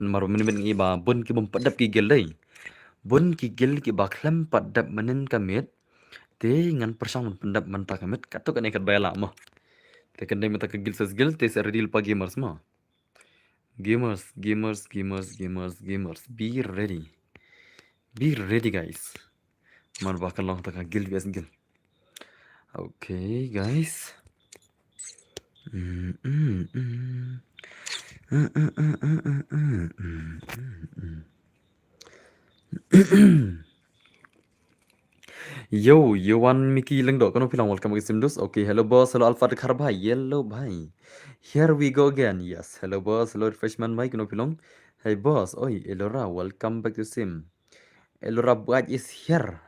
Maru men iba bun ki bum padap ki gel dai. Bun ki gel ki baklam padap menen kamit. Te ngan persang pendap mentah kamit katuk kan ikat bayala mah. Te kan dai mata ke gil ses gil te ser deal pa gamers mah. Gamers. Be ready. Be ready guys. Man bakal long tak gil bias gil. Okay guys. Yo, Yowan Miki Lengdo, kan bilang welcome ke Simdus. Okay, hello boss, hello Alpha Dekhar bhai, hello bhai. Here we go again. Yes, hello boss, hello freshman bhai, kan bilang. Hey boss, oi, Elora, welcome back to Sim. Elora Buaj is here.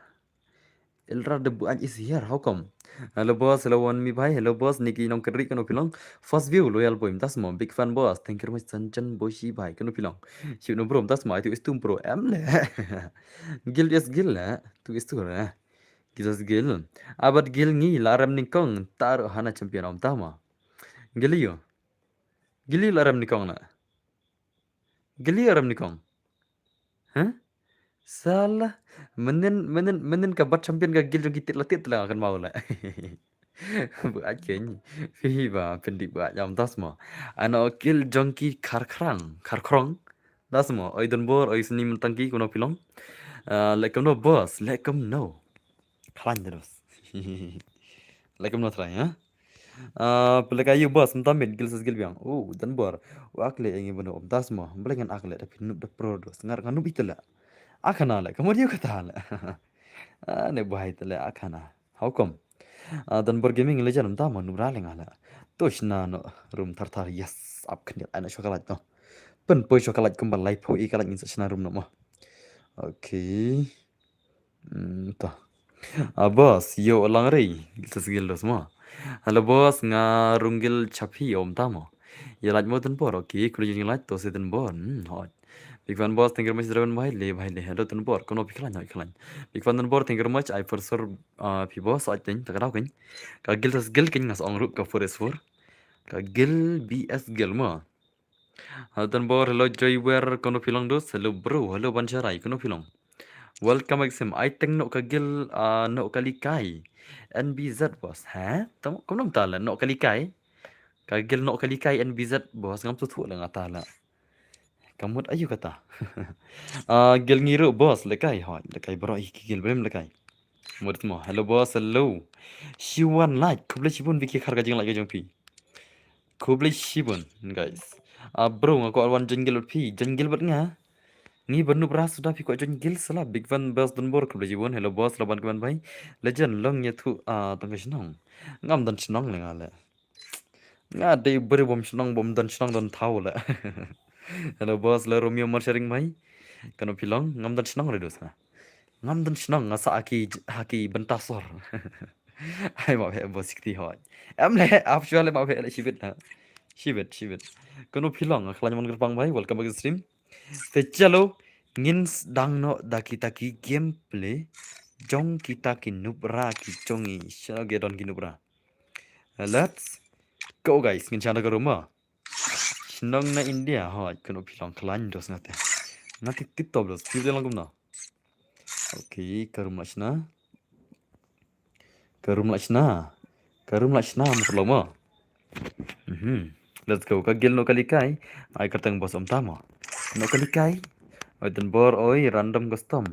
Elora the Buaj is here. How come? Hello boss, hello one me bhai, hello boss, Nikki nong keri kan bilang. First view loyal boy, tas mo big fan boss. Thank you very much Sanchan Boshi bhai, kan bilang. Shoot no bro, tas mo itu istum bro. Em le. Gil yes gil le. Tu istur eh. Kisas gil. Abad gil ngi laram nikong tar hana champion om tama. Gili yo. Gili laram nikong na. Gili laram nikong. Hah? Salah. Menen ka bat champion ka gil jong kitit latit lah akan mau lah. Buat kenya. Fiba pendi buat jam tas mo. Ano gil jong ki karkrong. Das mo. Oi don bor oi seni mentangki kuno pilong. Let them know boss. Let them know. Kalan terus. Let them know try ha. Pelakayu bos mentamit gil ses gil biang. Oh, dan bor. Akle yang ibu om tas mo. Belengan akle tapi nup da produs. Ngar kan nup itela. Akana le. Kamu dia kata le. Ne bahai tele akana. How come? Dan bor gaming legend tama nup raling ala. Toshna no room tartar yes. Up kan ana coklat no. Pen poi coklat kembal lai po ikalat min sachna room no mo. Okay. Toh. Bos, yo lang ray. Gil ses gil dos mo. Halo bos, ngarunggil chapi om tamo. Ya laj mo ten por, okay. Kulo jing laj to se ten bon. Hot. Big fan boss, thank you very much dragon bhai le. Hello ten por, kono piklan hoy klan. Big fan ten por, thank you very much. I for sure pi boss aj ten takaraw kin. Ka gil tas gil kin ngas ong rup ka for S4. Ka gil BS gil mo. Halo ten por, hello joywear kono pilang dos. Hello bro, hello bancharai kono pilang. Welcome Maxim. I think no kagil no kali kai. NBZ bos. Hả? Tamo cũng nông tala no kali kai. Kagil no kali kai NBZ bos ngam tu thu lang atala. Kamut ayu kata. Gil ngiru bos lekai hot. Lekai bro gil brem lekai. Murid mo. Hello boss, hello. Shiwan like. Kuble shibun biki kharga jing like jong pi. Kuble shibun guys. Bro ngaku alwan jenggil pi. Jenggil bat nga. Ni banu beras sudah pikok jenggil salah big fan bos dan bor kuble jibun. Hello boss laban kaman bhai. Legend long ya tu tangga senang. Ngam dan senang lengale. Nga day beri bom senang dan tahu lah. Hello boss la Romeo mar sharing mai. Kano pilong ngam dan senang redos na. Ngam dan senang ngasa haki bentasor. Hai mau he boss sikti hot. Em le afshwale mau he le shibit na. Shibit. Kano pilong aklan mon gerpang mai welcome back to stream. Te chalo ngins dang no daki gameplay jong kita ki nubra ki jongi shage don ki nubra. Let's go guys ngin chana ke rumah. Senang na India hot kano pilong klan dos ngate. Ngati tip top dos tip lang gumna. Okay, karum lachna. Mo perlu mo. Let's go. Kagil no kalikai. Ay katang bos om tama. No kalikai. Oy dan bor oy random custom.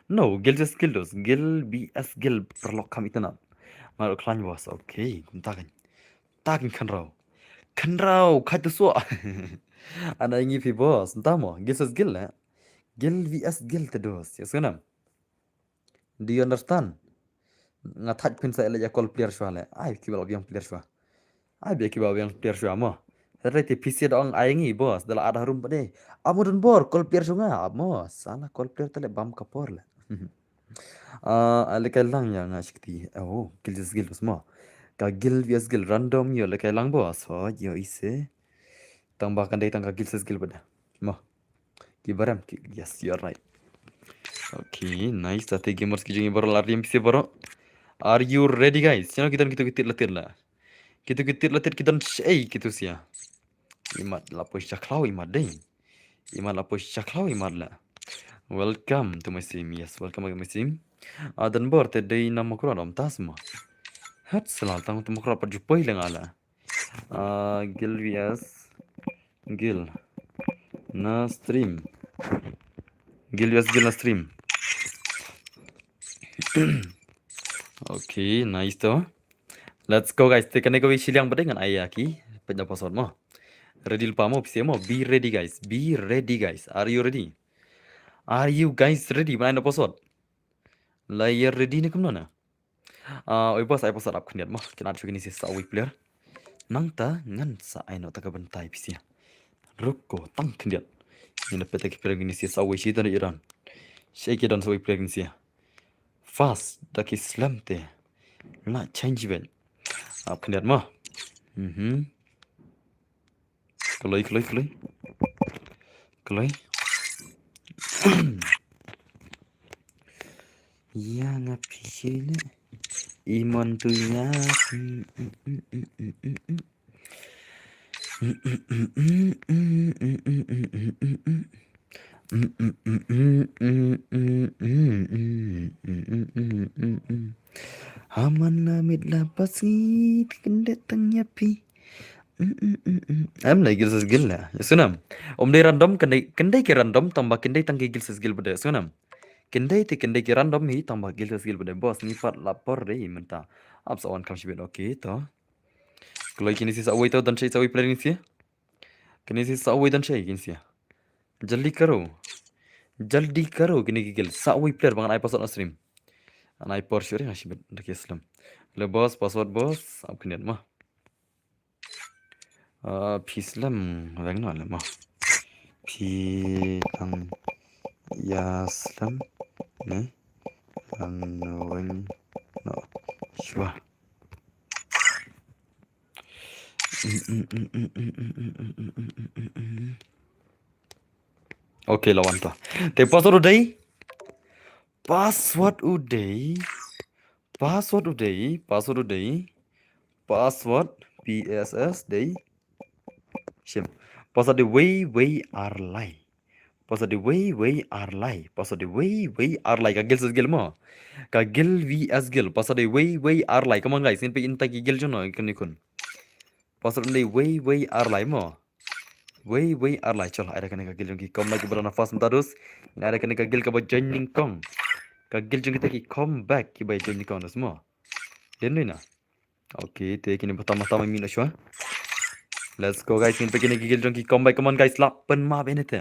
No, gil just gil dos. Gil BS gil perlu kami tenat. Maru klan bos. Okay, kumtakan. Takin Kanrau kai tu so. Ana ingi pi bos. Tama. Gil just gil la. Gil VS gil tedos. Yes kanam. Do you understand? Ngatat pin sa ela call player shwa le. Ai kibal biang player shwa. Ai be kibal biang player shwa mo. Tadi ti PC dong aingi bos dala ada rum pade. Amudun bor call player shwa mo. Salah call player tele bam kapor le. Ale lang ya ngashikti. Oh, gil mo. Ka gil vias gil random yo le lang bos. Oh, yo ise. Tambahkan dai tangka gil pada. Mo. Kibaram yes, you're right. Okay, nice. Tadi gamers ki jengi boro lari PC boro. Are you ready guys? Chano kita letir lah. Kita letir kita gitu sia. Imat lapos caklau imat deh. Iman apa syaklau iman lah. Welcome to my stream. Yes, welcome to my stream. Dan bor te day nama kurang om tas semua. Hat selal tang tu kurang perjupai lang ala. Gil vs Gil na stream. Gil vs Gil na stream. Okay, nice to. Let's go guys. Tekan ko silang pada dengan ayah ki. Pada password mo. Ready lupa mo, pisi mo. Be ready guys. Be ready guys. Are you ready? Are you guys ready? Mana password? Layer ready ni kemana? Oi bos, ay password up keniat mo. Kena ada ni si sawi player. Nang ta ngan sa ay no taka bentai pisi. Ruko tang keniat. Ini peta ki player ni si sawi si dan Iran. Shake dan sawi player ni si. Fast dak Islam te. La change ben. Up keniat mo. Keloi. Ya ngapisina. Iman tunya. Haman namit lapas ni kendetangnya pi. Em lagi gil sesgil lah. Sunam. Om day random kendai ke random tambah kendai tangki gil sesgil pada. Sunam. Kendai ki random hi tambah gil sesgil pada. Bos ni pat lapor deh mentah. Ab sawan kam shibet okay to. Kalau kini si sawai to dan shay sawai player ni si. Kini si sawai dan shay kini si. Jaldi karo kini gil sawai player bangan ai password stream. An ai por sure hashibet dak Islam. Le bos password bos ab keniat mah. Pislam vang no lama. Pi ang yaslam ne ang wang no shwa. Okay lawan tu. Te password uday. Password PSS day. Shim. Password the way are lie. Password the way are lie. Password the way are lie. Kagil sesgil mo. Kagil vs gil. Password the way are lie. Come on guys. Ini pe inta gil jono ikun. Password the way are lie mo. Way are lie. Chalo. Ada kena kagil jong ki kom lagi bernafas mentarus. Ini ada kena kagil ka joining kong. Kagil jong kita ki come back ki bay joining kong semua. Denoi na. Okay. Te kini pertama-tama minus shwa. Let's go guys. Ini begini gigil jong ki comeback. Come on guys. Lapan map ini tu.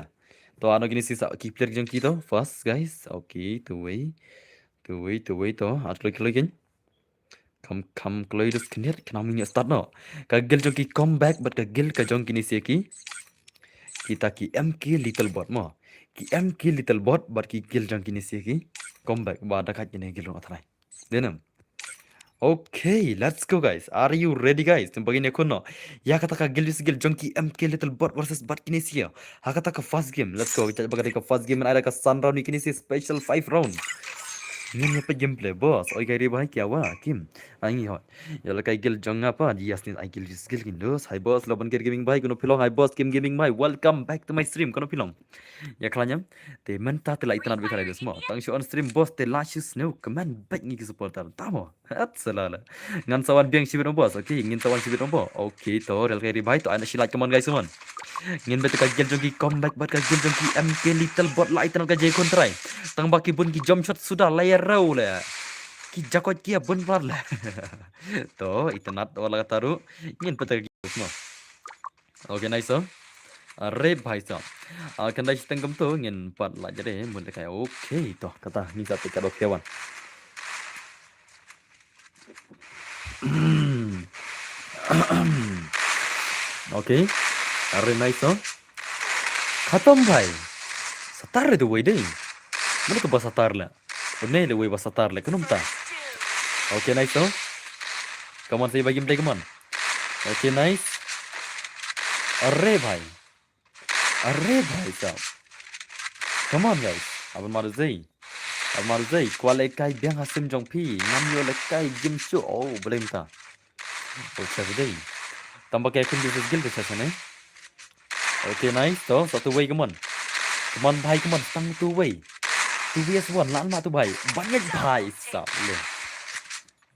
To ano gini sisa ki player jong ki to. First guys. Okay. To way to. Atlo kan. Come keloi dus keniat. Kena minyak start no. Kagil jong ki comeback. But kagil ka jong kini siya ki. Kita ki MK little bot mo. Ki MK little bot. But ki gil jong kini siya ki. Comeback. Bada kat jene gil jong atray. Denam. Okay, let's go guys. Are you ready guys? Tempagin aku no. Ya kata ka gil jonki MK little bot versus bot kini siya. Ha kata ka fast game. Let's go. Kita bagay ka fast game ada ka sun round ni kini siya special 5 round. Ini apa gameplay bos? Oi kay riba kya wa Kim. Angi hot. Yala kay gil jong apa? Yes ni ay gil kindos. Hi boss, Laban Gear Gaming Bhai kuno pilong. Hi boss, Kim Gaming Bhai. Welcome back to my stream kuno pilong. Ya kalanya te menta te lai tanat bekala semua. Tang show on stream boss te lashes no command back ni supporter. Tamo. At salala. Ngan sawan biang sibit bos. Okay, ngin sawan sibit bo. Okay, to rel kay riba to ana shilat come on guys semua. Ngin betul ka gil jongki comeback bat ka gil jongki MK little bot lai tanat ka jay kontrai. Tang baki bun ki jump shot sudah layar raw le. Ki jakot kia bun par le. To itanat wala taru. Ngin betul ki semua. Okay, nice so. Rep hai so. Kan dai tengam tu ngin pat la jare mun kay okay to kata ni satu kadok kawan. Okay. Are nice so. Khatam bhai. Satar de way dei. Mana tu basatar la. Unne le way basatar la kanum ta. Okay, nice so. Come on say bagi play come on. Okay, nice. Arre bhai sab. Come on guys. Abang Marzai. Kuala kai biang hasim jong pi. Namyo le kai gim su. Oh, boleh minta. Oh, cakap deh. Tambah kayak kun bisnis gil tu sana. Okay, nice. So, satu way, come on. Come on, bhai, come on. Stang 2 way. 2 vs 1, laan mak tu bhai. Banyak bhai, sab.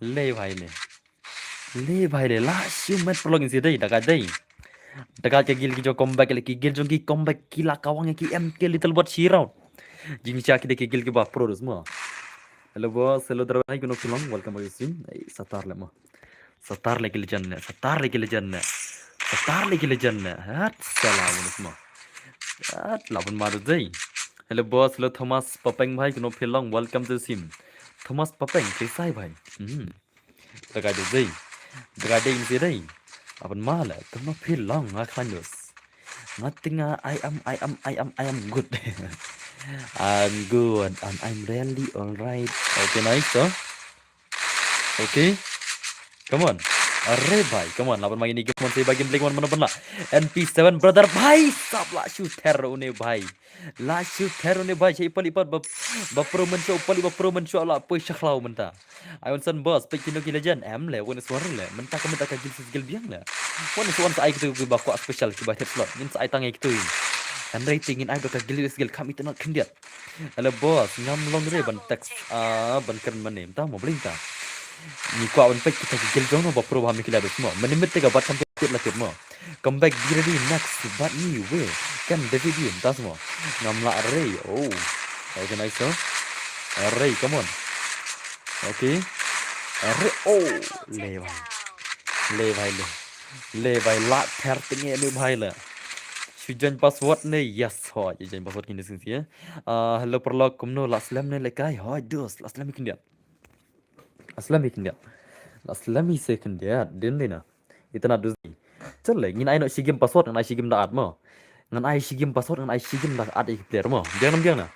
Le bhai le. Le bhai le. Last human prolong isi day, dekat day. Dekat ke gil ki jo comeback le ki gil jo ki comeback kila kawang ki MK little bot shirau. Jing cha ki de ki gil ki ba pro semua. Hello boss, hello terbaik kuno film. Welcome back sim. Satar le mo. Satar le ki legend. Satar le ki legend. Satar le ki legend. Hat salam semua. Hat lawan maru day. Hello boss, hello Thomas Papeng bhai kuno film. Welcome to sim. Thomas Papeng कैसा है भाई? Dekat day. Dekat day ini day. Apa malah? Thomas film akan news. Nothing. I am good. I'm good. And I'm really alright. Okay, nice. So, okay. Come on. Arre bhai, come on. Lawan main ini game saya bagi play mana pernah. NP7 brother bhai, sab lah shooter une bhai. La shooter une bhai. Saya ipat bapro menco pali bapro menco lah poi syaklau menta. Iwanson boss pekino ki legend em le won suara le menta ka menta ka gil biang le. Won suara sa ai kitu ki bakwa special ki batet slot. Min sa ai tangai kitu. And rating in ai ka gil kami tenat kendiat. Hello boss, ngam long re ban text ban kan manem ta mo blinta. Ni kwa on pek kita gil jono ba pro ba mi kila semua. Menimit tega bat sampai tit lah mo. Come back be ready next but new way. Kan David Yun ta semua. Ngam la re. Oh. Okay nice so. Array, come on. Okay. Array. Oh. Le vai la ter tinge nu bhai la. Sujan password ne yes ho. Sujan password kini sing ya. Hello perlok kumno la slam ne lekai ho dos la slam ikin dia. Aslam ikin dia. La slam i second dia. Din dina. Itana dos. Chale ngin ai no sigim password ngan ai sigim da at mo. Ngan ai sigim password ngan ai sigim da at player mo. Jangan biang na.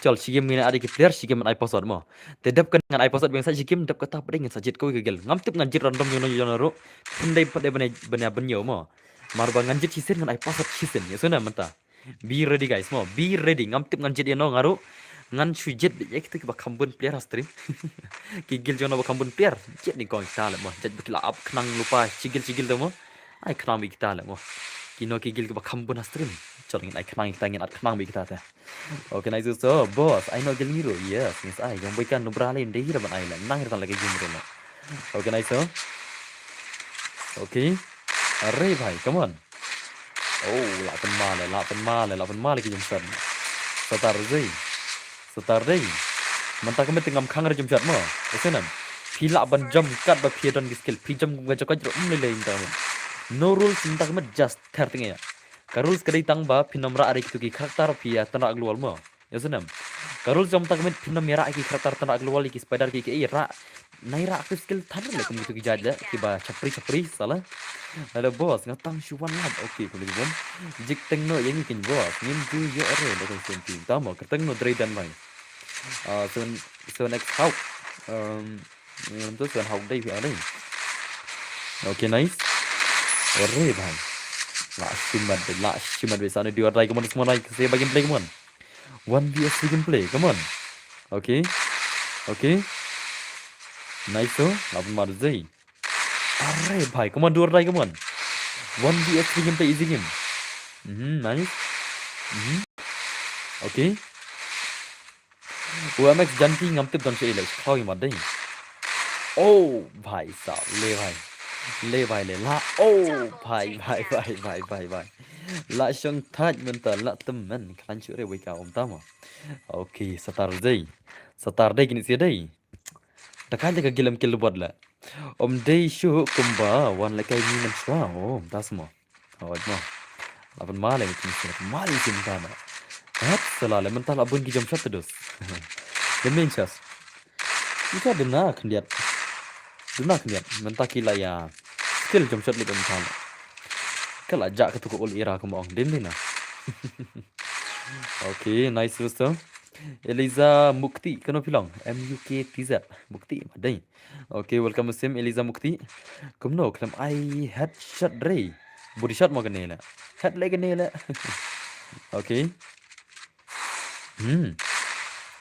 Chal sigim ngin ai player sigim ai password mo. Tedap kan ngan ai password biang sa sigim dap kata pedeng ngan sajit ko gegel. Ngam tip ngan jit random yono ro. Pendai pada bene benyo mo. Marba ngan jit sisen ngan ai password sisen. Ya suna menta. Be ready guys mo. Be ready. Ngam tip ngan jit yono ngaru. Ngan sujet ya kita ba kambun player stream. Kigil jono ba kambun player. Jet ni kong kita mo. Jet bakila up knang lupa sigil tu mo. Ai knang bi kita mo. Kino kigil ba kambun stream. Chal ngin ai knang kita ngin at knang bi kita ta. Okay nice so boss. I know gil ngiro. Yes, miss ai yang boikan no bralin dei ban ai la. Nang irtan lagi game rena. Okay nice so. Okay. Array bhai, come on. Oh, la pen male ki jumsat. Satar dei. Manta kami tengam khangar jumsat mo. Esenam. Pila ban jam kat ba piedan ki skill. Pijam gum gajak gajak le inta. No rules inta kami just terting ya. Ka rules kadai tang ba pinamra ari kitu ki karakter pia tanak lual mo. Esenam. Ka rules jam tak kami pinam mera ki karakter tanak lual ki spider ki ra. Naira aktif skill thanar le kami kitu ki jaja ki ba chapri salah. Ada bos ngatang syuan lad. Okay, boleh kan? Jik tengno yang ini kan bos. Ngin du yo are da kan senti. Tamo ketengno dre dan mai. So next how. Ngin tu sen how day fi ada. Okay, nice. Ore bhai. La shiman be sana di orai kemon semua naik saya bagian play kemon. 1vs gameplay, come on. Okay. Okay. Nice so. Lapan marzai. Arre bhai, come on, do or die, come on. 1vs gameplay easy game. Nice. Okay. OMX janki ngam tip don se ile khau yi ma dai. Oh, bhai sab, le bhai le la. Oh, bhai. La shong thaj menta la temen kan chure wei ka om tama. Okay, satar dai kini se dai. Takan jaga gilam kill buat la. Om day shu kumba wan la kai ni man shwa om tasmo. Oh ma. Lapan male ni male simtana. Hat salale mental abun ki jam shat dos. Demin chas. Ika dena kendiat. Mental kila ya. Skill jam shat li mental. Kala jak ketuk ul ira kumong demina. Okay, nice so. Eliza Mukti kano pilang MUKTZ Mukti madai. Okay, welcome sim Eliza Mukti. Kumno klam I headshot Ray. Body shot mo ganela. Head leg ganela. Okay.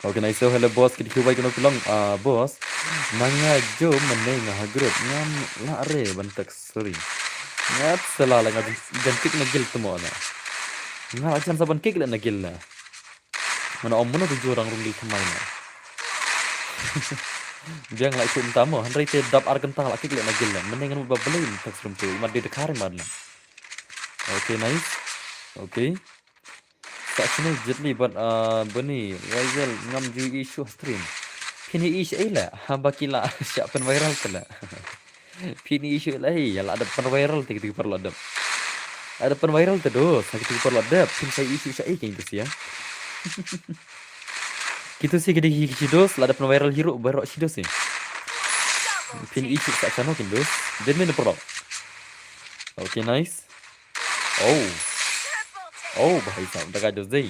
Okay, nice so hello boss kiti kubai kano pilang boss. Nanga jo meneng hagrup ngam la re bantak sorry. Ngat selala ngajin jantik na gil temo na. Nga ajan saban kik le na gilla. Mana om mana tujuh orang rungli kemai na. Dia ngelak isu utama. Handrai te dap argentang lak kik le na gilla. Mendingan ubah belain teks rum tu. Imat di dekari madla. Okay, nice. Okay. Tak sini jetli buat beni Rizal ngam ju isu stream. Pini isu ila hamba kila siap pen viral kala. Pini isu lai ya ada pen viral tik perlu ada. Ada pen viral terus, tik perlu ada. Pin saya isu saya kayak gitu sih ya. Gitu sih gede hiji dos, ada pen viral hero baru si dos sih. Pin isu tak sana kin dos. Dan mana perlu. Okay, nice. Oh, bahaya sah. Dekat dos deh.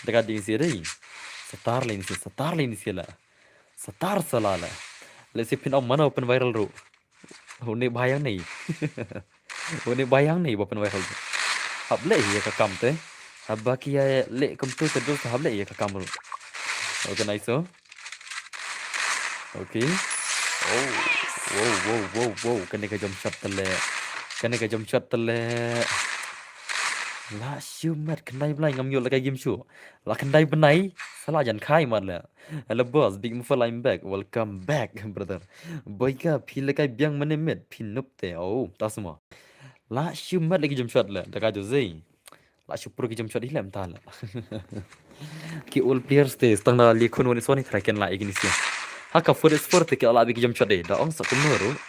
Dekat di sini deh. Setar lain sih lah. Setar salah lah. Let's pin om mana open viral ro. Hone bayang nih. Hone bayang nih open viral. Hable ya ke kam teh. Habaki ya le komputer terus hable ya ke kam ro. Okay, nice so. Okay. Wow. Kena ke jump shot tele. Lah syumat kendai belai ngam yul lagi game show. Lah kendai benai salah jan khai mat la. Hello boss, big move I'm back. Welcome back brother. Boy ka phil kai biang menemit pinup te. Oh, tak semua. Lah syumat lagi jump shot la. Dekat jo zai. Lah syupur ki jump shot hilam ta la. Ki all players te stang da li kun woni soni tracken la igni sia. Haka for sport ke ala big jump shot de. Da ong sa kunuru.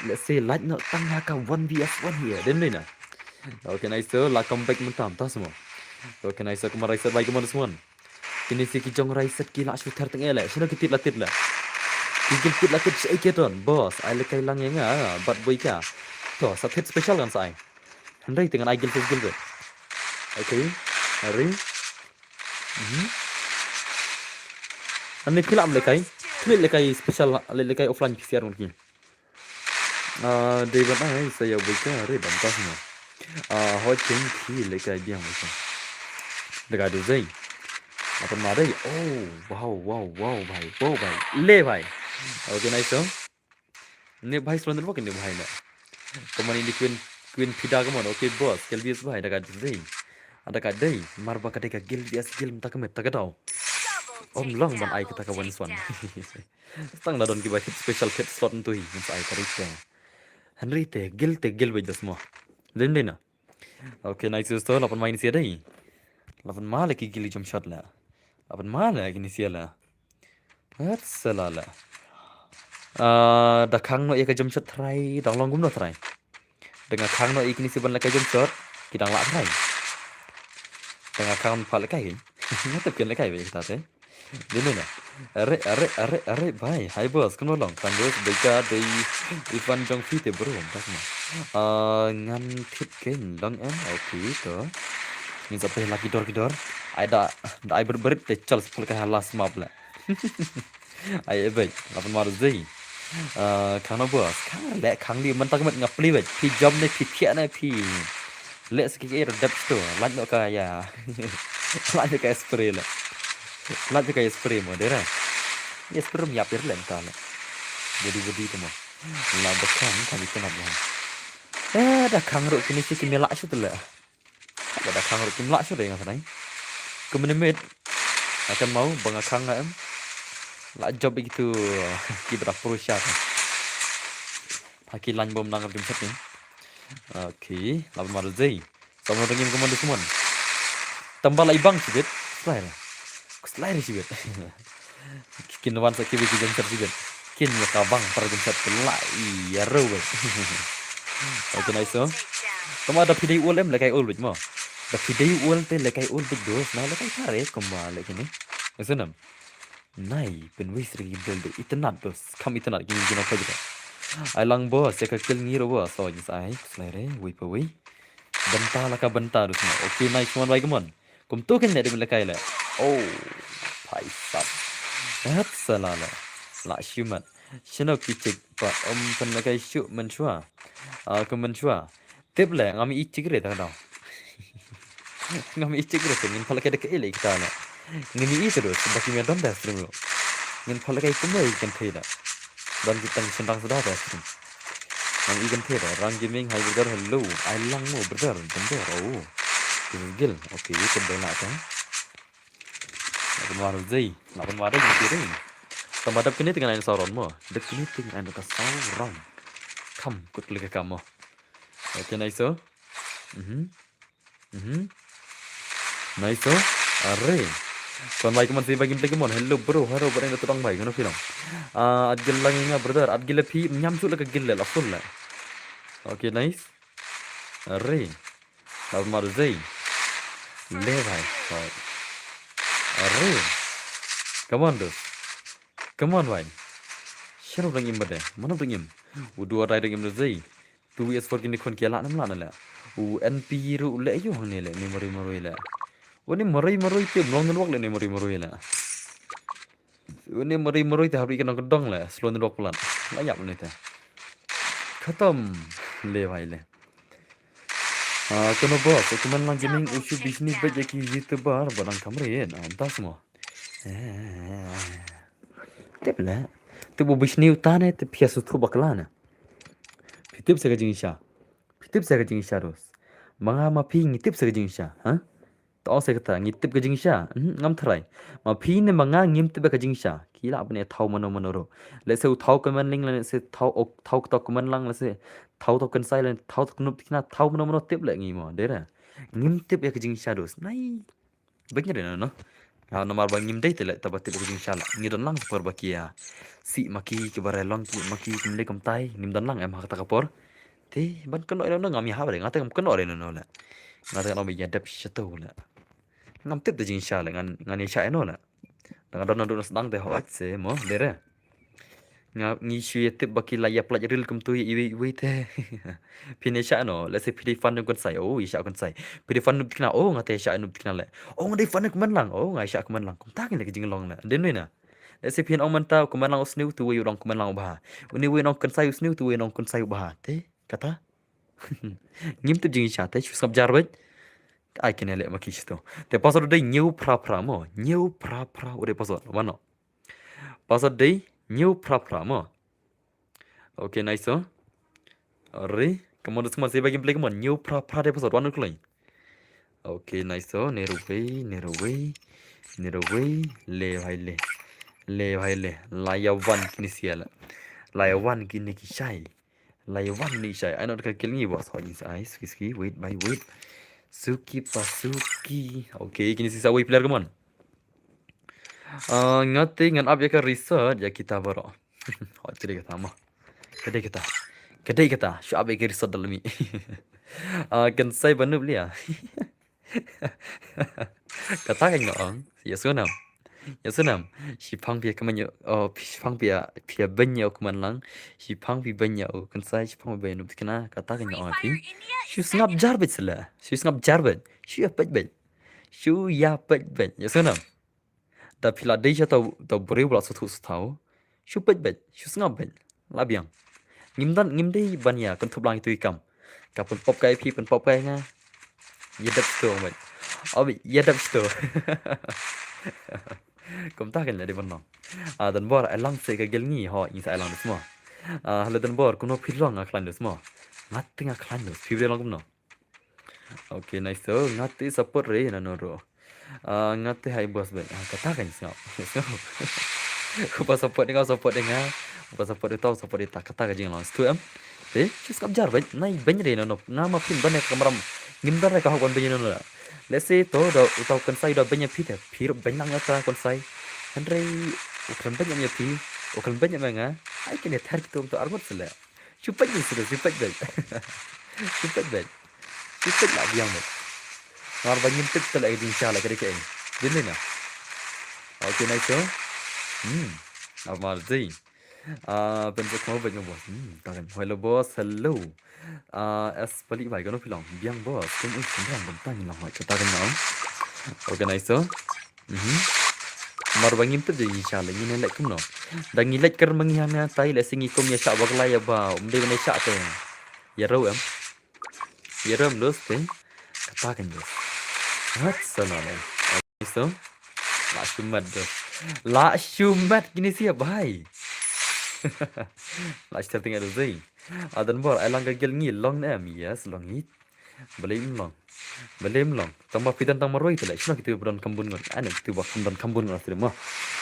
Let's say like no tang haka 1vs1 here. Den na. Okay, nice so. Lah comeback mentam tak semua. Okay, nice so. Kemar riset baik kemana semua. Kini si kijong riset kila shooter teng elek. Sudah kitit latit lah. Kitit latit si iketon. Bos, I lekai lang yang bat boy ka. Tuh, satu hit special kan saya. Hendai dengan igil bet. Okay, hari. Ane kila am lekai. Kila lekai special, lekai offline PCR mungkin. David saya boy ka hari bantah semua. Họ chính khi lấy cái biang vậy sao? Được rồi, dây. अपन मारे. Wow भाई. ले भाई. Okay, nice so. Ne भाई surrender वो किन्ने भाई ना. Kemana ini Queen Pida kemana? Okay, boss. Kelbias भाई dekat dây. Ada kat dây. Marba ketika Kelbias tak kemet tak tahu. Om long ban ai kita kawan swan. Stang dah don kibai special kit slot tu hi. Masa ai karita. Henry te gil baik semua. Lende na. Okay, nice so. Lapan main sia dai. Lapan malah ki gili jump shot lah. Lapan malah gini sia lah. Salala. Da khang no ka jump shot try, dang long gum no try. Dengan khang no ikni si ban la ka jump shot, ki dang la try. Dengan khang pal kai. Ngatep ken la kai be kita te. Lende na. Are bhai. Hi boss, kuno long. Kandos beka dei Ivan Jong Phi te bro. Tak ma. Ngan thit ken long en. Okay to. Ni sampai lagi dor. Ada ai berberit te chal sepul ka halas map la. Ai baik. Lapan maru zai. Khang no boss. Khang di man tak met ngapli bet. Pi jom ne pi thia ne pi. Le ski ke dep sto. Lan no ka ya. Lan ka spray la. Lan ka spray mo dera. Yes, pero mi apir len tala. Budi tu mah. La bekang kami kenap lah. Dah kang ro kini si kimi lak tu lah. Dah kang ro kimi lak tu dengan sana. Kemenemit akan mau bangakang am. La job begitu kita prusya. Haki lan bom nang kim set ni. Okay, lawan maru zai. Sama dengan komando semua. Tambah lai bang sibet. Slide sibet. Kinwan sa kiwi jam set sibet. Kin ya kabang para jam set pula. Iya ro. Okay, nice so. Kamu ada video ulem lekai ul bit mo. Da video ul te lekai ul bit dos. Nah lekai kare kembali kini. Esenam. Nai pen wis ring build itnat dos. Kam itnat gini gina pa juga. Ai lang bos ya ka kill ngiro bos. So jis ai slide we pa we. Benta la ka benta dos mo. Okay, nice one baik mon. Kum tu kan ada lekai la. Oh, paisap. That's salala. La syumat. Shino kicik pa pen lekai syuk menchua. Kemenchua. Tip le ngami icik re tak tahu. Ngami icik re ngin pala kada ke ele kita na. Ngini itu terus bagi medan dah stream lo. Ngin pala kai kumai ikan theda. Dan kita sendang sudah dah stream. Ngam ikan theda rang gaming hai brother hello. Ai lang mo brother bentar. Oh. gil. Oke, kedai nak kan. Nak maru zai. Nak maru gitu. Tempat dap kini tinggal sauron mo. Dap kini tinggal ka sauron. Kam kut lagi kamu. Oke, nice. Nice. Are. Kon baik man si bagi play mon. Hello bro. Haro bareng tutang baik ngono film. Adgil lang nga brother. Adgil phi nyam su la gil la full la. Oke, nice. Are. Nak maru zai. Le bhai. Are. Come on, dude. Come on, bhai. Share dengim bade. Mana dengim? Udu rai dengim zai. 2S4 kini kon kiala nam la. NP ru le yo hang le memory le. Ini memory te blong wak le memory le. Ini memory te habri kan kedong le. Slow wak pelan. Layak ni te. Khatam le bhai le. Kono boss, kuman lang gaming usu bisnis baje ki youtuber barang kamrin. Antas mo. Tepla. Tu bu bisnis utane te piasu tu baklana. Pitip sa kajing isya. Pitip sa kajing isya ros. Mga mapi ngitip sa kajing isya, ha? Tao sa kata ngitip kajing isya. Ngam tharai. Mapi ne mga ngimtip kajing isya. Kila apne thau mano ro. Le se thau kaman ling le se thau to kaman lang le se thau to kan sai le thau to nup tikna thau mano tip le ngi mo. Dera. Ngimtip ya kajing isya ros. Nai. Bagnya de no. Nomor bang ngim dei tele tabat tip kajing isya la. Ngi don lang por bakia. Si maki ke barelong ki maki kimle kam tai nim dan lang em hakata kapor. Te ban kan no ngam ya ha bare ngata kam kan no le no la. Ngata no bi yadap shato la. Ngam tip de jing sha la ngan ni sha no la. Dengan don sedang de hoat se mo dere. Ngap ngi shui tip baki la ya plaj ril kam tu i te. Pine sha no la se pidi fan kon sai oh i sha kon sai. Pidi fan nup kna oh ngate sha nup kna le. Oh ngai fan ko man lang oh ngai sha ko man lang. Kom ta le jing long la. Den we na. Se pian ong mantau kuman lang usniu tu we rong kuman lang bah. Uni we nong kan sayu usniu tu we nong kan sayu bah. Te kata. Ngim tu jing sha te sab jarbet. Ai kene le makis to. Te pasal dei new pra mo. New pra ore pasal mano. Pasal dei new pra mo. Okay, nice so. Are kamu semua saya bagi play kamu new pra de pasal wanu klai. Okay, nice so. Neru we. Le bhai le. Le bhai le laya one kini siala laya one kini ki shai laya one ni shai I not ka killing you boss holding eyes ski wait suki pasuki okay kini sisa way player come on ngati ngan up ya ka research ya kita baro hot jadi kata mah kedai kita shu up ya ka research dalam ni kan sai banu beli ya kata kan ngong ya sunam Ya sunam, si pang pia kaman si pang pia benya kuman lang, si pang pia benya kan saya si pang benya nup kena kata kan orang pi, si ngap jarbet sila, si ngap jarbet, si apa bet, ya sunam, tapi lah dia tahu beri belas satu tahu, si bet, si ngap bet, labiang, ngimdai banyak kan tu belang itu ikam, kapun pop kai pi pun pop kai nga, yedap tu bet, yedap tu. Kom ta kan le de bonno dan bor alang se ka gel ngi ho in sa alang små hale den bor kuno philong a klan små ngatti nga klan fibre long kumno okay nice so ngatti support re na no ro ngatti hai bos ben ka ta kan snap ko pa support nga pa support tau support ta ka ta ga jing long stu am te chis kap jar ben nai ben re no nga ma phin ban ka maram ngimdar ka ho kon ben no let's say to do utau kan sai do benya phir benang ata kon sai andre ukan benya nya pi ukan benya manga ai kene thar to armot sele chupat ni sudah chupat bet la biang bet ngar banyin tit tele inshallah kare ke din na okay nice so amal zai bentuk mau banyak bos tangan hello bos hello as balik baik kan film biang bos kan sembarang bentang lah macam kata kan okay nice so mar bangim tu jadi inshallah ini lek kum no dan ngilek ker menghana tai le singi kum ya syak bakla ya ba umde ne syak te ya ro los te kata kan bos hat sanale so la shumat gini siap bhai lại xem tiếng Anh được gì dan bor ai lang gel ngi long nam yes long hit beli long Belum long. Tambah pidan tang marwai tu lah. Cuma kita beran kambun ngon. Ane kita bakam dan kambun ngon astrim mah.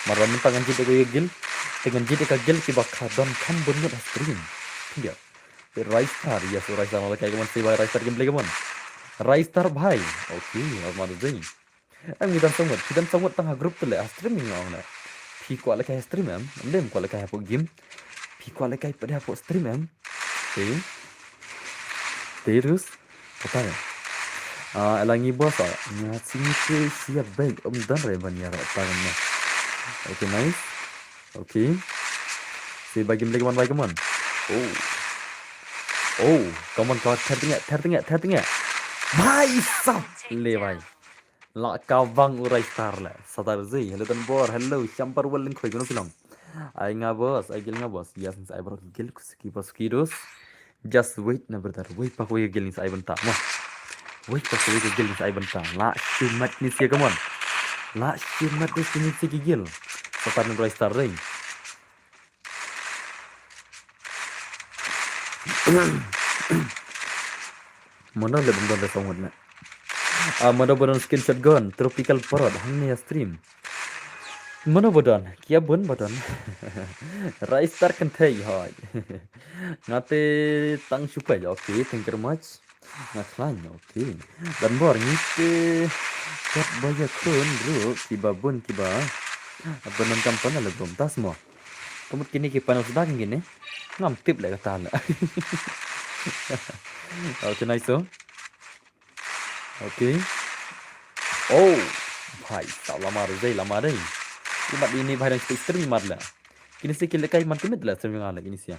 Maran tangan jide ko yegil. Dengan jide ka gel ki bakha dan kambun ngon astrim. Ya. Rice star ya so rice star malah kayak kemana sih rice star gameplay kemana? Rice star bhai. Oke, apa deh? Ang midan sangat tengah grup tu lah astrim ni orang lah. Pi ko ala kayak stream am. Ndem ko ala kayak apa game. Pi ko ala kayak pada apa stream am. Oke. Terus apa ya? Elangi bos ah. Ngat sini ke siap baik om dan reban ya tangannya. Oke nice. Oke. Si bagi game lagi man. Oh. Oh, come on kau tertinggal. Bhai sab le bhai. La kawang urai star la. Sadar zai. Hello dan bor. Hello. Champar walling koi kono film. Ay nga bos. Ay gil nga bos. Yes, ay baru gil kuski bos kidos. Just wait na brother. Wait pa ko yung gil ni sa ay banta. Mo. Wait pa ko yung gil ni sa ay banta. La shumat ni siya come on. La shumat ni siya gigil. Sadar na urai star ring. Mana le bang dan sangat na. Mana bodan skin shotgun tropical parrot hangnya stream. Mana bodan kia bun bodan. Rice star kan thai hoy. Ngate tang supai okay thank you very much. Ngaklan okay. Dan bor ngite kat baya kun bro kiba bun kiba. Bonan kampan la bom tas mo. Kamu kini ki panel sedang gini. Ngam tip le kata la. Okay nice so. Okay. Oh, bhai, tak lama deh. Imat ini bhai dan stream imat lah. Kini sih kita lekai man kemit lah stream ngala kini sih.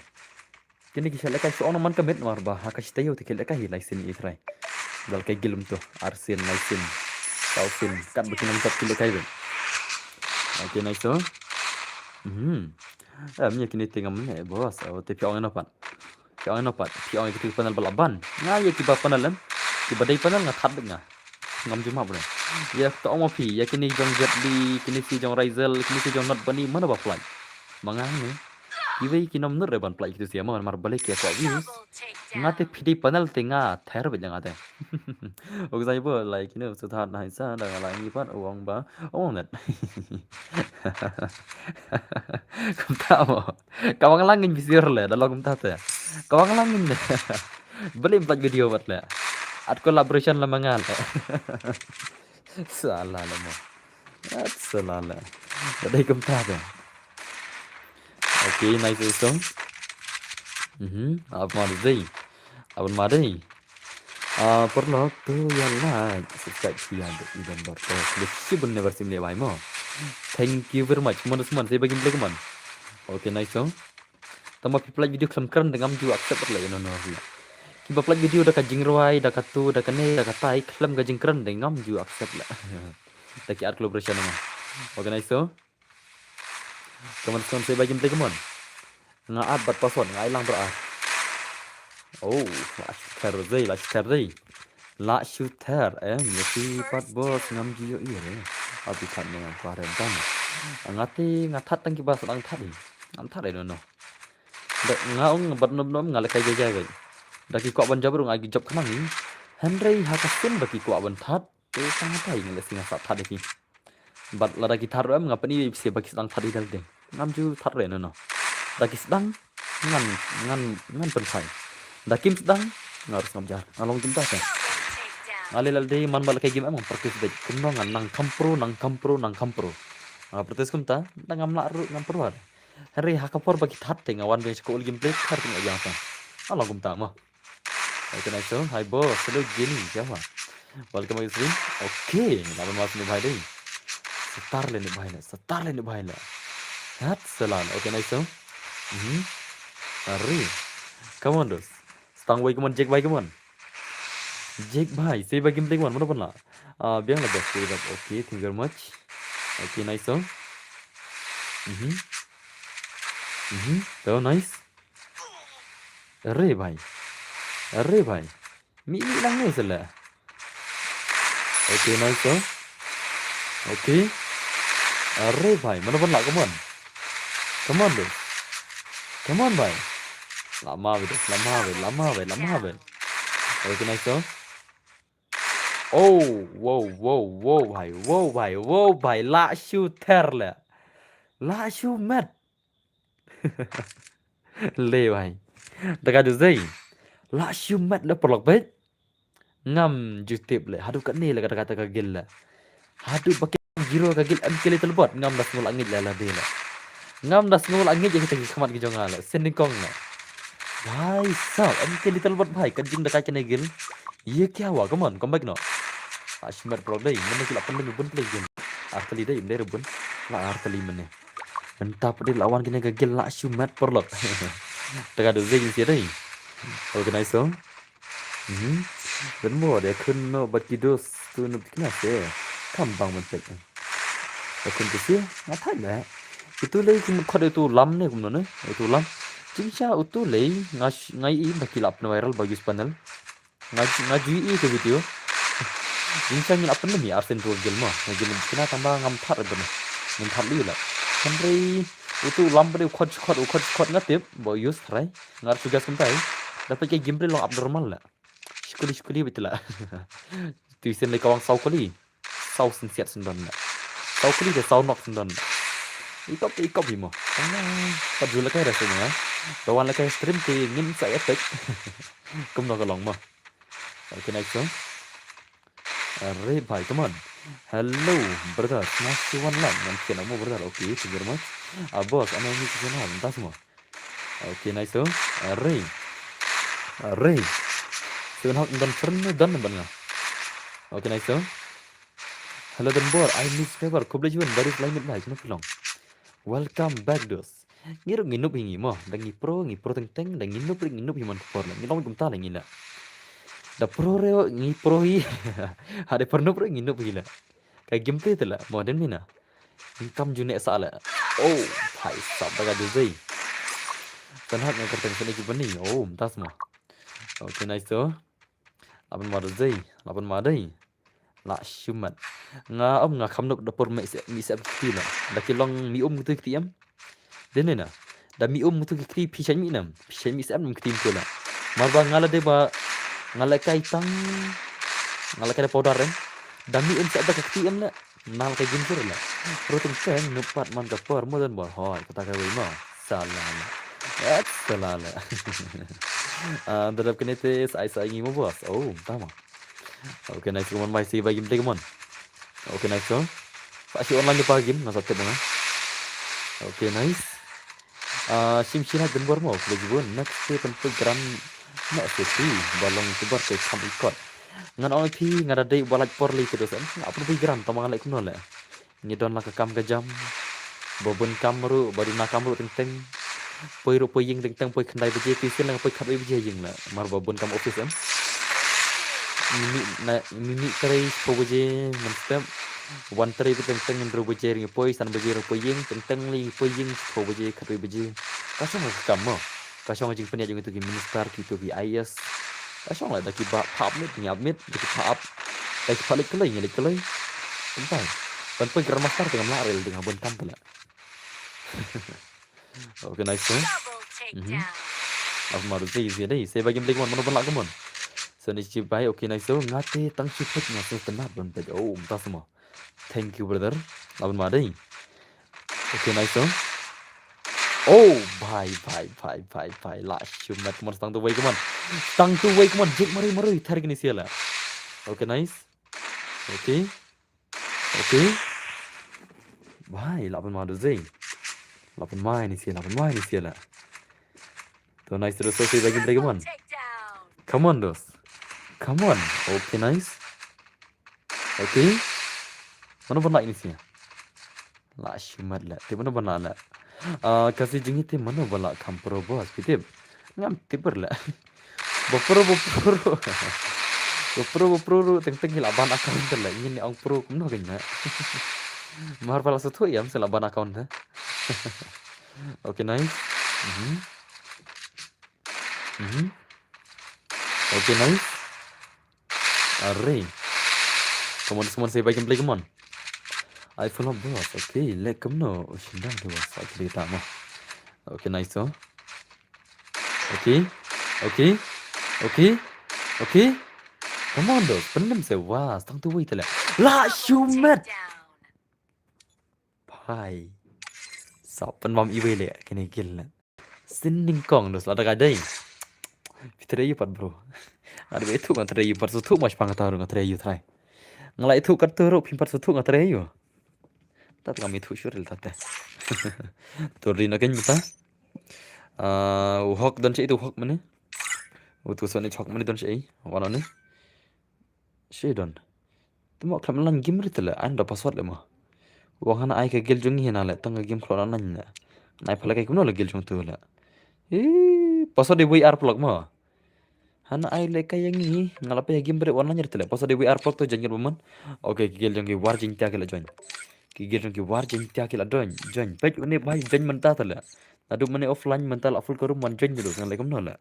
Kini kita lekai so ono man kemit mar bah hakas tayo te kita lekai license itrai. Dal kai gilum tu arsin license. Tausin kat bikin nang kita lekai ben. Okay nice so. Minyak kini tengah mana bos. Oh te piang apa? Piang kita panel balaban. Ngaya kita panelan. Kita dai panel ngatat ngah. Ngam cuma bro. Ya tak mau pi. Ya kini jong jet di kini si jong Rizel kini si jong not bani mana ba fly. Mangang ni. Iwei kinom nur reban fly itu siapa mar balik ya kau views. Ngate pidi panel tengah ther bejang ada. Oke saya pun like ini sudah naik sana dengan lagi pan uang ba. Oh net. Kamu tahu. Kau ngelangin visir le dalam kamu tahu ya. Kau ngelangin le. Beli 4 video buat le. At collaboration lah mangal. Salah lah mo. At salah lah. Tadi kamu tahu. Okay, nice song. Apa madai. Perlu tu yang like, subscribe siang dan bertos. Lebih benar versi ni baik mo. Thank you very much. Mana semua saya bagi play keman. Okay, nice song. Tambah people like video keren dengan juga accept lah yang nonor. Kiba plug video dah kajing ruai, dah katu, dah kene, dah katai, kelam kajing keren dengan juga accept lah. Taki art collaboration nama. Okay, nice so. Teman-teman saya bagi play keman. Ngaat bat password, ngai lang berah. Oh, la shooter, nyeti pat bos ngam jiyo iya. Abi kan dengan parentan. Ngatat tang kiba sedang tadi. Antar no. Ngaung bat nom ngalai kai gaya. Daki kuat ban jabru ngagi job kenang ni. Henry hakasin bagi kuat ban tat. Sangat tai ngale singa sat tat iki. Bat la daki tar ngapa ni bisa bagi sedang tadi dal ding. Ngam ju tar re no. Daki sedang ngan pensai. Daki sedang harus ngamjar. Along jumpa kan. Ngale lal dei man bal kai game among praktis dei. Kuno nang kampro. Praktis kumta ngam la ru ngam perwar. Henry hakapor bagi tat teng awan bench ko gameplay kar ting ajang sang. Along kumta mah. Okay, nice so. Hi boss, hello Jenny, siapa? Welcome to stream. Okay, lawan mas ni bhai deh. Setar le ni bhai le. Hat salan. Okay, nice so. Ari. Come on dos. Stang way come on, Jake bhai come on. Jake bhai, say bhai game play one, mana pun lah. Biang lah boss. Okay, thank you very much. Okay, nice so. So nice. Ari bhai. Mi lang ni salah. Okay, nice so. Okay. Arre bhai, mana pun lah, come on. Bro. Come on bhai. Lama bhai. Okay, nice so. Oh, wow भाई लाशू थेरले लाशू met ले भाई dekat duzai laşu met le perlok bet ngam jutip le hadu kat ni le kata-kata kagil le hadu pakai giro kagil am kili telbot ngam das ngul angit le la de le ngam das ngul angit je kita kemat ke jonga le sending kong le भाई साहब am kili telbot भाई kajing dekat kene gil ye kya हुआ come on come back no ashmer perlok dei mana kila pendem bun play gil artali dei im dei rebun la artali mene entah pada lawan kena gagil laşu met perlok dekat duzai sia dei organize so Vẫn mùa để khuyên nó bật kỳ đô tôi nó biết là sẽ cầm bằng một tịch và khuyên cái xưa nó thấy mẹ thì tôi lấy cái khó để tôi lắm này cũng nó nữa để tôi lắm chính xác tôi lấy ngay ý mà kỳ lập nó viral bagus panel ngay ý cái video chính xác như là apa nih arsen tuh gel mah gel kena tambah ngam thar ada nih ngam thar li lah kan rei itu lam pada ukot ngatip bagus rai ngar tugas kentai dapat kayak gameplay long abnormal lah Sekali betul lah. Tu sen lai kawang sau kali. Sau sen siat sen don lah. Sau kali ke sau nok sen don. Ikop mo. Padul la kai rasanya. Kawan la kai stream ti ngin sa epic. Kum no kalong mo. Okay next one. Arre bhai come on. Hello brother. Nice one lah. Nanti nama brother. Okay, thank you very much. Boss, ana ni kesana. Entah semua. Okay nice one. Arre. Sen hak dan pernah dan benar. Okay nice one. Hello dan bor, I miss favor. Kau boleh jual baru climate lah, cuma pulang. Welcome back dos. Nginup hingi mo, dan ngipro teng dan nginup himan kupor lah. Ngilong kumta lah ngila. Da pro reo ngipro hi. Ada pernah pro nginup gila. Kayak gameplay tu lah, modern ni na. Income junek salah. Oh, hai sab baga duzai. Sen hak yang kerteng sini juga ni. Oh, entah semua. Okay nice tu. Lapan madai. La shumat nga om nga khamnok da por me se mi se kti na da ki long mi tu kti am den na da mi tu kti pi chan mi nam pi chan mi se am kti tu na mar ba ngala de ba ngala kai tang ngala kai powder ren da mi se da kti am na nal kai jin sur la pro tung sen nupat man da por mo dan bor hoy kata ka wi mo salam salala dadap kenete sai ngi mo bos oh tama. Okay nice come on bhai see game play come on. Okay nice so. Pasti online pa game nasa tip mga. Okay nice. Sim sila dan bor mo klejibon next pen program na sesi balong tubar ke kam ikot. Ngan on pi ngada dei balak porli ke dosen. Apa program tamang lek kuno le. Ni don la ka kam ka jam. Bobon kamru baru na kamru teng poi ro poi ying teng poi khandai beje pi sen lang poi khat beje ying la mar bobon kam office am. Mimi tray poje mantap wan tray teng ndro beje ring poi san beje ro poi ying teng li poi ying poje khat beje kasong kam mo kasong jing penia jing tu ki minister ki tu ki IS kasong la da ki ba phap mit nyap mit ki phap da ki phalik kelai nyalik kelai entai pan poi gram master tengam la rel dengan bon kam pula. Okay nice aku maru sih deh saya bagi beli mana pun lah kemon so ni chip baik okay nice so ngate tang chipet ngaso tenat don pej oh entah semua thank you brother lawan madai okay nice so oh bye lah shumat kemon tang tu way kemon jek mari tarik ni siala okay nice okay bye lawan madu zai lawan mai ni siala so nice terus so saya bagi beli kemon. Come on, dos. Come on. Okay, nice. Okay. Mana pun ini sih. Lah, shumat lah. Tapi mana pun lah. Kasih jengi te mana pun lah. Kampro bos. Kita ngam tiper lah. Bopro. Bopro. Teng hilaban account lah. Ini ni ang pro kumno kena. Mahar pala satu ya, mesti laban account ha. Okay, nice. Okay, nice. Array. Come on, saya bagi play, come on. iPhone boss. Okay, let come no. Shindang tu boss. Okay, tak mah. Okay, nice so. Okay. Come on dos, pendem sewa, stang tu wait lah. La shumet. Bhai. Sapan mam iwe le kene kill. Sining kong dos ada kadai. Fitre yu pat bro. Ada betu kan tre yu pat sutu mas pangataru kan tre yu trai. Ngalai tu kat tu ro pimpat sutu kan tre yu. Tat kami tu syuril tate. Turri na ken mata. Hok dan itu hok mana? Utu sone hok mana dan sei? Wana ne? Sei don. Temo klam lan game ritla anda password le ma. Wang hana ai ka gel jongi hena le tanga game khlo nan na. Nai phala kai kuno le gel jong tu la. Password de VR plug ma. Hana ai le kai yang ni ngalape ya game bre online ritla. Password de VR plug to jangir buman. Okay gel jongi war jing ta kala join. Ki gel jongi war jing ta kala join. Page une bhai join manta ta la. Adu mane offline mental full ko room man join dulu ngalai kum no la.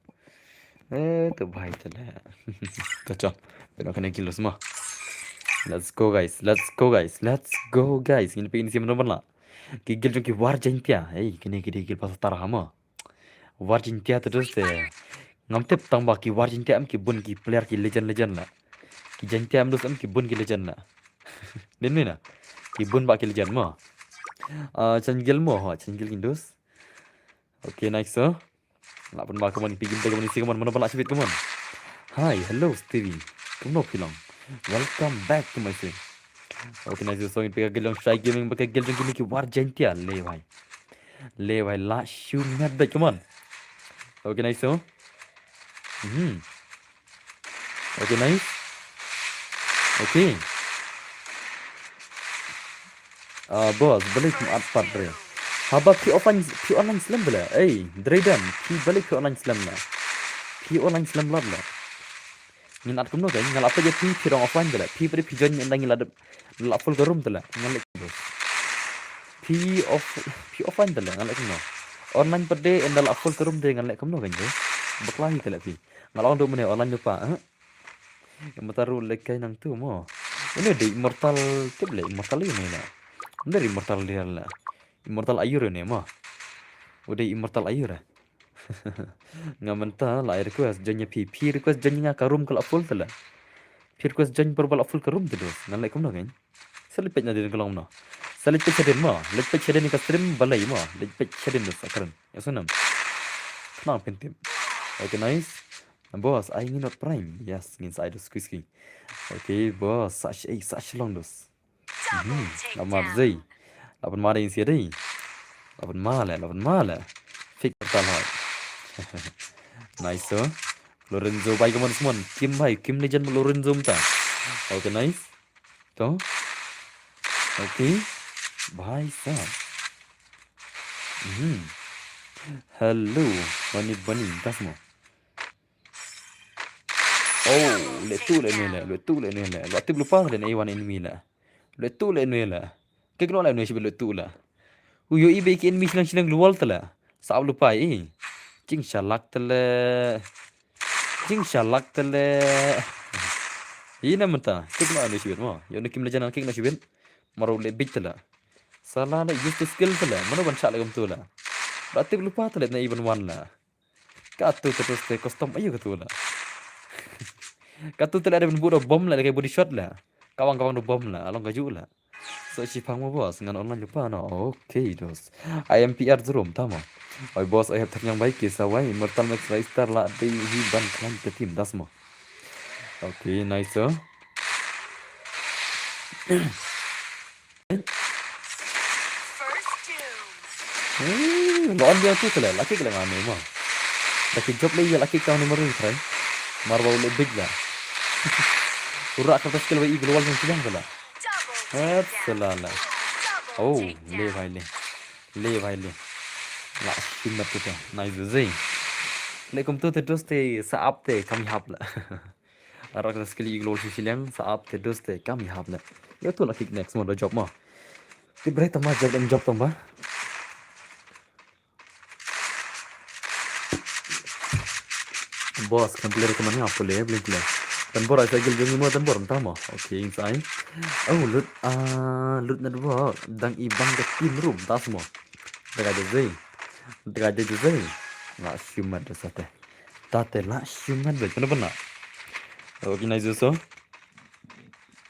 Tu bhai ta la. To cho. Pero kena kill semua. Let's go guys. Ini pengen siapa nomor lah. Gigil jong ki war jentia. Kini gigil pas tarah ma. War jentia terus deh. Ngamtep tambah ki war jentia am ki bun ki player ki legend lah. Ki jentia am dus am ki bun ki legend lah. Den ni na. Ki bun ba ki legend ma. Changgil mo ha, changgil indus. Okay, nice so. Nak pun ba kaman pigim te kaman isi kaman mana balak sibit kaman. Hi, hello Stevie. Kamu bilang. Welcome back to my stream. Okay, nice so in pega gelong strike gaming pakai gelong gini ki war jentia le bhai la shoot net back come on. Okay, nice so. Okay, nice. Okay. Bos balik mat padre. Haba pi online slam bela. Dredan pi balik pi online slam la. Pi online slam la. Ngin at kumno kan ngal apa je pi rong offline bela. Pi pada pi join ndang ngila la full garum tala ngalek bos. Pi offline tala ngalek kumno. Online pade endal full garum de ngalek kumno kan bos. Baklahi tala pi. Ngalong do mene online lupa. Yang mataru lekai nang tu mo. Ini de immortal tible immortal ini na. Dari immortal dia la. Immortal ayur ni mo. Udah immortal ayur. Ngamenta la request janya pi request janya karum kala full tala. Pi request janya berbal full karum tu dos. Ngalek kumno kan. Selipet na din kalong no. Selipet sedin mo. Lepet sedin ni ka stream balai mo. Lepet sedin dos akaran. Ya sunam. Kenang pentim. Okay, nice. Boss, I ingin not prime. Yes, inside the squisky. Okay, boss, such long dos. Lamar zai. Lapan mara in siadai. Lapan mala. Fik bertahan. Nice, so. Lorenzo baik kaman semua. Kim legend Lorenzo mta. Okay, nice. To. Okay. Bye, sir. Hello. Bunny. Tas mo. Letu le ni la. Waktu lupa dan A1 enemy la. Letu le ni la. Kekno la ni sibil letu la. Uyo ibe ki enemy silang lual tala. Saab lupa Jing shalak tala. Ina menta. Kekno la ni sibil mo. Yo ni kim le janan kekno sibil. Maro le big tala. Salah la use the skill tala. Mana ban shot lagam tu la. Waktu lupa tala na even one la. Katu terus te custom ayo katu la. Katu tala ada buat bom lah kayak body shot lah. Kawan-kawan do bom lah, along gaju lah. So si pang mo bos ngan online lupa no. Okay dos. IMPR zoom tama. Oi bos I have yang baik kisah wai Immortal Max Star lah di ban klan ke tim das mo. Okay, nice so. Loan dia tu tala laki kala ngame mo. Laki job laki kau ni maru try. Marwa le big lah. Urak kertas skill wai global yang sidang tala. Selala. Le bhai le. La shimmat tu. Nice zai. Lekum tu te saap te kami hap la. Arak kertas skill global sidang saap te doste kami hap la. Ya tu laki next mo job mo. Ti bre tama job tamba. Boss kan player ke mana apa le blink le. Tanbor saya gel jongi mo tanbor tama. Okay, inside. Lut na dua dang ibang ke team room tas mo. Daga de zai. La shumat sate. Tate la shumat be benar. Okay, nice so.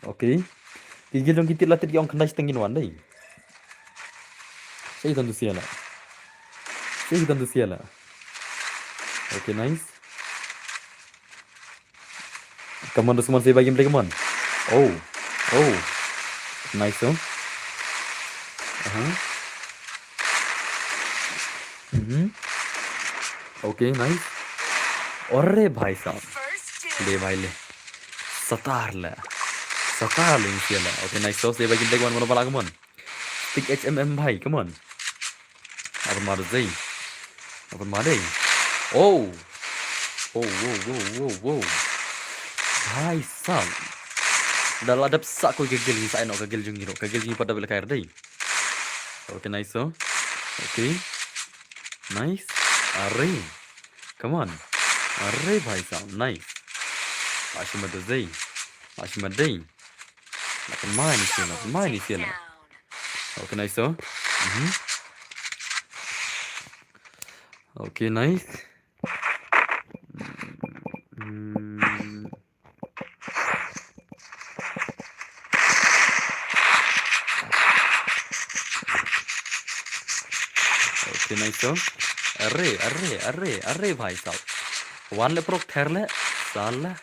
Okay. Gigil dong kita latih yang kena setengin wan deh. Saya tentu siala. Saya tentu siala. Okay, nice. Come on, semua saya bagi mereka come on. Oh, oh, nice so. Okay, nice. अरे भाई साहब ले भाई ले सतार ले इंसियला okay nice so saya bagi leg one mana come on stick HMM भाई come on apa मार दे apa मार दे oh oh wow भाई साहब dah ladap sak ko gagil ni sa no gagil jungi pada bela kair deh okay nice so okay nice are come on are भाई साहब nice Ashima Day. Lapan main ni siya. Okay, nice so. Okay, nice. Okay, nice so. Arre, भाई साहब. One le prok therle. Salah.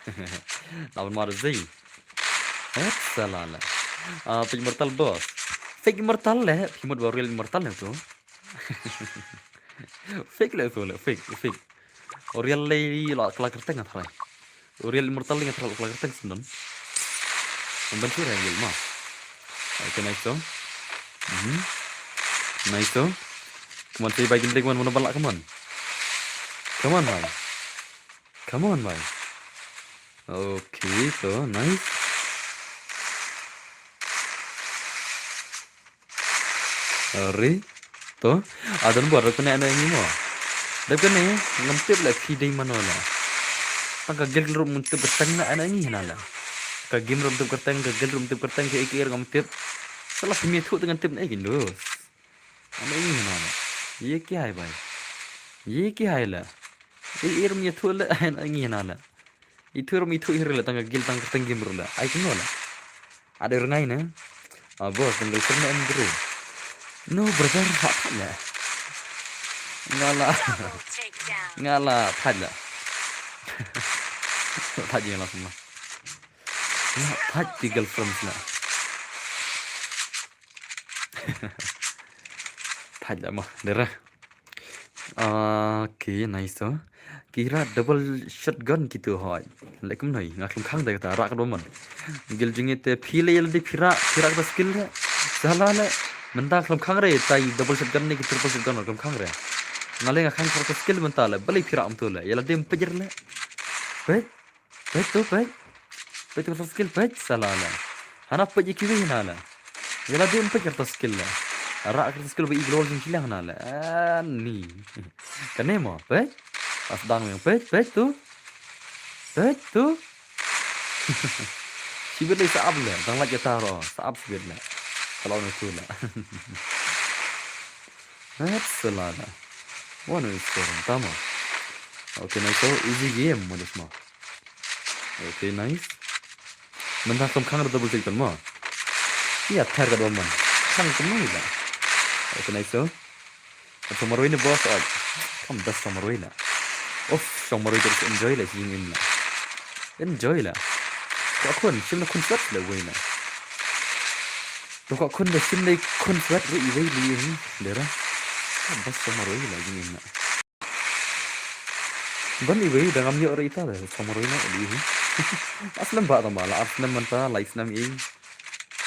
Lawan Marzai. Salah lah. Fake immortal boss. Fake immortal le. Himut baru real immortal le tu. Fake le tu le. Fake. Real le la kelak kerteng apa? Real immortal le kelak kerteng sendon. Membantu real mah. Okay, nice so. Nice so. Come on, saya bagi leg one mana balak come on. Come on, bhai. Okay, so nice. Arre, to adan buat aku nak ini mo. Dah kena ngempit lah video mana lah. Pag gagil room untuk berteng na anak ini nala. Kagim room untuk berteng, gagil room untuk berteng ke ikir ngempit. Salah pemia tu dengan tip naik gitu. Anak ini nala. Ye क्या है भाई? ये क्या है ला? ये इरम ये थोड़ा ini nala. Itu rum itu irla tangga gil tangga tenggim rula. Ai kuno la. Ada orang lain bos tanggal serna bro. No brother hapla. Ngala thadla. Thadji langsung mah. Thad di girlfriends lah. Thadla mah derah. Okay, nice so. Kira double shotgun gitu hoy. Lekum noi ngakum khang da ta rak do man. Gil jingi te phile yel di phira ka skill le. Sala le menta kham khang re tai double shotgun ni ki triple shotgun kham khang re. Ngale nga khang ka skill menta le bali phira am to le. Yela dem pejir le. Pej ka skill pej sala le. Hana pej ki wi na le. Yela dem pejir ta skill le. Rak ka skill bi iglol jing hilang na le. Ni. Kanemo pej Asdang yang pet tu sibir lagi saab le dang lagi taro saab sibir le kalau tu lah selana one is tama okay nice so easy game modus mah okay nice mentang khang double kill kan mah iya thar ka man khang kemui lah okay nice so tomorrow ini boss kam das tomorrow ini tomorrow terus enjoy lah singin lah. Enjoy lah. Kau kun suat lah gue lah. Kau kun dah kun suat gue ini derah. Bas tomorrow lah singin lah. Ban iwe dah ngambil orang itu lah tomorrow lah ini. Aslam ba tambah lah. Aslam mentah life nam ini.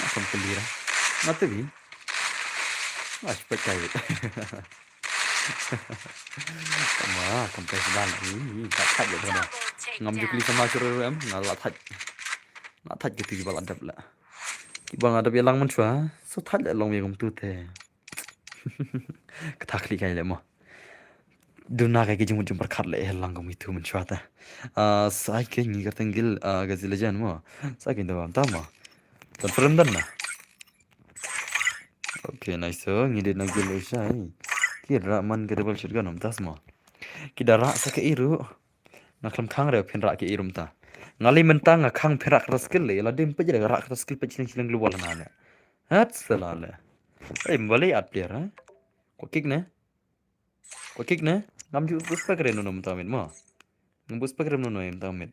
Asam pelira. Mati bi. Aspek kaya. Sama sampai sedang ini tak thad vậy thôi nè ngầm được li sama churu em là thad cái gì bảo adab lah bang adab yang lang menchua so thad lại long yang tu the kathakli kai le mo duna kai jumut jumper khat le lang gom itu menchua ta sai ke ni ka tenggil gazil jan mo sai ke dawam ta mo confirm dan na okay nice so ni de nagil usai kira man ke double shotgun tas mo kidara sa ke iru naklam khang re phen ra ke irum ta ngali mentang akang perak skill le la dim pejere rak skill peciling-ciling global nana hat salale mbali at player ha ko kick ne ngam ju puspa kare no nom tamin mo ngam puspa kare no nom tamin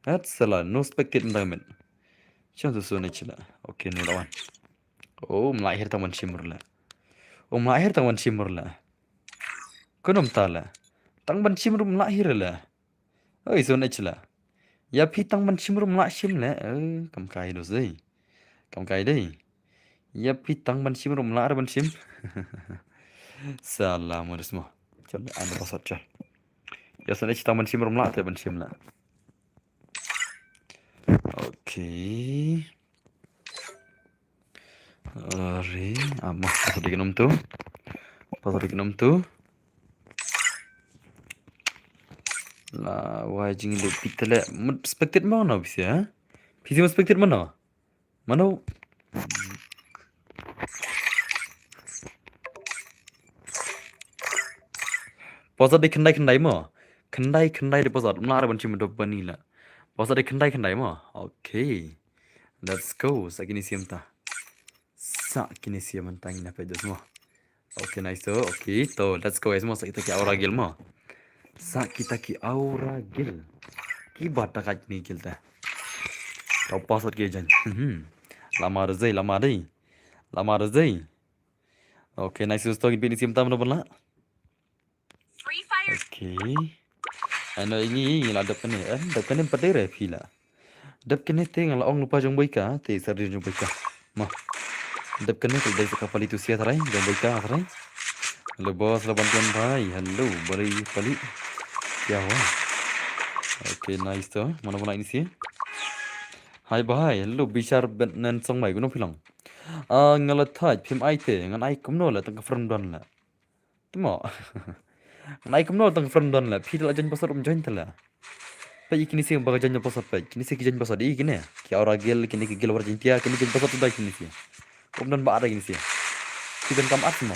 hat sala no spectate tamin chon su ne chila okay ne lawan oh melahir taman simurla oh melahir taman simurla konom tala tang ban simur melahir la oi so ne chila ya phi tang ban simur melak sim la kam kai do zai kam kai dei ya phi tang ban simur melak ban sim salah mo semua chal anda pasat chal ya so ne tang ban simur melak te ban sim la okay Ari, amah pasal di genom tu. Lah, wajing lu pitale, spectate mana bisa? Bisa spectate mana? Mana? Pasal di kendai mo. Kendai di pasal. Mana ada banci mendop bani lah. Pasal di kendai mo. Okay, let's go. Sakini siam ta. Sakini siam mentang ina pedo semua. Okay, nice tu. Okay, to let's go semua. Kita ki aura gil mo. Kita ki aura gil. Ki bata kaj ni gil ta. Kau pasal ke jan. Lama rezai. Okay, nice tu. Kita ni siam ta mana bala. Okay. Ano ini lah depan ni pada refi lah. Depan ni tengok lah orang lupa jong baika, te sari jong baika. Mah. Depan ni dari kapal itu siapa terai, jong baika terai. Hello bos, lawan tuan bhai. Hello, balik. Ya wah. Okay, nice tu. Mana ini sih? Hai bhai, hello bicar nan song mai gunung pilang. Ngalat thaj phim ai te, ngan ai kumno la tang friend don la. Timo. Nai kumno tang friend don la, phi la jan pasar join tala. Pa ikini sih baga jan pasar pa, kini sih jan pasar di kini. Ki aura gel kini ki gel war jintia, kini jan pasar tu dah kini sih. Om ba ada kini sih. Ki dan kam at mo.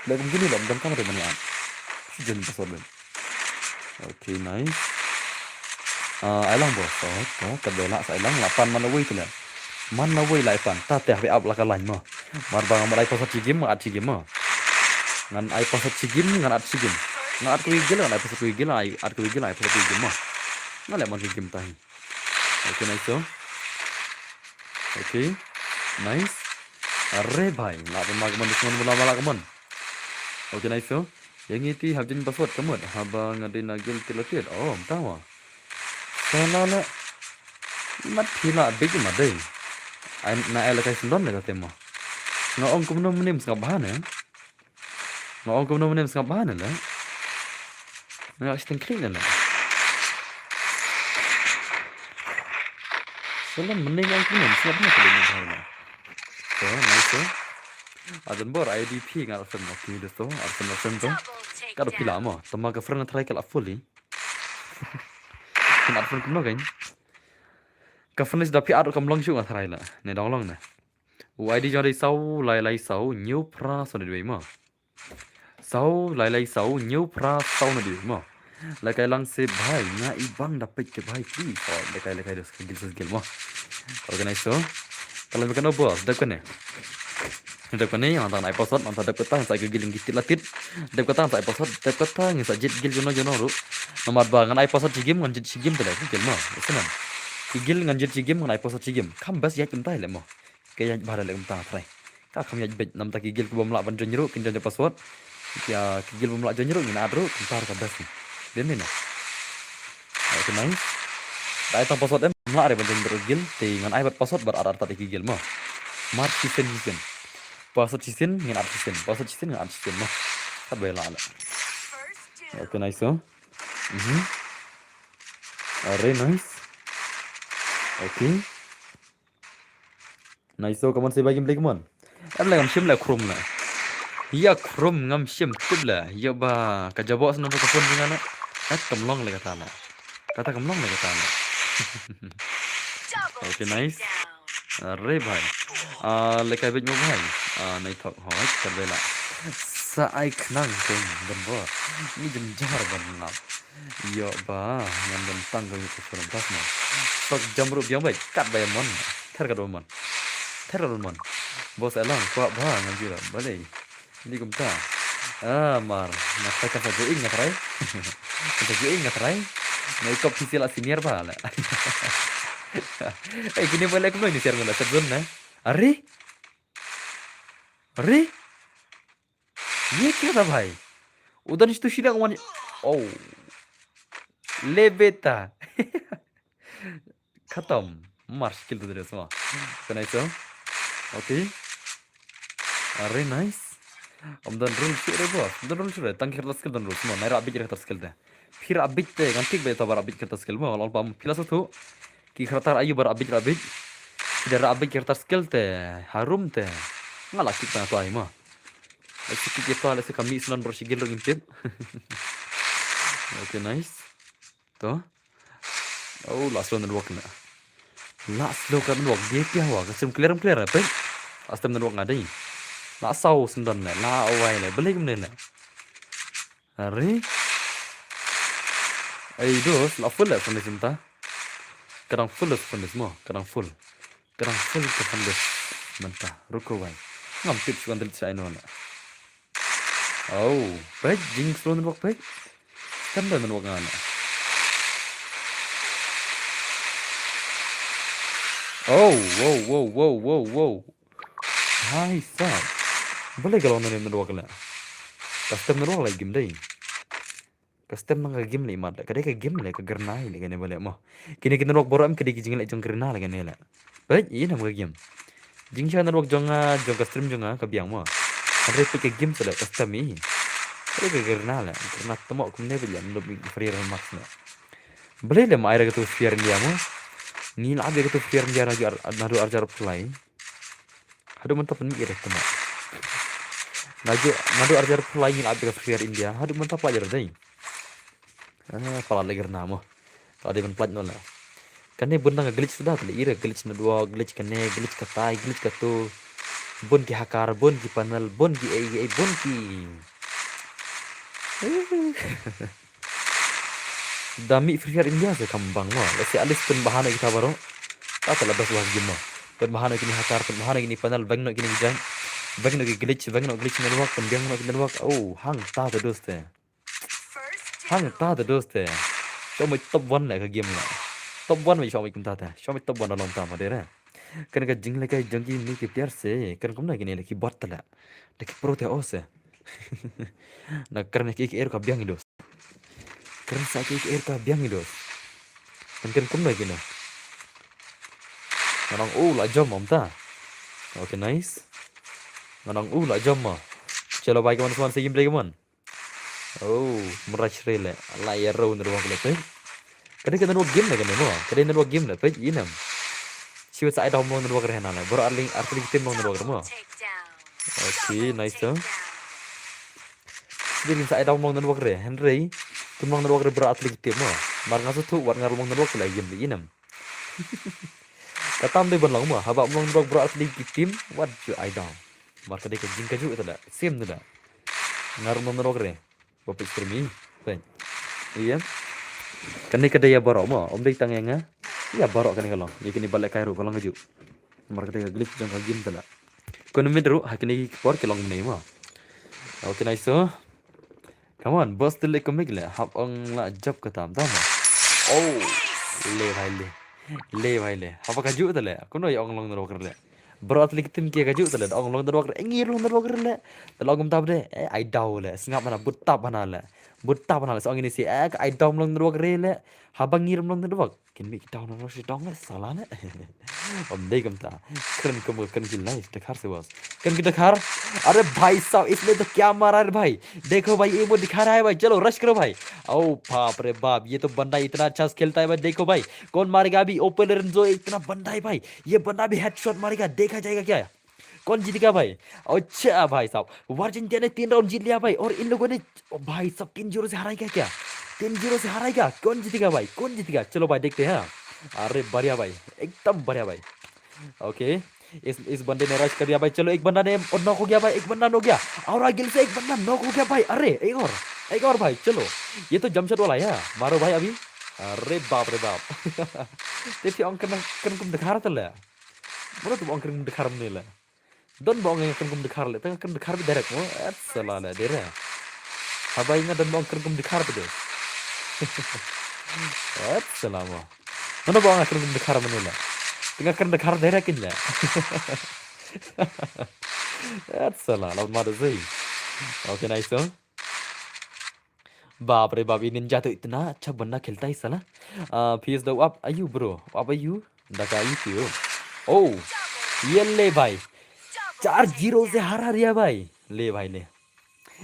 La kum gini lam dan kam ada mani at. Si jan pasar ben. Okay, nice. Ailang bos. Oh, kadela sa ailang 8 mana wei tala. Mana wei lai pan, ta teh be up la kalain mo. Mar bang mar ai pasar cigim mo at cigim mo. Ngan ai pasat sigim ngan at sigim ngan at kuigil ngan ai pasat kuigil ai at kuigil ai pasat kuigil mah ngan le mon sigim tahi. Okay, nice so. Okay, nice. Arre bhai la pun mag mon semua bola malak mon. Okay, nice so. Yang itu habjin pasat kamut habang ada nagil tilatit. Oh tahu. Salah la mat phila big ma dei ai na ele kai sundon le ta mo no ong kum no menim ska bahane no ong kum no menim ska bahane la na ich den kriegen la Salam mening ong kum no ska bahane le ni bahane so nice adan bor IDP ngal fen mo ki desto arsen fen to kada pila mo tama ka frena try kala fully kin arsen kum no gain ka frena da pi adu kam long shu ngal try la ne dong long na ID jadi sau lai sau new pra so de mo sau lai sau new pra sau na de mo la kai lang se bhai na ibang dapat ke bhai please or la kai dos skill mo organize so kalau bukan bos dak kan dak kan yang tang ai posot antara dak petang sa giling gitit latit dak petang sa posot dak petang sa jit gil jono ru nomor bangan ai posot sigim ngan jit sigim tele gil mo senan igil ngan jit sigim ngan ai posot sigim kam bas ya kuntai le mo kaya bahada le umta trai ka kam ya bet nam ta gil ku bom la ban jonjro kin jon password ya gil bom la jonjro ngin adro kuntar ka bas den ne okay, nice dai tang password em la re ban jonjro gil te ngan ai bat password bar arar ta gil mo mar season password season ngin ar season password season ngin ar season mo ka bela la okay, nice so are nice okay. Nice so kaman se bagi beli kaman. Em la ngam sim la krum la. Ya krum ngam sim tib la. Ya ba ka jabo sna ka pon ngana. At kamlong le kata la. Kata kamlong le kata la. Okay, nice. Re bhai. Le kai bej mo bhai. Nai thok hoi ka bela. Saai kenang keng dan bo. Ini jam jahar banap. Yo ba yang bentang kau itu suram tas mo. Sok jam rup yang baik kat bayam mon. Ter kat mon. Ter kat mon. Bos elang kuat ba ngajira balai. Ini kumta. Mar. Nak tak saja ingat rai. Saja ingat rai. Nah ikut sisilah senior ba lah. Gini boleh aku ini siar ngula sebelum na. Are? Are? ये क्या था भाई उधर तो सीधा वन ओ ले बेटा खत्म मार स्किल तो दे semua kena itu oke are nice dan rule sih bos dan rule sih tangki kertas skill dan rule semua naik abis kertas skill deh फिर abis deh kan tik betul bar abis kertas skill mau lalu pam filas itu ki kertas ayu bar abis tidak abis kertas skill teh harum teh ngalah kita tuh ayo mah kita lah kami selan bersigil ngintip oke nice tuh oh last one walk na last lo kan walk dia kia walk sem clear apa astem walk ngada ni la sau sendan na la awai na beli kemana na hari ai dos la full lah sampai cinta kadang full semua kadang full ke sampai mentah ruko wai ngampit suan dari saya nona oh baik jing slow walk baik kan dan walk ngana oh wow hai sab boleh kalau nanya menurut kalian custom menurut lagi game deh custom nang game ni mat kadai ke game le ke gernai le kan boleh mah kini kita nuruk boram kadai ke jingla jong gerna le kan le baik ini nama game jing cha nuruk jonga jong custom jonga ke biang mah ada ke game sudah custom ini kadai ke gerna le karena temo kumne bilang lebih free max na boleh le mai ke tu fear dia mah ni lah dia ke fear dia lagi nadu arjar play hadu mantap ni ire temo nadu arjar play ni abis ke fear India hadu mantap ajar deh pala lagi nama ada yang plat nol kan ni benda glitch sudah tadi ira glitch na dua glitch kan glitch katai glitch katu bon ki hakar bon ki panel bon ki ai bon ki dami free fire India se kambang mo lesi alis pun bahana kita baru tak lebas wah game pun bahana kini hakar pun bahana kini panel bang no kini jang bang no glitch na dua pun biang no kini dua oh hang ta terus teh hang ta terus teh cho mày top 1 lại cái game này top 1 mày cho mày chúng ta ta cho mày top 1 là lòng ta mà đấy ra cái này jing lại cái jing cái ni cái tiar se cái cũng là cái này là cái bot là cái pro theo ose nah karena cái air ka biang itu karena saya cái air ka biang itu kan cũng là cái này orang lah jom om ta okay nice orang lah jom mà chalo bye kawan kawan game play kawan oh merach rele layar round ruang kelapa kadai kita nuak game lah kan no kadai nuak game lah pej inam siwa sai dom long nuak rehna lah bro arling tim long nuak mo okay nice tu jadi sai dom long nuak reh Henry tim long nuak reh bro arling tim mo mar ngasu tu war ngar long nuak lah game inam katam dei ban long mo haba long nuak bro arling tim what you I down mar kadai ke jing kaju itu dah same tu dah ngar long nuak reh bapak streaming pen iya kan ni kedai ya borok mo om dei tangeng ya borok kan kalau ni kini balik kairu kalau ngaju mar kedai glitch jang game tala kono midru hakini por kelong nei mo okay nice so come on boss tele komik le hap ong la job ka tam ta mo oh le bhai le hapa kaju tale kono ya ong long ro kerle berat lik tim kia kaju tale ong long ro kerle ngir long ro kerle talo gum tab de ai dau le singap mana butta bana le so ini si ai dau long ro kerle haba ngir long ro kin mi dau ro si dong le salah le om dei gum ta kren kan ki live देखा से बस kan ki देखा अरे भाई साहब इसमें तो क्या मारा रे भाई देखो भाई ये वो दिखा रहा है भाई चलो रश करो भाई ओ बाप रे बाप ये तो बंदा इतना अच्छा खेलता है भाई देखो भाई कौन मारेगा अभी ओपन रेंजो इतना बंदा है भाई ये बंदा भी हेडशॉट मारेगा देखा जाएगा क्या कौन जीतेगा भाई अच्छा भाई साहब वर्जिनिया ने 3 राउंड जीत लिया भाई और इन लोगों ने भाई सब 3-0 से हराएगा क्या 3-0 से हराएगा कौन जीतेगा चलो भाई देखते हैं अरे बढ़िया भाई एकदम बढ़िया भाई ओके इस बंदे ने रश कर दिया भाई। चलो एक बंदा ने और नॉक हो गया भाई, एक बंदा नॉक हो गया। और आगे से एक बंदा नॉक हो गया भाई। अरे एक और भाई। चलो ये तो जमशेद वाला है, मारो भाई अभी। अरे बाप रे बाप। Tapi ang kan kum dekar tuh lah. Mana tuh ang kan kum dekar nih lah. Don bong yang kan kum dekar lah. Tengah kan dekar derek mo. Salah lah derek. Apa ingat don bong kan kum dekar tuh. Salah mo. Mana bong yang kan kum dekar nih lah. Tengah kan dekar derek ini lah. Salah lah mana sih. Oke nice tuh. बाप रे बाप, ये निंजा तो इतना अच्छा बंदा खेलता है साला। फीस दो आप आयु ब्रो, आप आयु डका आयु क्यों। ओ ये ले भाई, 4-0 से हारा दिया भाई। ले भाई ले,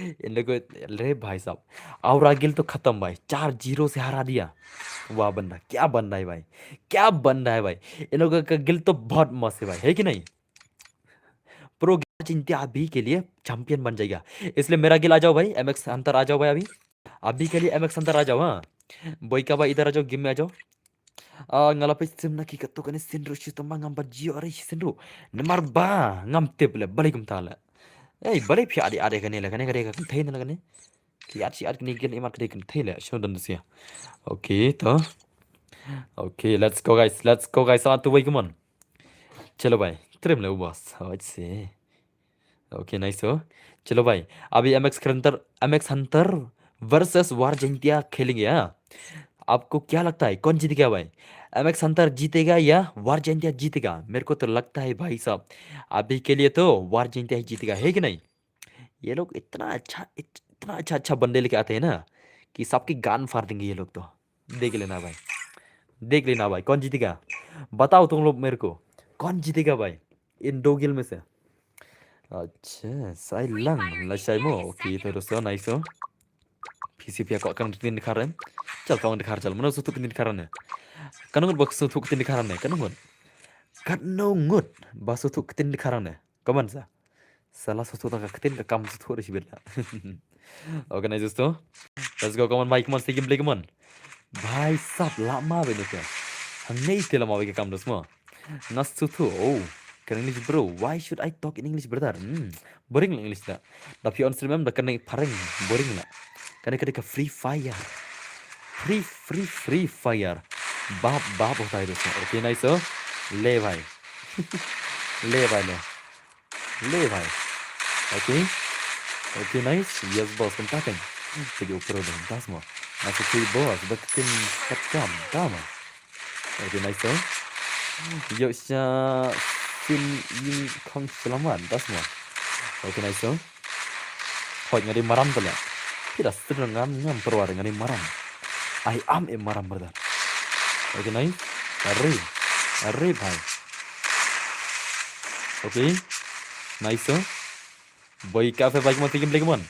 इन लोगों ले भाई साहब। और गिल तो खत्म भाई, 4-0 से हरा दिया। वाह बंदा, क्या बंदा है भाई, क्या बंदा है भाई। इन लोगों का गिल तो बहुत मस्त है भाई, है कि नहीं। प्रो चिंता अभी के लिए चैंपियन बन जाएगा, इसलिए मेरा गिल आ जाओ भाई। एमएक्स अंतर आ जाओ भाई अभी के लिए। एमएक्स अंतर आ जाओ। हाँ बोई का भाई इधर आ जाओ, गेम में आ जाओ। ngalapit sim na kikato kani sindro shito mangamba jio ari sindro nemar ba ngam teple balik kumtala balik phi ade ade kani la kani kare ka thai na kani ki at si at kani gen imar kare kan thai la show dan sia. Okay to okay, let's go guys on to way, come on चलो भाई ट्रिम ले बॉस अच्छे। Okay nice हो। चलो भाई अभी MX Hunter versus वारजेंटिया खेलेंगे। हाँ आपको क्या लगता है कौन जीतेगा भाई। एमएक्स हंटर जीतेगा या वारजेंटिया जीतेगा। मेरे को तो लगता है भाई साहब अभी के लिए तो वारजेंटिया ही जीतेगा, है कि नहीं। ये लोग इतना अच्छा बंदे लेके आते हैं ना कि सबकी गान फाड़ देंगे ये लोग तो। देख लेना भाई, देख लेना भाई कौन जीतेगा। बताओ तुम लोग मेरे को कौन जीतेगा भाई इन दो गिल में से। अच्छा saya lang lah saya mau oke terus so nice so PCP kok kan tin karen chal kawan dikhar chal mana sutuk tin karen kanungut bak sutuk tin karen kanungut bak sutuk tin karen kaman sa salah sutuk tak tin ka kam sutuk ri bela. Oke nice so let's go kawan Mike mon segim play kaman भाई साहब lama bener ya hangai te lama ke kam semua nas sutuk. Oh kan English bro, why should I talk in English brother. Boring lah English dah. Tapi on stream dah kena pareng boring lah. Karena ketika free fire, free fire, bab होता है दोस्तों। Okay nice हो ले भाई। ले भाई ले भाई। ओके नाइस यस बॉस तुम taken pergi pro dong das mo masuk free boss deketin tekan dama. Oke nice ho yuk sya Fin Yin Kong selamat das mo. Oke nice ho hoi ngari maram tu lah tidak sedang ngam perwar ngari maram I am maram brother. Oke nice arre bhai. Oke nice ho boy cafe bike mo tigim lagi mon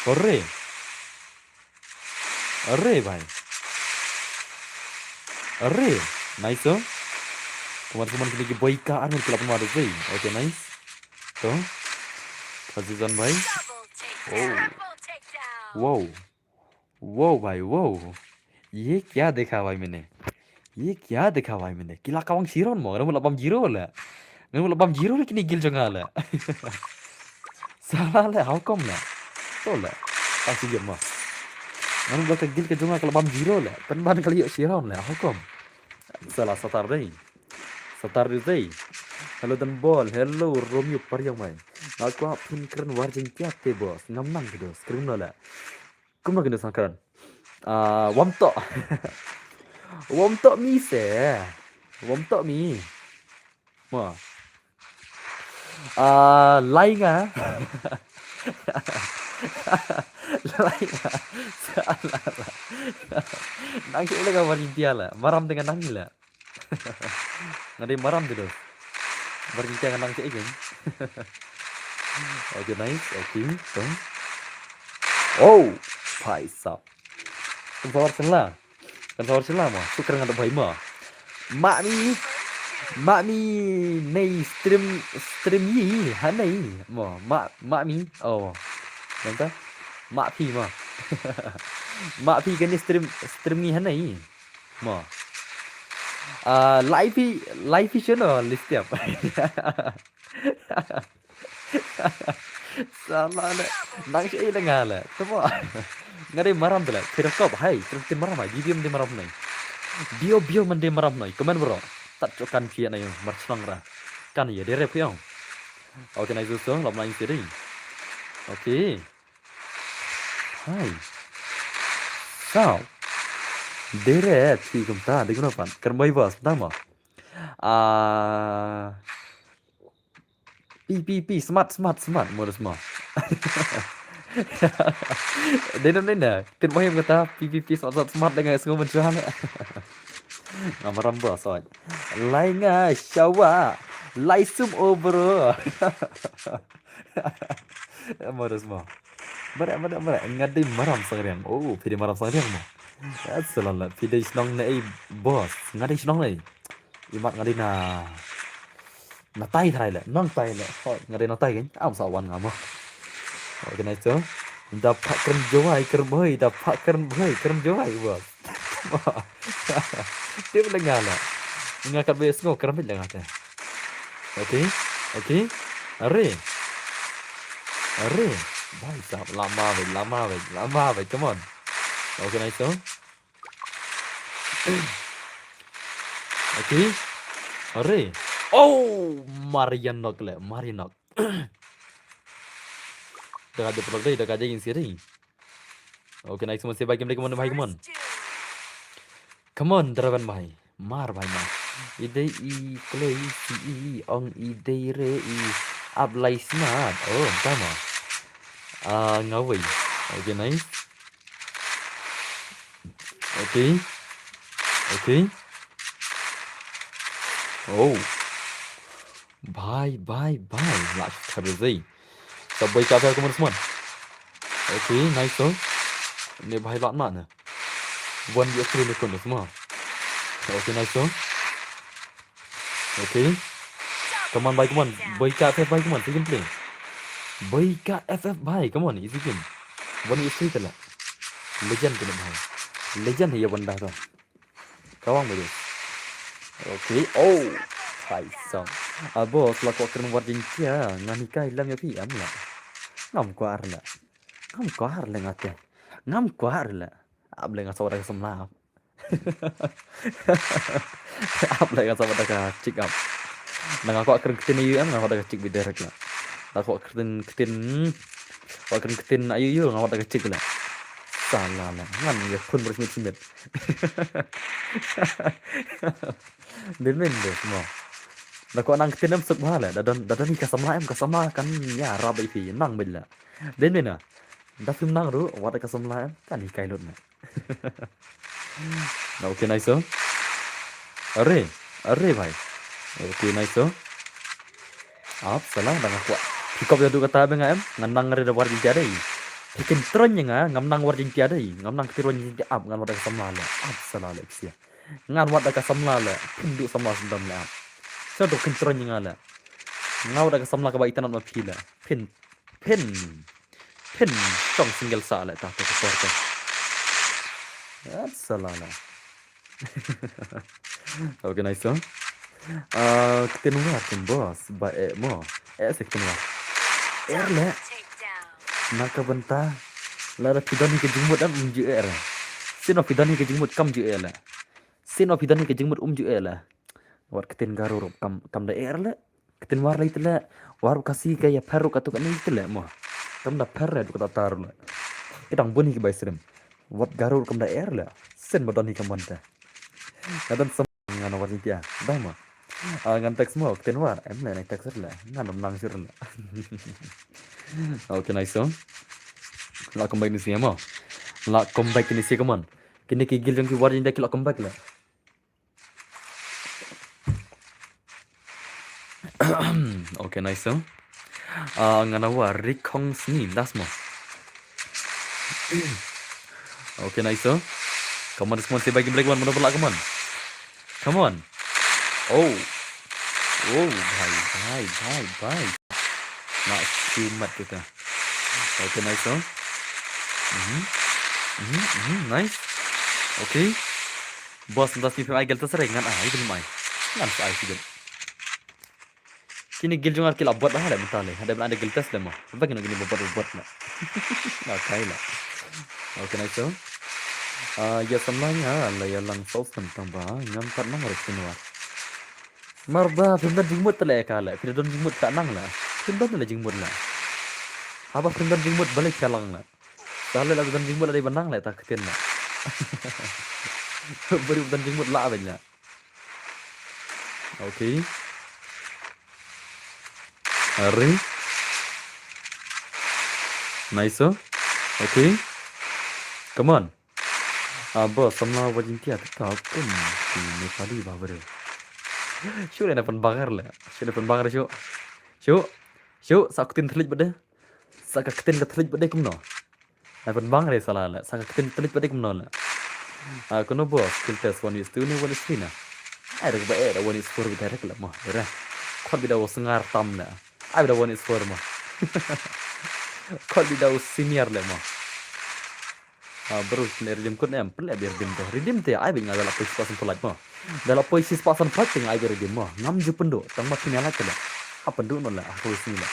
arre bhai arre nice ho teman-teman lagi boykaan untuk lapan wadah sih. Oke nice tuh Kazizan भाई। wow wow भाई wow ये क्या देखा भाई मैंने, ये क्या देखा भाई मैंने। किला kawang siron mo nganu lapam jiro lah nganu lapam jiro lah kini gil jengah lah. Salah lah how come lah to lah pasti dia mah nganu belakang gil ke jengah ke lapam jiro lah penban kali yuk siron lah how come. Salah satar deh. Hello dan ball, hello Romeo Pariang main. Aku apun keren Warjentia te bos, ngamnang gitu, skripno lah. Kumna gitu sangkaran. Wamtok, wamtok mi se, wamtok mi. Wah, lain ah, lain ah, salah lah. Nangis lagi Warjentia lah, maram dengan nangis lah. Ngadi maram gitu. Berbincang dengan nangis igen. Oke nice, oke tuh. Oh, भाई साहब kan sawar sila mah suka dengan bayi mah makmi nei stream yi hanai mah makmi oh nanti makpi mah makpi kan stream yi hanai mah live channel setiap. Salah le. Nang siya ilang le. Tama. Ngari maram dala. Kira kau hai. Terus tim maram ai. Diam di maram nai. Bio mandi maram nai. Komen bro. Tak cokan kia nai. Marchnang ra. Kan ya dere piang. Oke nai susu. Lop nai siri. Oke. Hai. Sao. Dere ti kumta. Di kunapan. Kermai bos. Tama. Pi smart modus mo. Đến đến nè, tiền bao nhiêu người ta PPP smart dengan semua menjual. Ngamaram bos soy. Lai nga shawa. Lai sum over. Modus mo. Bara ngadi maram sangriang. Oh, pidi maram sangriang mo. Selalu pidi snong nei bos. Ngadi snong nei. Imat ngadi na tay thay lệ, nong tay lệ. Ngadi nong tay kan. Am sawan ngamo. Oke nice tuh. Dapatkan jawai kerboi, dapatkan boy jawai bos. Dia boleh ngala. Ngangkat bes ngo keramit lah ngata. Oke. Are. Baik sah lama weh. Come on. Oke nice tuh. Oke. Are. Oh, Marian knock. Dah ada yang siri. Oke nice semua saya bagi mereka mana bahai kemon. Come on, dragon bahai. Mar bahai mar. Ide i klei si ong ide re i ablai smart. Oh, sama. Ngawai. Oke nice. Oke. Oh. Bye. Lah terus. Sabay ka phê kemon semua. Oke, nice tuh. Ini bahai lot mana? One year free ni kon semua. Oke, nice tuh. Oke. Come on, bye, come on. Boy ka FF bye, come on. Second play. Boy ka FF bye, come on. Easy game. One year free telah. Legend kena bhai. Legend है ये बंदा तो. Kawang boleh. Oke. Oh. Hai song. Abo kalau kau kena buat jinkia, nganika ilam ya pi am lah. Ngam kuar lah ngate. Ngam kuar lah. Ab lenga sawada semla. Ab lenga sawada ka cik am. Nang aku akan ketin ayu am ngawada ka cik biderek lah. Aku ketin ayu ngawada ka cik lah. Salah lah. Ngan ya pun bersimit. Demen deh semua. Nah kok nang ketin em suk bhala dadan ni kasamla kan ya rabai fi nang billa. Den bena. Da film nang ru wada kasamla em kan ikai lut na. Nah oke nice. Are bhai. Oke nice. Ap salah dang aku. Pikop ya du kata benga em nganang ngare da war jintia dei. Pikin tron nga ngam nang war jintia dei. Ngam nang ketiron jintia ap ngan wada kasamla la. Ap salah le sia. Ngan wada kasamla la. Pindu sama sendam la. So do kentron yang ala. Ngau dah kesamla kebaikan nak mapila. Pin. Tong single salah tak tu kesorta. Salah lah. Oke nice so. Ketenuar kan bos. Baik mo. Seketenuar. Le. Nak bentah. Lara pidani ke jumut am je era. Sino pidani ke jumut kam je era. Sino pidani ke jumut je era. War ketin garur kam da le ketin war lait le war kasih kayak peru katu kan itu le mo kam da perre du kata tar le idang buni ke baisrem wat garur kam da le sen bodon hi kamanta kadan sem ngan war dia dah mo ngan teks mo ketin war em le teks le ngan nang sir le oke nice so la comeback ni siamo la comeback ni si kamon kini kigil yang ki war inda ki la comeback le. Oke nice so. Ngana war rikong sni das mo. Oke nice so. Come on semua bagi break one mana pula come on. Oh bye. Nak simat kita. Oke nice so. Nice. Oke. Bos entah si ai gel tersering ngan ai bin mai. Ngan sai si gel. Kini gel jungar kila buat lah ada mentale. Ada ada gel tes dah mah. Bagi nak gini buat nak. Makai lah. Oke nice so. Ya semuanya lah ya lang sauce tentang ngam kat nang harus keluar. Marba pindan jingmut tele kala. Pindan jingmut tak nang lah. Pindan tele jingmut lah. Apa pindan jingmut balik kalang lah. Sale lah pindan jingmut dari benang lah tak ketin lah. Beri pindan jingmut lah banyak. Oke. Hari. Nice so. Oke. Come on. Bos sama wajin tiap tak pun ini tadi babar. Syuk nak penbangar lah. Syuk nak penbangar syuk. Syuk sakutin telit bade. Sakakutin telit bade kumno. Nak penbangar salah lah. Sakakutin telit bade kumno lah. Kono bos skill test 1 is 2 ni 1 is 3 nah. Ai dak bae dak 1 is 4 bida rek lah mah. Dera. Khot bida sengar tam lah. Ai bida 1 is 4 mah. Khot bida senior lah mah. Baru redeem code em perlu biar redeem tu ai binga dalam posisi pasan pelat mah dalam posisi pasan pelat ting ai redeem mah ngam je pendo tang mat nyala kena apa pendo non lah aku sini lah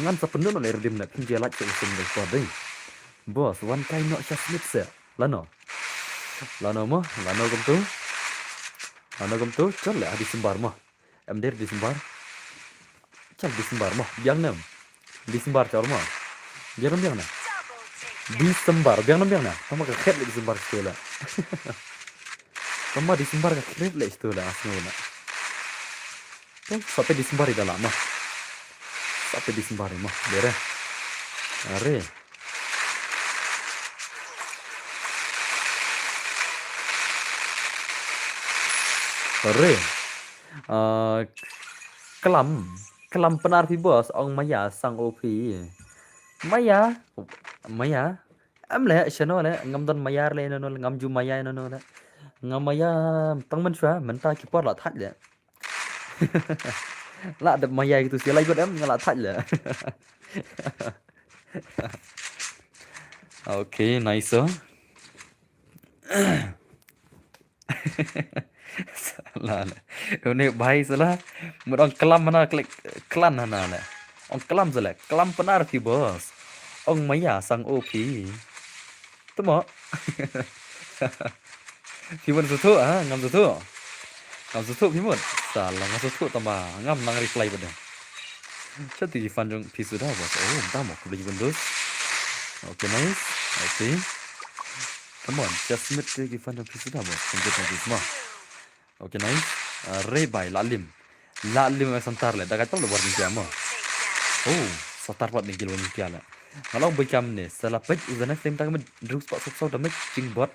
ngan sa pendo non redeem nak pinjal lak ke usin dei dei bos one kind not just mix lano mah lano gum tu chal lah di sembar mah em der di sembar chal di sembar mah biang nem di sembar chal mah biang na Disembar, biang na. Tama ka khet le disembar sekolah. Tama disembar ka khet le sekolah asnola. Kan sampai disembar ida lama. Sampai disembar mah, bere. Are. Kelam penar fi bos ong Maya sang OP. Maya am le chano le ngam don Maya le no ngam ju Maya no le ngam Maya tang man shwa man ta ki por la that le la de Maya gitu si lai god em ngala that le Okay nice salah le ini bhai salah một ông kelam mana klik klan hana le ông kelam zale kelam penar fi bos ông Maya sang OP temo Pimon sutu ngam sutu pimon salah ngam sutu tama ngam nang reply benda chati fan jong pisu dah bos entah mau beli Windows okay nice okay come on just submit ke fan jong pisu dah bos komputer ni semua okay nice rebai lalim santar le dagat lo buat ni jama satar buat ni gilwan ni lah kalau becam ni salah pej uzana same tak med drug spot sok damage ching bot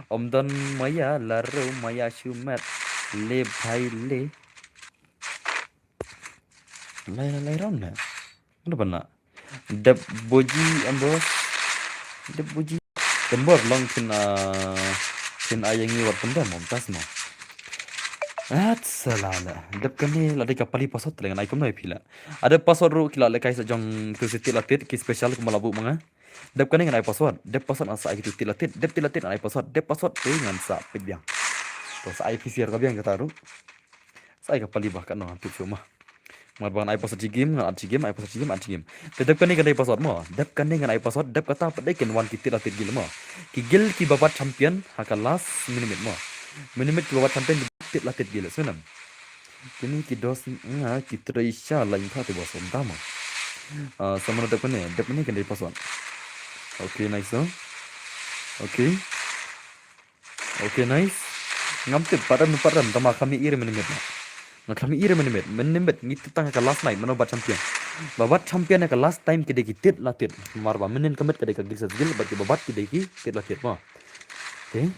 Om don Maya laru Maya shumat le bhai le lai ron na ano ba na dab boji ambos dab boji tembor long tin ayangi wat pendam tas mo salala dab kani la de kapali pasot lengan ai komno pila ada password ru kila le kai sa jong tu sitil atit ki special ko malabu manga dab kani ngan ai password dab password asa ki tilatit dab tilatit ai password dab password pe ngan sa pedyang to sa ai pcr ka biang kata ru sa ai kapali bah kan no tu cuma marban ai password game ngan game ai password game dab kani ngan ai password mo dab kani ngan ai password dab kata pedai ken wan ki tilatit gil mo ki gil ki babat champion haka last minute mo minute ki babat champion latit gila senam kini ki dos ki treisha lain thate bos om tama samana dap ne kan dei paswan okay nice okay nice ngam tip param tama kami ire menimit na kami ire menimit ngit tang ka last night mano bat champion babat champion ka last time ki deki tit latit marba menin kamet ka deka gilsa gil bat ki babat ki deki tit latit ma okay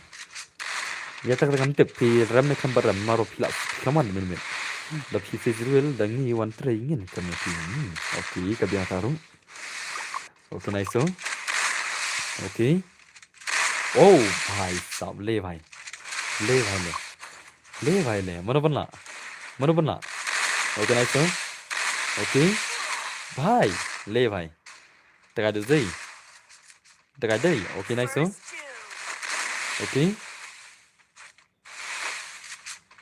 ya tak ngam tip pi ram ne kambar maro pila kaman menimit da pi fezruel dangi wan traingin kamati okay ka biang taru okay nice okay bhai sab le bhai le mano banna okay nice okay bhai le bhai taka dei okay nice okay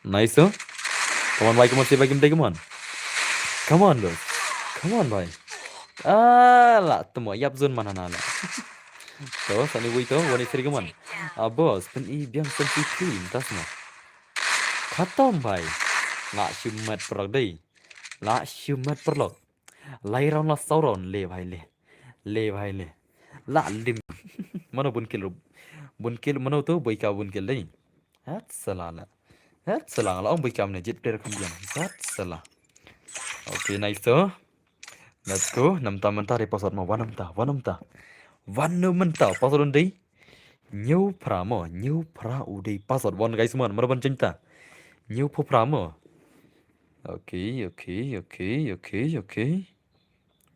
Nice oh. Come on भाई, come on save game day, come on. Come on bro. Come on भाई. Lah, temo yap zone mana nala. So, sani wait oh, one is come on. Boss, pen i biang sensi clean, tas na. Khatam भाई. Lah shumat perlok dei. Lah shumat perlok. Lai round la sauron le भाई le. Le भाई le. Lah lim. Mana bun kill mana tu boy ka bun kill dei. Hat salala. Hat salala la om boy ka ne jet player kambian. Hat salah. Okay, nice oh. Let's go. Nam ta mentah re pasal mau wanam ta. Wanam mentah pasal dei. Nhiều pramo, nhiều pra uday password one guys man, maraban cinta. Nhiều po pramo. Okay.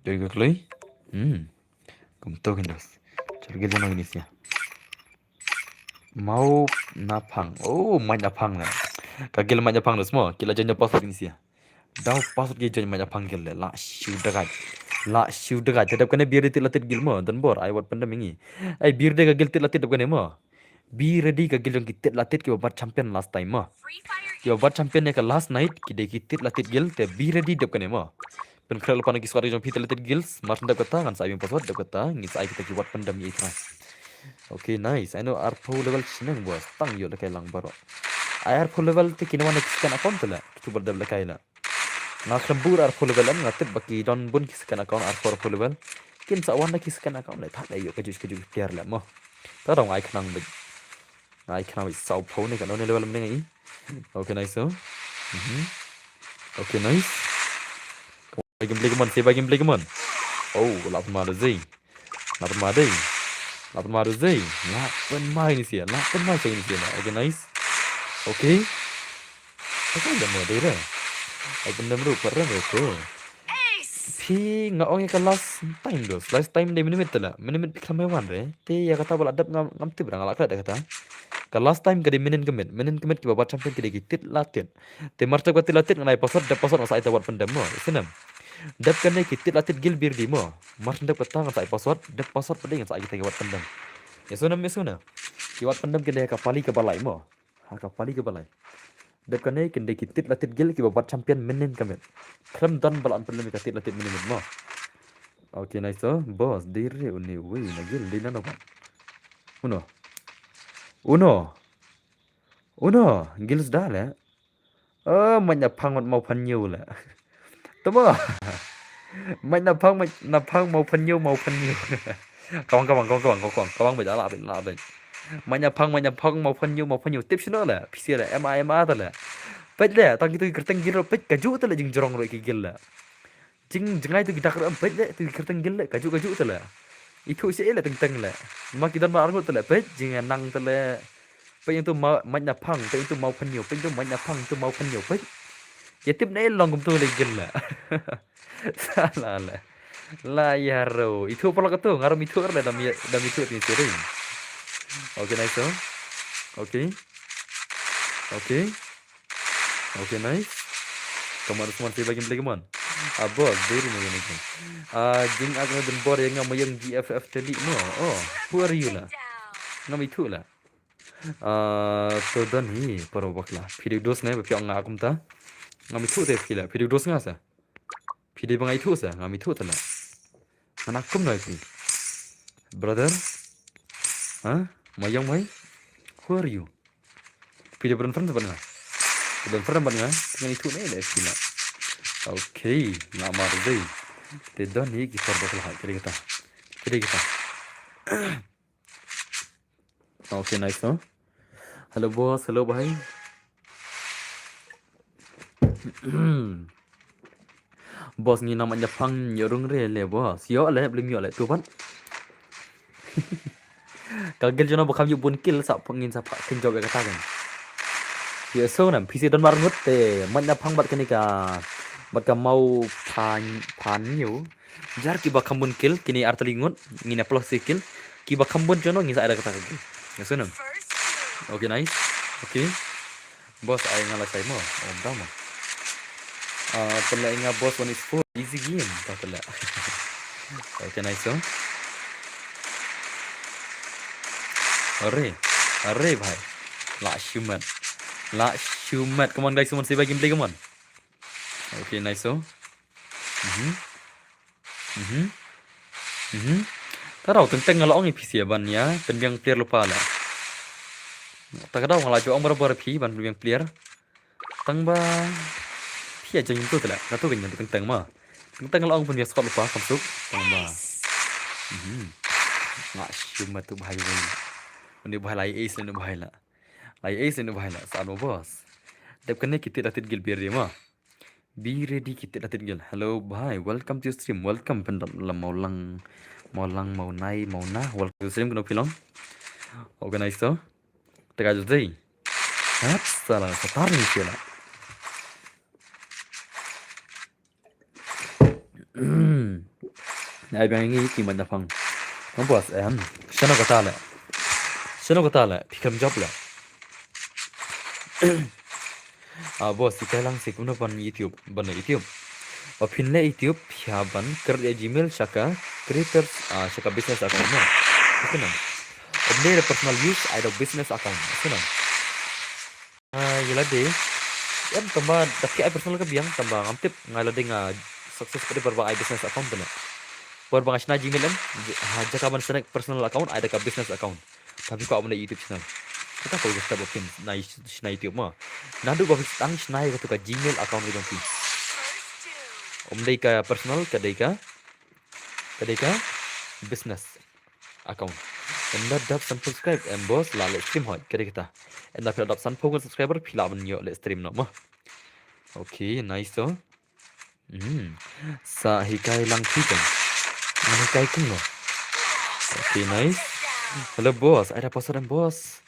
Dari quickly. Kumto kindas. Chargil jano ini sih. Mau napang. Oh, mai napang lah. Kagil mai napang lah semua. Kila jangan password ini sih. Dah password ke jangan mai napang gil lah. Shoot dekat. Jadi kan biar dia latih gil mo. Dan bor. I wat pandam ini. Biar dia kagil latih dekat ni mo. Be ready kagil yang kita latih ke babat champion last time mo. Ke babat champion ni ke last night kita latih gil. Te be ready dekat ni mo. Pen kerana lupa lagi suara yang kita latih gils. Martin dekat ta kan saya yang password dekat ta. Ngis saya kita buat pandam ini terus. Okay, nice. I know R4 level senang bos. Tang yo lekai lang baro. R4 level tu kini mana kisahkan account tu lah. Kita berdua lekai lah. Nak lembur R4 level an ngatip baki don bun kisahkan account R4 level. Kin sawan nak kisahkan account lah. Tak layu kaju tiar lah mo. Tak dong ai kenang bej. Ai kenang bej sau pau ni kan on level mana ni. Okay, nice so. Okay, nice. Gameplay kemon, save gameplay kemon. Oh, lapan malu zai. Lapan malu zai. Lapan mai ni sih. Lapan mai saya ni sih. Okay, nice. Okay. Apa dah mau dia? Aku benda baru pernah betul. Pi ngau yang ke last time dos. Last time dia minit lah. Minit pikir mewan re. Ti ya kata bola adab ngam ti berang alak ada kata. Ke last time ke di minit kemit ke babat champion tidak gitit latihan. Ti marta gua latihan ngai pasal dah pasal masa itu buat pendam mo. Senam. Dap kan gitit latihan gil bir di mo. Marta dap kata ngai pasal dap pasal pada yang saya kita buat pendam. Ya sunam. Buat pendam kita kapali ke balai mo. Kapali ke balai. Dap kan kende gitit latihan gil ke babat champion minit kemit. Kram dan balan pendam gitit latihan minit mo. Okay, nice so. Boss, diri uni wei nagil di nana ba. Uno, gils dah lah. Banyak pangot mau panyu lah. Tama. Banyak pang mau panyu. Kawang berjalan lah. Banyak pang mau panyu. Tips no lah. PC lah. MA tu lah. Pet lah. Tang itu kerteng gil pet kaju tu lah jeng jorong roi gil lah. Jengai tu kita kerem pet lah. Tu kerteng gil lah. Kaju tu lah. Itu sih lah teng lah. Mak kita marang tu lah. Pet jengai nang tu lah. Pet yang tu banyak pang. Pet yang tu mau panyu. Pet yang tu banyak pang tu mau panyu. Pet. Ya tip na long kum tu lagi gil lah. Salah lah. Layar ro. Itu apa lagi tu? Ngaram itu kan dam itu ni sering. Okay, nice so. Okay, nice. Kamu semua sih bagi play kamu. Abang, dari mana ni? Jing aku dan bor yang ngamayang GFF tadi no. Oh, who are you lah? Ngam itu lah. So dan ni perobak lah. Video dos ni berpiang ngakum ta. Ngam itu deh kila. Video dos ngasa. Video bang itu sa. Ngam itu telah. Anakum lagi. Brother. Mayang mai. Who are you? Video berenang tu mana? Berenang mana? Dengan itu ni deh kila. Okay, nak marah. Tidak ni kita bakal kiri kita. Okay, nice no. Hello boss, hello bhai. Boss ni namanya pang nyorong rele boss. Yo le belum yo le tu pan. Kagel jono bakam yu bun kill sak pengin sak kenjog kata kan. Ya so nam PC don marngut te manya pang bat kenika. Bat ka mau pan yu. Jar ki bakam bun kill kini artelingut ngina plus kill. Ki bakam bun jono ngisa ada kata kan. Ya so nam. Okay, nice. Okay. Boss ay ngalas ay mo. Tama. Pala inga boss one is full easy game pala. Okay, nice so. Arre bhai. La shumat. La Shumat. Come on guys, come on, say bye gameplay, come on. Okay, nice so. Mhm. Mhm. Mhm. Tarau tentang ngalong ni PC ban ya, penbiang player lupa lah. Tak ada orang laju orang baru pi ban penbiang player. Tang ba pi aja yang tu lah. Kata kan yang tentang mah. Tentang ngalong penbiang squad lupa masuk. Tang ba. Mhm. Nggak Shumat tu bahaya ni. Ini bahaya lai ace ni bahaya lah. Lai ace ni bahaya lah. Saat bos. Dep kena kita dapat gil biar dia mah. Be ready kita dapat gil. Hello bye, welcome to stream. Welcome pendat mau lang mau nai mau nah. Welcome to stream kena pilong. Organize to. Teka jadi. Salah setar ni sila. Ai bang ini ki man dafang. Bos Shano kata lah. Shano kata lah. Pikam job lah. Bos kita lang sih kuna ban YouTube. Ban YouTube. Opinle YouTube ya ban kerja Gmail shaka creators shaka business account no. Itu nam. Opinle personal use ada business account. Itu nam. Yala deh. Yan tambah tapi ai personal ka biang tambah ngantip ngalade nga sukses pada berbagai business account benar. Berbang asna Gmail kan jaka ban senek personal account ada ka business account. Tapi kau mana YouTube channel. Kita kau just tabok na YouTube mah. Nadu babis tang snai ka tu ka Gmail account itu nanti. Dei ka personal ka dei ka business account. Enda dap san subscribe and boss la le stream hot kare kita. Enda pila dap san pogol subscriber pila ban yo le stream no mah. Okay, nice so. Sa hikai lang kita. Hikai kun no. Okay, nice. Hello boss, ada password bos.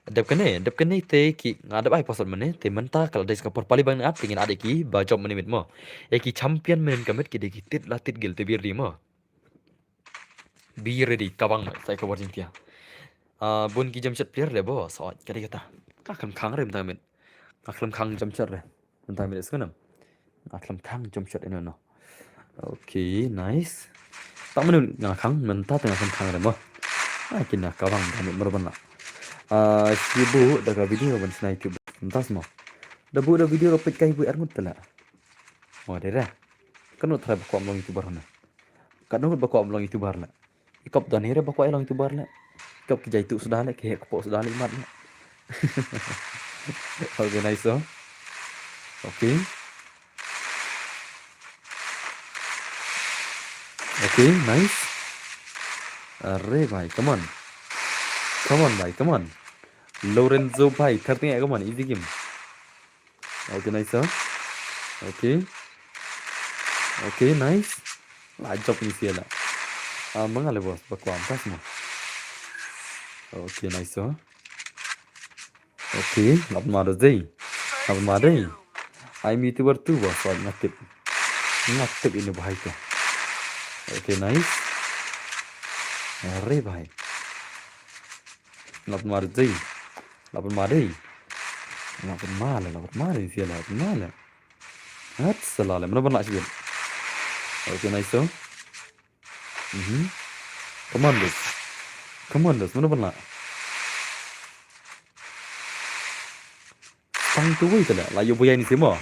Dap kene te ki ngadap ai password mane te menta kalau des kapor pali bang at tingin ade ki ba job mane mit mo. Ki champion men kamet ki de ki tit la tit gil te bir di mo. Be ready kabang sai ka warjin tia. Bun ki jamshed player le bos. Oh, kade kata. Aklam khang re menta mit. Aklam khang jamshed re. Menta mit sekanam. Aklam khang jamshed eno no. Okay, nice. Tak menun ngakang menta tengah khang re mo. Kina kabang damit merban la. Sibu daga video ban sna YouTube entas mo. Dabu da video ropet kai bu armut tala. Mo dera. Kanu thra ba ko amlong YouTuber na. Kanu ba ko amlong YouTuber la. Ikop dan hira ba ko amlong YouTuber la. Ikop ki jaitu sudah la ke ko sudah la mat la. Okay, nice so. Okay. Okay, nice. Arre bhai, come on. Come on bhai, come on. Lorenzo bhai, 30 come on, easy game. Okay, nice so. Okay. Okay, nice. Job ni siya la. Mga le boss, bakwam tas mo. Okay, nice so. Okay, lap mada day. Lap mada. I'm YouTuber too boss, so ngatip. Ngatip ini bhai ka. Okay, nice. Arre bhai. Lap mada day. Lap mada. Lap mada siya la. Mala. At salala, mana ban la siya. Okay, nice so. Come on, Liz. Mana ban la. Tang tu wei tala. La yo boya ni simo.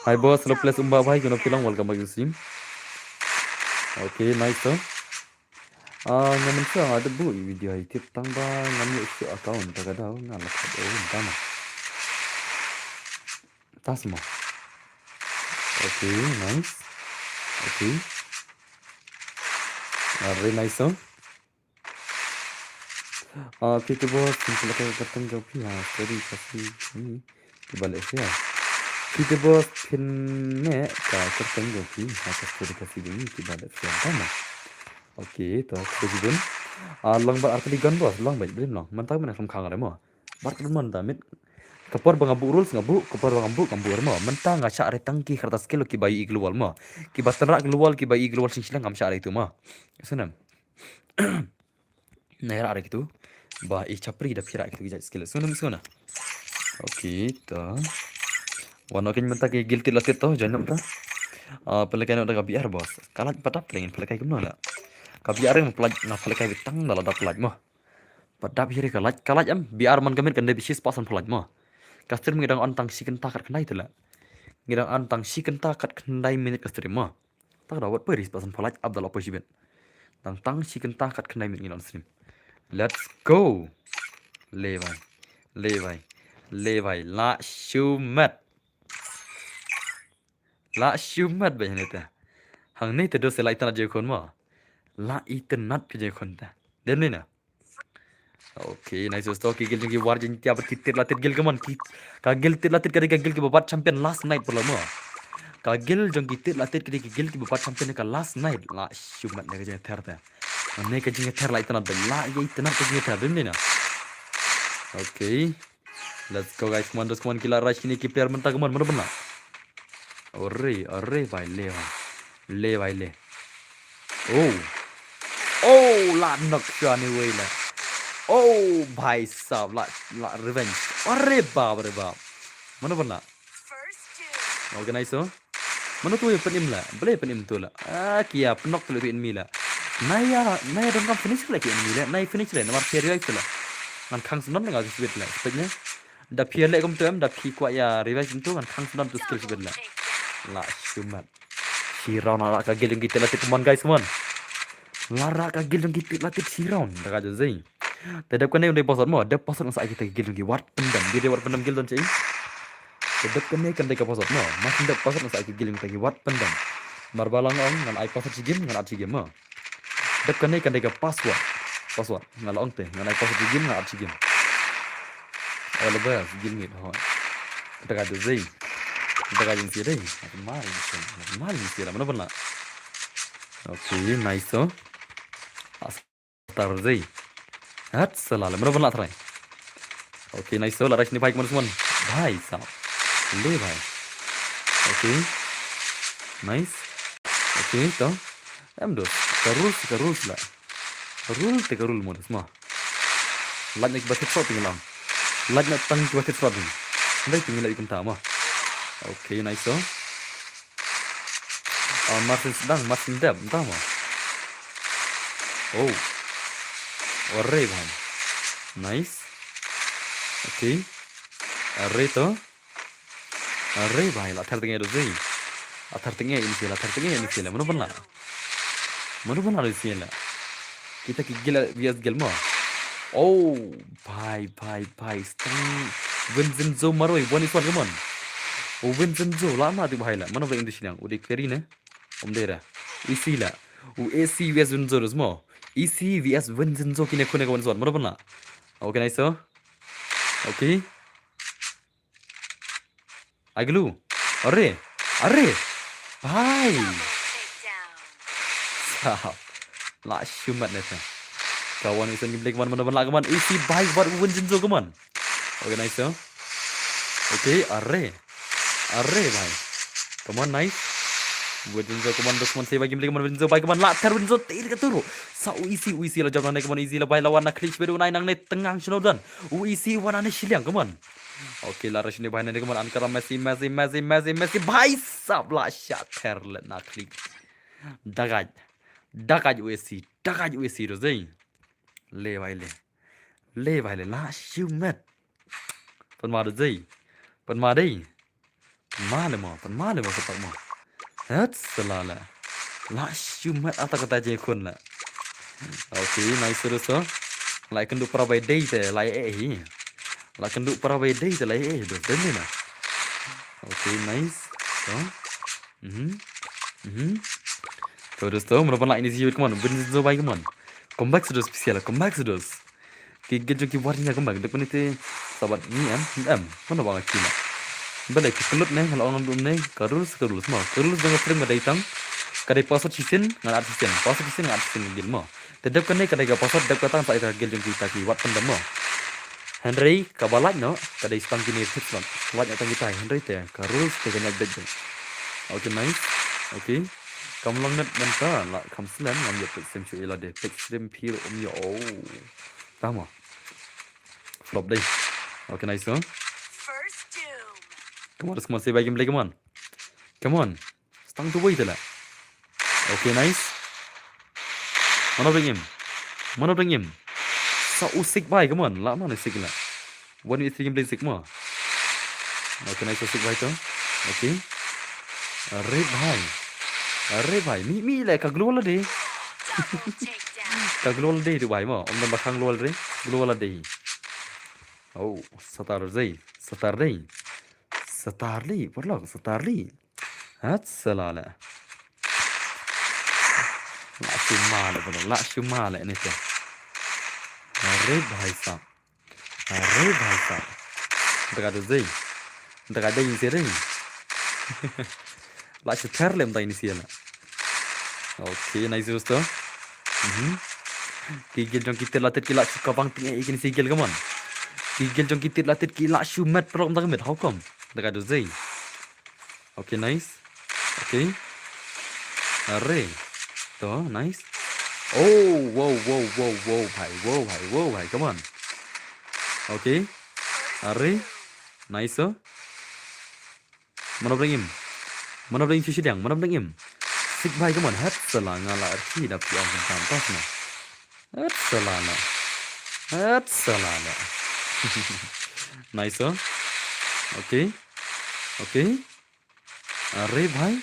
Hi boss, hello plus umba bhai, kena pilang welcome back to stream. Okay, nice so. Ngamen sa ada bu video YouTube tang ba ngamu isi account tak ada ngalah kat tama. Tas mo. Okay, nice. Okay. Very nice so. Kita bos simple ka katang jauh pia. Sorry kasi ni balik siya. Kita bos pinne ka katang jauh pia. Sorry kasi ni balik siya tama. Okay, to president. Lang ba arti gan bos, lang ba belum lang. Mantap mana kam khang ada mo. Bar kan man damit. Kapor bang abu rules ngabu, kapor bang abu kambur mo. Mentang nga sya are tangki kertas kilo ki bayi igluwal mo. Ki baterak gluwal ki bayi igluwal sing silang ngam sya are itu mo. Senam. Naira are gitu. Ba chapri da phira gitu gijat skill. Sunam suna. Okay, to. Wano kin mentak ki guilty latit to janam ta. Pelekai nak biar bos. Kalat patap lengin pelekai gimno la. Kabiar yang pelaj na pelekai bitang dala da pelaj mo. Padap hiri kalat am biar man gamin kan debisis pasan pelaj mo. Kastrim ngidang ontang si kenta kat kendai tela. Ngidang ontang si kenta kat kendai minit kastrim ma. Tak rawat peris pasan polaj Abdul Opposition. Tang si kenta kat kendai minit ngidang stream. Let's go. Levai. Levai. Levai. La shumat. La shumat ba ni ta. Hang ni te do se lai tan je kon ma. La itnat ke je kon ta. Dem ni na. Okay, nice stock gil jeng ki war jeng tiap titir latit gil keman ki ka gil tit latit kadi ka gil ki babat champion last night pula ma. Ka gil jeng ki tit latit kadi ki gil ki babat champion ka last night la shumat ne ka jeng ter ta. Ne ka jeng ter la itnat la ye itnat ka jeng ter dem ni na. Okay. Let's go guys, come on kila rush ni ki player mentah keman mana benar. Ore vai le vai. Le vai le. Oh, la knock shot ni way la. Oh, भाई साहब la revenge. अरे बाप. Mana pernah? Organize so. Mana tu yang penim lah. Boleh penim tu lah. Kia penok tu lebih enemy lah. Naya dong kan finish lagi enemy lah. Naya finish lah. Nomor period itu lah. Ngan kang senon nggak sih lah. Sebenarnya. Dah period lagi kamu tu dah pi kuat ya revenge itu ngan kang senon tu skill sebenarnya. La shumat. Sirau nak kagil yang kita latih teman guys teman. Lara kagil yang kita latih sirau. Dah kaja zai. Tadap kan ni udah pasal mo, ada pasal masa kita gil lagi wat pendam, dia wat pendam gil don cai. Tadap kan ni kan dekat pasal mo, masih ada pasal masa kita gil lagi wat pendam. Marbalang ong ngan ai pasal cigim ngan at cigim mo. Tadap kan ni kan dekat password ngan ong teh ngan ai pasal cigim ngan at cigim. Ada bah cigim ni ho. Kita kata zai. Kita kata yang sini, mal ni sini, mana pernah? Okay, nice so. Astar zai. Hat selalu mana pernah try. Okay, nice so. Laras ni baik mana semua. Baik sah. Le baik. Okay. Nice. Okay, tu. Dos. Terus lah. Terus mana semua. Lat nak baca shot tinggal. Lat nak tang baca shot ni. Dah tinggal lagi kentah mah. Okay, nice so. Martin sedang, Martin dab, entah mah. Oh. Array bhai. Nice. Okay. Array to. Array bhai. Lathar tengah tu sih. Lathar tengah ini sih. Mana benar sih lah. Kita gila bias gil mah. Oh, bhai. Stang. Vincenzo maroi. One is one come on. Oh, Vincenzo lama tu bhai lah. Mana boleh English lang. Udah clear ni. Dera. Isi lah. AC vs Vincenzo semua. EC vs Vincenzo kini aku nak kawan suat. Mana pernah? Okay, nice so. Okay. Aglu. Arre. Bye. Sah. La shumat neta. Kawan isan gimble kawan mana pernah kawan. EC bye buat Vincenzo kawan. Okay, nice so. Okay, arre bye. Come on, nice. Vincenzo kaman dos man saya bagi beli kaman Vincenzo bagi kaman latar Vincenzo tir ke turu sa uisi la jangan naik kaman easy la bai lawan nak klik beru nai nang ne tengang sino dan uisi wana ne siliang kaman. Okay la rasni bai nai kaman ankara Messi bai sab la shot terlet nak klik dagaj uisi do zai le bai le la shumet pen ma do zai pen ma dei ma le mo sepak mo. Hat selalu. La shumat atau kata je kun lah. Okay, nice terus so. Like kenduk para by day te, like Like kenduk para by day te, like betul ni lah. Okay, nice. So. Terus tu, mana pun like ini sih, come on. Vincenzo baik come on. Comeback sudah spesial, sudah. Kita jadi warna comeback. Depan itu sahabat ni mana bang kita. Balik kelut nih kalau orang belum nih kerus mah kerus dengan sering datang kadai pasal cisin ngan artisan gil mah tetap kan nih kadai pasal tetap datang tak ada gil yang kita ki wat pendam mah Henry kabalat no kadai spang kini fix mah wat yang kita Henry teh kerus teganya beda. Okay, nice. Okay, kamu langit mentah lah kamu selan ngambil pixel cuy lah deh pixel pil yo tahu mah flop deh. Okay, nice no. Come on, say bagi play, come on. Stang tu boy lah. Okay, nice. Mana bring him. Sa usik bye, come on. Lah mana sik lah. One with three play sik mah. Okay nice sick भाई तो ओके अरे भाई मी ले का ग्लोल दे का ग्लोल दे du भाई mo om dan bakang glol deh glol deh oh Starly perlu Starly hat salala la shumala ini tuh अरे भाई साहब dekat ada ini sih lah seter lem tak ini sih lah oke nice dosto Kigil jong kita latit kila suka bang tinggal ikan sigil kaman Kigil jong kita latit kila shumet perok tak met how come dekat ada zai oke nice oke अरे तो nice oh wow भाई come on okay अरे nice mana bring sisi yang mana bring im sik भाई come on hat selanga la arti dapat yang santas no hat selana nice okay अरे भाई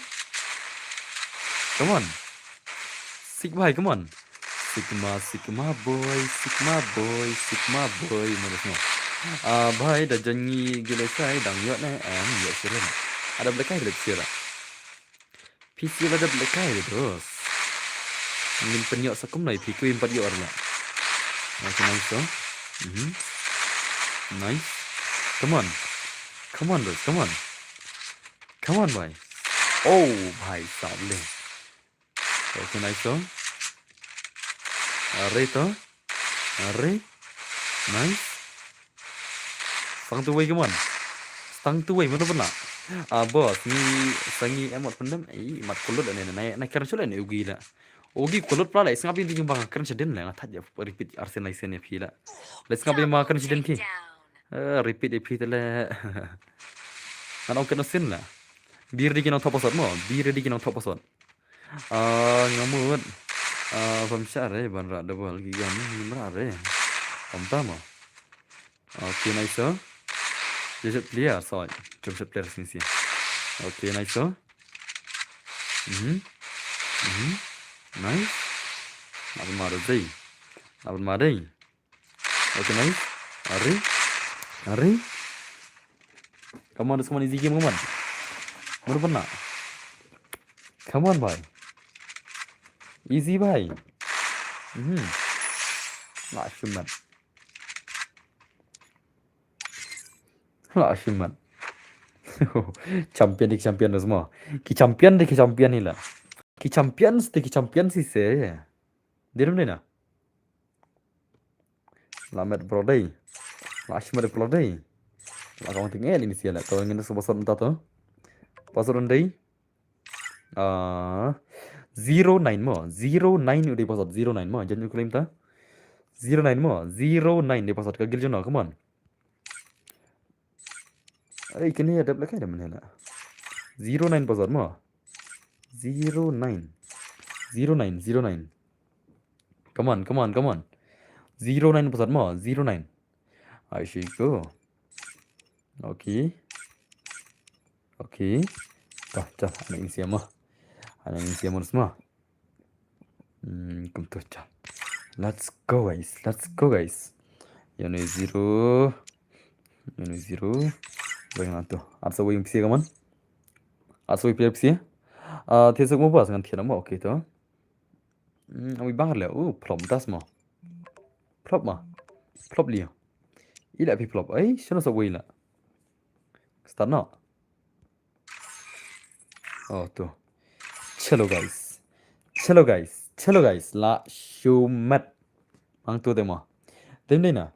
come on sik भाई come on sigma boy mana semua भाई dah janji gila saya dang yot na ya sira ada belakang ada sira PC ada belakang ada terus min penyok sakum nai piku impat yo orla macam nice so nice come on bro come on boy oh भाई साहब ले okay nice so अरे nice Stang tu way mana pernah? Bos ni sangi emot pendam, mat kulut ane naik kerana sulah ane ugi lah. Ugi kulut pula lah, sengapi tinggi bang kerana sedin lah, ngat aja repeat arsen lah sen phi lah. Lah sengapi makan sedin phi, repeat phi tu lah. Anak kena sen lah. Bir di kena top asot mo, ngamut. Pemsyar ban rak double gigan ni merah Pemtam mo. Okay nice so. Just player so just player sini. Okay nice so. Nice. Abang madai. Okay nice. Are. Come on semua easy game come on. Mana pernah? Come on boy. Easy boy. Lah shumat. Champion lah semua. Ki champion ni lah. Ki champion sih se. Dia mana na? Lamat brodai. Lah shumat brodai. Lah kau tinggal ini sih lah. Kau ingin sebesar entah tu. Pasal rendai. 09 mo. 09 udah pasal 09 mo. Jangan klaim ta. 09 mo. 09 dia pasal kagil jono. Come on. Kini ada belakang ada mana lah. 09 pasal mo. 09. Come on. 09 pasal mo. 09. I should go. Okay. Dah. Anak ini siapa? Semua. Kumtu cah. Let's go guys. Yang ni 0. Bayang tu. Ada sebuah yang PC kaman? Ada sebuah player PC? Tiada semua bahas dengan tiada mau. Okay tu. Ami bahar le. Plop das mau. Plop liya. Ila pi plop. Siapa sebuah ila? Start na. Oh tu. Chalo guys. La shumat. Bang tu demo. Dem na.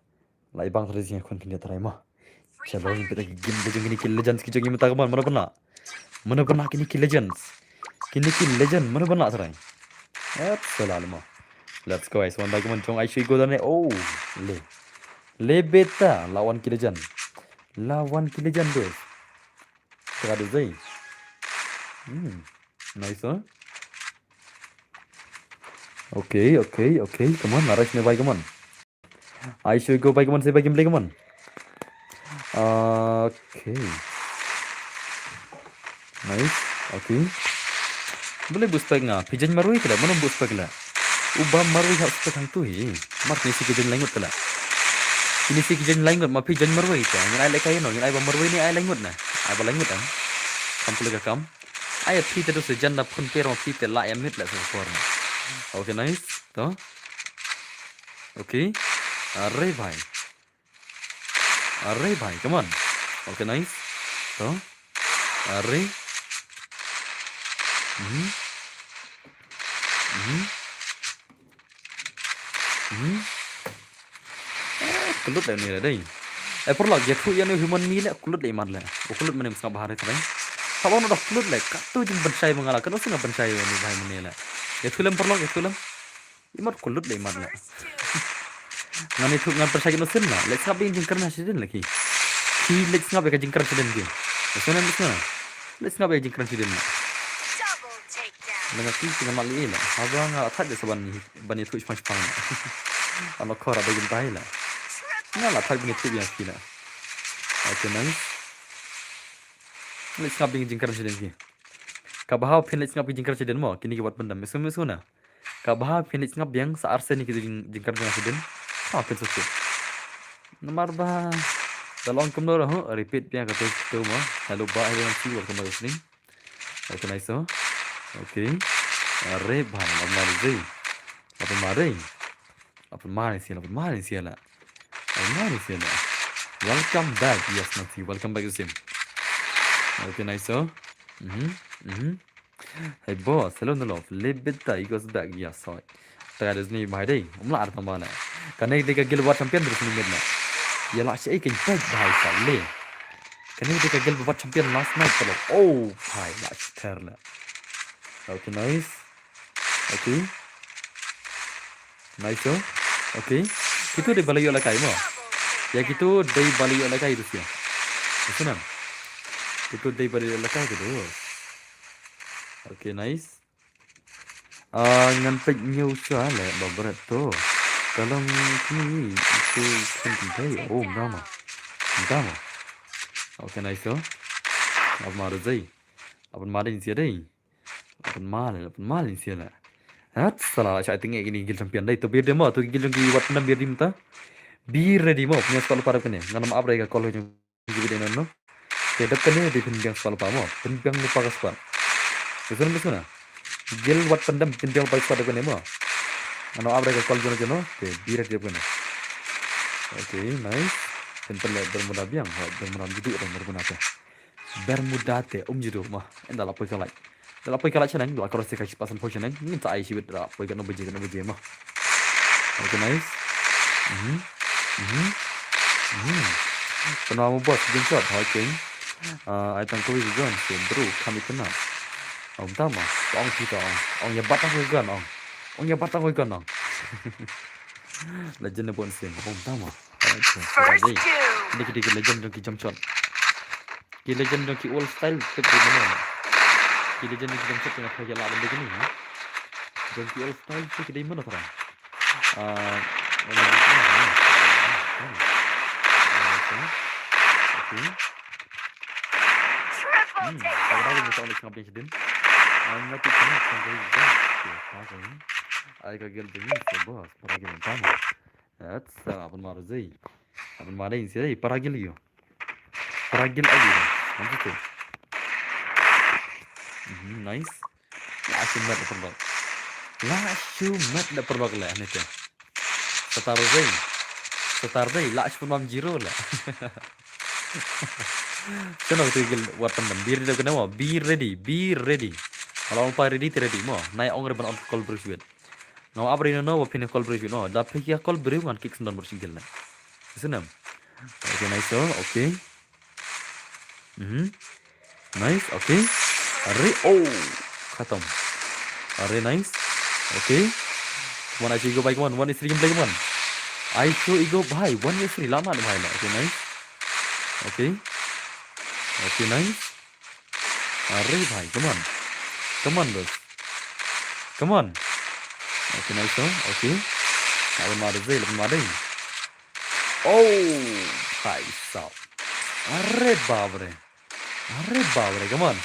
La ibang terus yang kon kini terai mah. Chalo ini kita game bujung kini kill legends kita game tak kaman mana pernah kini kill legends. Mana pernah terai. Selalu mah. Let's go guys. One lagi mencong Aisyah go dan le beta lawan kill legend. Tu. Terada zai. Nice huh? Okay. Come on, Narash ne bhai, come on. I should go bhai, come on, say bhai gameplay, come on. Okay. Nice. Okay. Boleh boost spek nga. Pijan marui kala. Mana boost spek la. Ubah marui hak spek hang tu hi. Mar ni si kijan langut kala. Ini si kijan langut ma pijan marui ka. Ngan ai lekai no. Ngan ai ba marui ni ai langut na. Ai ba langut an. Kam pula ka kam. Ai phi te tu se janda phun per ma phi te la amit la se por. Okay nice. To. Okay. Arre bhai. Arre bhai. Come on. Okay nice. To. Arre. Hmm. Hmm. Hmm. Kulut dah ni dah. Perlu je tu yang human meal kulut le man le. Kulut mana mesti bahar itu kan. Kalau nak kulut le, katu jeng bersai mengalah. Kenapa sih nak bersai ni bahai mana le? Ya film perlu ya film. Imat kulut le man le. Ngani tu ngan bersai kita sen lah. Let's ngap jeng kerana siden lagi. Ki let's ngap jeng kerana siden ke. Macam mana? Let's ngap jeng kerana siden. Dengan ki dengan mali le. Abang ngah tak ada seban ni. Bani tu cuma sepang. Anak kau ada jeng tahi le. Ngalah tak bani tu yang kina. Okay nice. Let's ngap jeng kerana siden ke. Kabahau Phoenix ngap jeng kerana siden mo. Kini kita buat benda. Mesum na. Kabahau Phoenix ngap yang searse ni kita jeng kerana siden. Apa tu? Nomor bah. Dalam kamera ho repeat dia kata tu mo. Hello bye everyone see welcome back listening. Okay nice so. Okay. Arre bhai nomor zai. Apa mari sila. Welcome back. Yes Nancy. Welcome back to sim. Okay nice so. Hey boss, hello no. Lebet ta igos back. Yes sorry. Tadi ni bhai dei. Umlar tambah na. Karena dia gil buat champion terus ni midna. Ya lah saya ikan baik bhai sale. Karena dia gil buat champion last night kalau. Oh bhai lah terla. Okay nice. Okay. Nice so. Okay. Itu dia balik oleh kai mo. Ya gitu dia balik oleh kai itu sih. Macam mana? Itu dia balik oleh kai itu. Okay nice. Ngan pek new soal berat tu. Kalau ni itu penting. Oh drama. Okay nice so. Apa maru zai? Apa maru ni siapa deh? Apa malu ni siapa? Hat salah saya tinggal gini gil champion dah itu biar dia mau tu gil yang buat pernah biar dia minta. Bir ready mo punya soal para kene nganam abra ka kol hojung gibi denan no te dap kene di pinjang soal pa mo pinjang lupa ka squad besul na gel wat pendam pinjang pa squad kene mo nganam abra ka kol jono te bir ready kene okay nice pintel bermuda biang bermuda gitu bermuda te bermuda te jidu mo enda la poi kalai la poi kalai chanang la cross ka pasan poi chanang ni ta ai shi bit la poi ka no beje mo okay nice Pernah mau buat jengkot, hoking. Ai tang kau itu kan, sendiri kami kenal. Om tama, orang kita, orang yang batang kau kan, orang yang batang kau kan, legend pun sen, om tama. Dikit legend dong ki jump shot, ki legend dong ki all style tu mana? Ki legend dong ki jump shot yang kau jalan benda ni, dong ki all style tu ki mana orang? Okay. Kalau dah kita nak ngapain sedin? Nak tu kena sampai juga. Ay kagel begini bos, paragil tama. That's apa maruzai. Apa marai sih? Paragil yo. Paragil aja. Nanti tu. Nice. Langsung mat perbak. Dah perbak lah ni tu. Setar langsung mam jiro lah. Kena tu gil buat pendam. Bir dia kena mau. Be ready. Kalau orang ready ready mau. Naik orang reban on call bersih. Now apa ini no opini call bersih no. Dapat kia call bersih kan kick sendan bersih gil lah. Senam. Okay nice so. Okay. Nice. Okay. Khatam. Nice. Okay. One aja ego baik one is game play one. I show ego bhai. One is lama lah bhai lah. Okay nice. Okay. Okay nice. Bhai, come on bos. Come on. Okay nice so. Okay. Lawan Madrid. Oh, bhai sab. Arre babre, come on.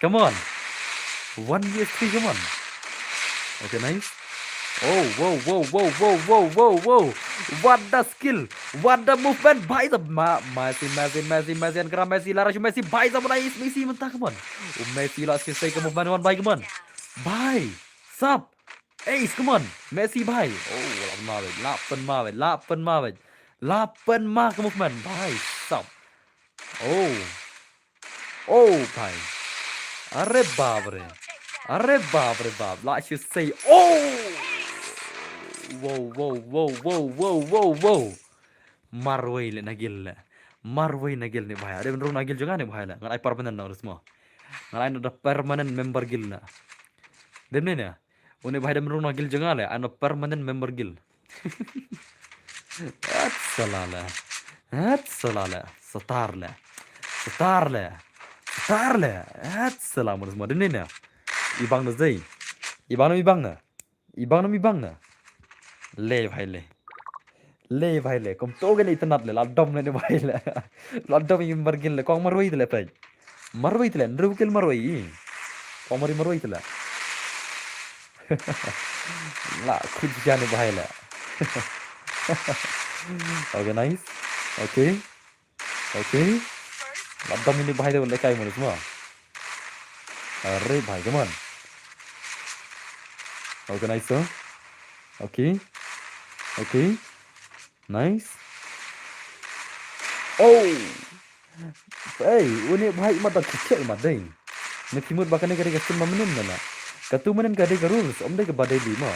Come on. 1 vs 3, come on. Okay, nice. Oh, whoa, whoa, whoa, whoa, whoa, whoa, whoa. What the skill? What the movement? भाई साहब Messi and Messi ला रहा Messi भाई साहब nice Messi mentah come on. Messi ला से के movement one भाई come on. भाई साहब Ace come on. Messi भाई. Oh, lapan ma ke movement भाई साहब. Oh भाई. अरे बाप रे. अरे बाप रे बाप. Let's just say wow. Marway le nagil le. Marway nagil ni bahaya. Ada bener nagil juga nih bahaya. Ngalai permanent na semua. Ngalai ada permanent member gil na. Demne ya. Une bahaya bener nagil juga le. Ano permanent member gil. At salala. Setar le. At salam semua. Demne ya. Ibang na zai. Ibang na. Le भाई ले कम तो गले इतना ले लड्डम ने भाई ले लड्डम ये मरगिल ले कौन मरवाई ले भाई मरवाई ले नृवकिल मरवाई कौन मरवाई ले ला खुद जाने भाई ले ओके नाइस ओके लड्डम ini भाई ले काय मरे semua अरे भाई come on okay nice okay nice. Oh, hey, une भाई मत खिचे मत दे. ने किमत बाकने करे कस्तुम ममनन ना. कतु मनन करे का rules, om दे के बदे ली मा.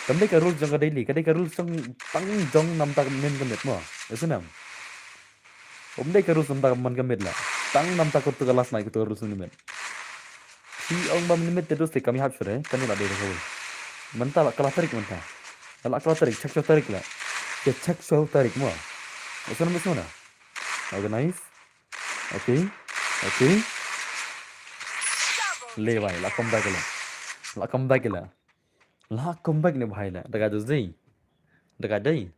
तम दे का rules जंग दे ली, करे का rules जंग नम तक मन का मिट मा. ऐसे नाम. Om dे का rules नम तक मन का मिट ला. तंग नम तक तो गलास नाइ को तो rules नि मिट. Si ông bam ni mit te doste kami hap sure, kami la de ko. Manta la kala tarik manta. La kala tarik, chak tarik la. Ke check 12 tarik mo. Eso no me suena. Organize. Okay. ले भाई ला comeback la. La comeback ने भाई ला. Dekat tu zi. Dekat dai.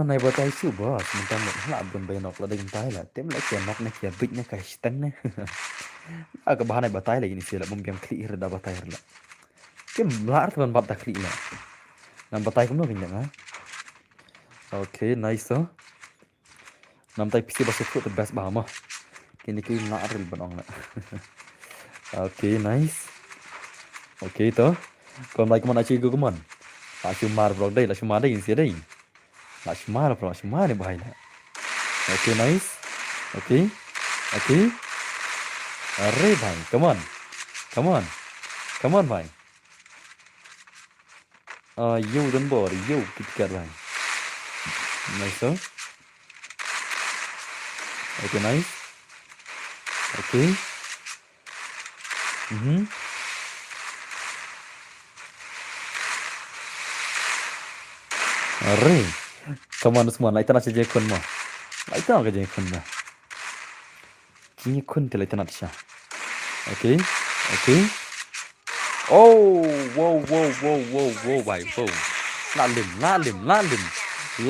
Này bữa tay siêu boss, mình tâm một là buồn bề nọc là đừng tay là tem lại kẻ nọc này kẻ bịch này cái tăng này. Agak bahan ay batay lagi ni sila bumbiang clear da batay la. Kim lar teman bat da clear la. Nam batay kum no kanya ha. Okay, nice oh. Nam tay pisi basuk the best ba ma. Kini ki lar ril banong la. Okay, nice. Okay to. Còn lại kuman achi kuman. La shumar vlog dai, la shumar dai ni sia dai. La shumar ni bahai la. Okay, nice. Okay. अरे भाई come on भाई you don't bother you KitKat भाई nice oh okay nice okay अरे come on semua naik tanah saja kun mah naik tanah saja kun mah kini kun telah tanah sah. Okay. Oh, wow, भाई, wow. लालिम.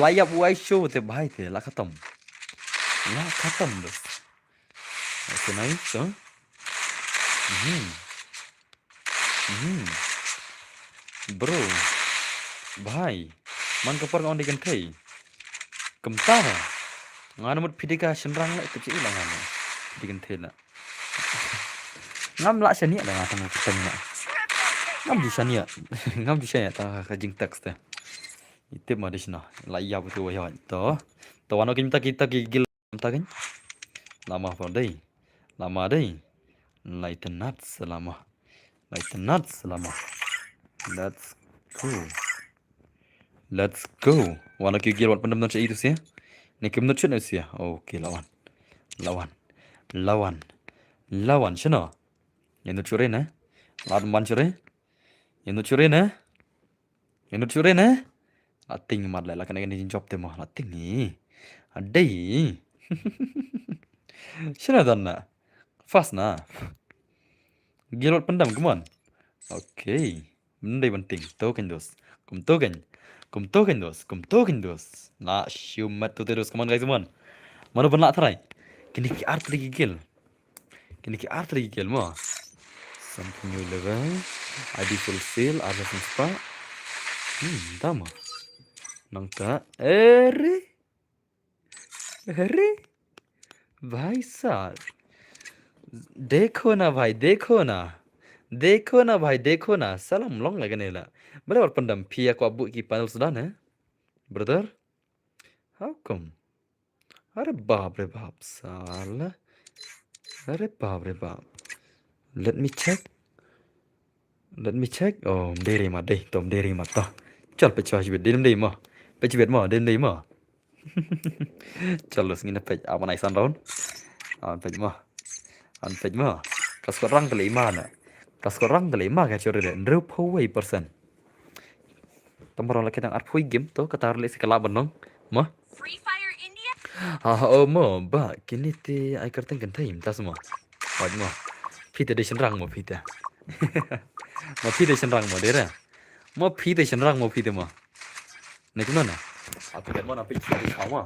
Live Y show ते भाई थे ला खत्म बस. Okay, nice, huh? Bro, भाई, man kapar ngon digan kai. Kemta. Ngana mut pidika senrang la itu cik langan. Digan thela. Ngam la sania la ngatang ketengna. Ngam di sania ta kajing teks te. Itip ma disna. La iya betul ya to. To wano kita gigil ta kan. Lama pa dai. Light nuts lama. Let's go. Wano gigil wat pendam itu sih. Ni kimnut chut sih. Okay, lawan sino. Yang curi na, lawan man curi, yang curi na, lating mat lah kena ni job temo lating ni, ada ni, sino dan na, fast na, gilot pendam come on, okay, benda penting, token dos, Kum token dos. Nah, shumat tu terus. Come on guys, come on. Mana pun nak try. Kini ki art lagi gel. Kini ki art lagi gel mo. Something new level. ID fulfill. Ada spa. Tama. Nang ta. अरे भाई साहब देखो ना भाई देखो ना salam long lagi nih lah boleh berpendam pia aku abu ki panel sudah ne brother how come अरे बाप साला अरे बाप let me check oh deri mah deh tom deri mah toh chal pe chwa jibet dem deh mah pe jibet mah dem deh mah chal los ngina pe apa naik round an pe mah kas korang kelima na kas korang kelima ka chore de ndru phoi persen tomorong lagi tang art phoi game to katar le sikala banong mah Free Fire India oh mo ba kini ti ai kerteng kan thai ta semua wad mo phi te de shin rang mo phi te mo phi de shin rang mo de ra mo phi de shin rang mo phi de mo ne tu na aku kan mo na phi di khao mo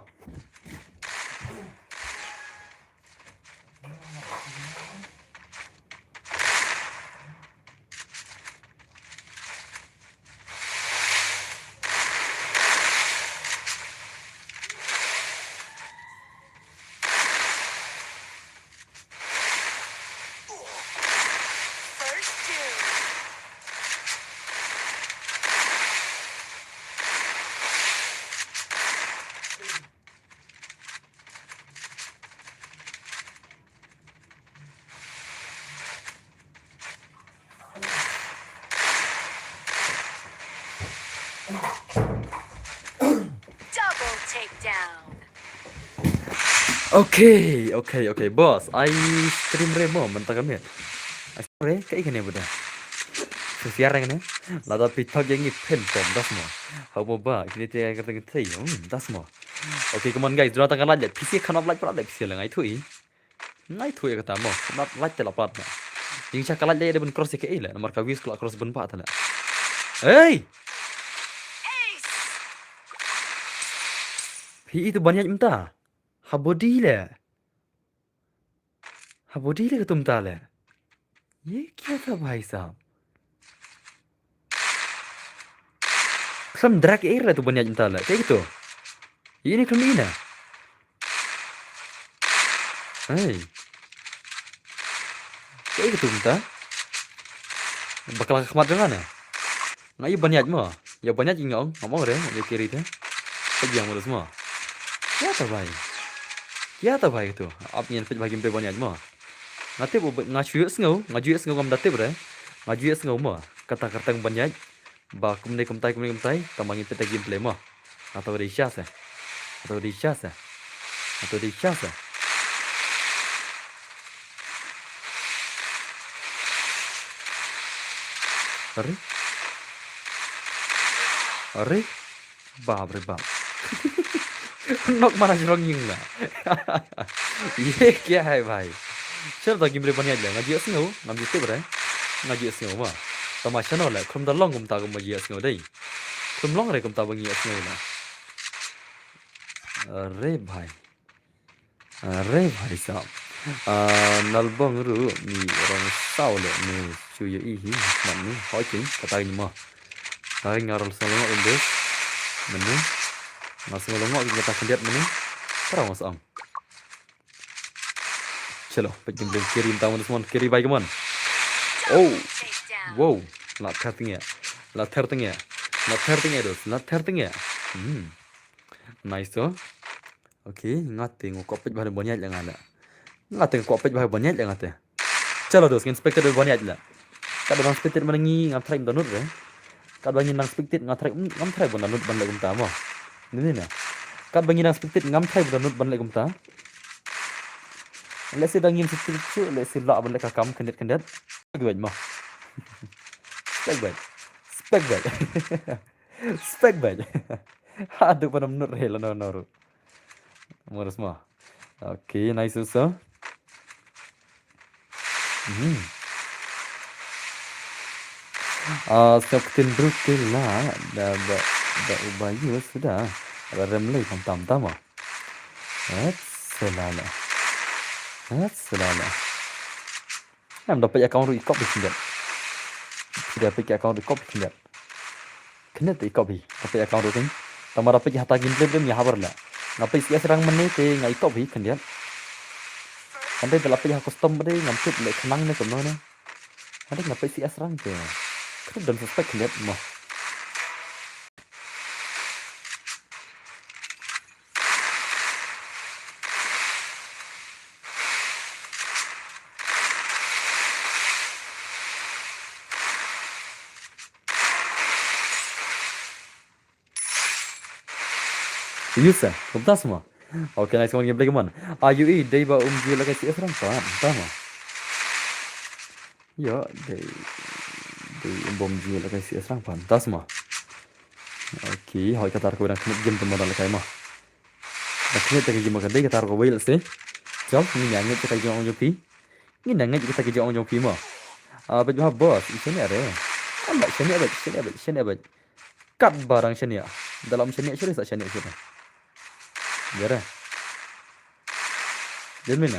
Double takedown. Okay, boss. I stream remo mentang kami. I stream kayak gini budak. Siaran kan? Lada pitak yang ini pen pom das mo. How ba? Kini dia kata kita das mo. Okay, come on guys. Dua tangan lagi. PC kanap lagi pula PC lah. Ngai thui kata mo. Kanap lagi telah plat. Yang cakap lagi ada ben cross ke lah. Nomor kawis kalau cross ben pat lah. Hey! Pi itu banyak minta. Habodi le का तुम ताल है ये क्या था भाई साहब Sam drag air lah tu banyak minta lah kayak gitu ini kemina hey kayak gitu minta bakal kemat dengan ya ngai banyak mah ya banyak ingong ngomong deh ya kiri deh pegang mulus semua ya ta भाई itu apnya pej bagi pe banyak mah ngate bo ngaju ngau ngam date bre ngaju ngau mah kata-kata banyak ba kumne kumtai tamangin peta gameplay mah atau di chasa अरे बाप रे बाप नॉक मारा रंगीन ना ये क्या है भाई चल तो गिमरे बनिया ले ngaji asngo ngamji te bre ngaji asngo ma tamasha no la khum da long kum ta kum ngaji asngo dei khum long re kum ta bangi asngo na अरे भाई साहब nalbong ru ni orang sao le ni chuye i hi man ni hỏi chính kata ni ma tai ngarol salongo indes menu masih ngolongo kita kendiat menu terang masam चलो packing blame किरी तावन semua kiri baik man oh wow lat terting ya nice tuh okay ngate ngokopet bahan banyak yang ada ngate ngokopet bahan banyak yang ada चलो दोस्त inspector banyak lah kada bang inspector menangi ngam try download re kada bang nang inspector ngam try download ban lagum ta mo ini na kada bang nang inspector ngam try download ban lagum ta let's say dangin situ let's say la ban leka kam kendet gue mah spek bad aduh pada menurut hela noru Morus mah. Okay, nice also. Captain Brutil lah. Udah Ubayus sudah. Remley tam-tam ah. Selala. Selala. Em dapat account ikop tidak. Tidak dapat account ikop tidak. Kena tu ikop dapat account tu. Tama dapat hata game ya habar lah. Ngapa isi serang menit ngai ikop kan dia. Anda dapat ya custom bade ngampit le kenang ne kono ne. Anda ngapa isi serang tu. Kena dan suspek lihat mah. Yusa, kumta semua. Oke, nice one gameplay keman. AUE day ba umji la kasi serang pan, tama. Ya, day bom ji la kasi serang pan, tasma. Oke, hoi katar ko na game teman la kai mah. Naknya ta game ka day katar ko whale se. Job ni nyang kita ke jong jopi. Ni nang kita ke jong jopi mah. Ba jo bos, sini are. Amba sini abad. Kat barang sini ya. Dalam sini sini sa sini sini. Biar. Dia mana?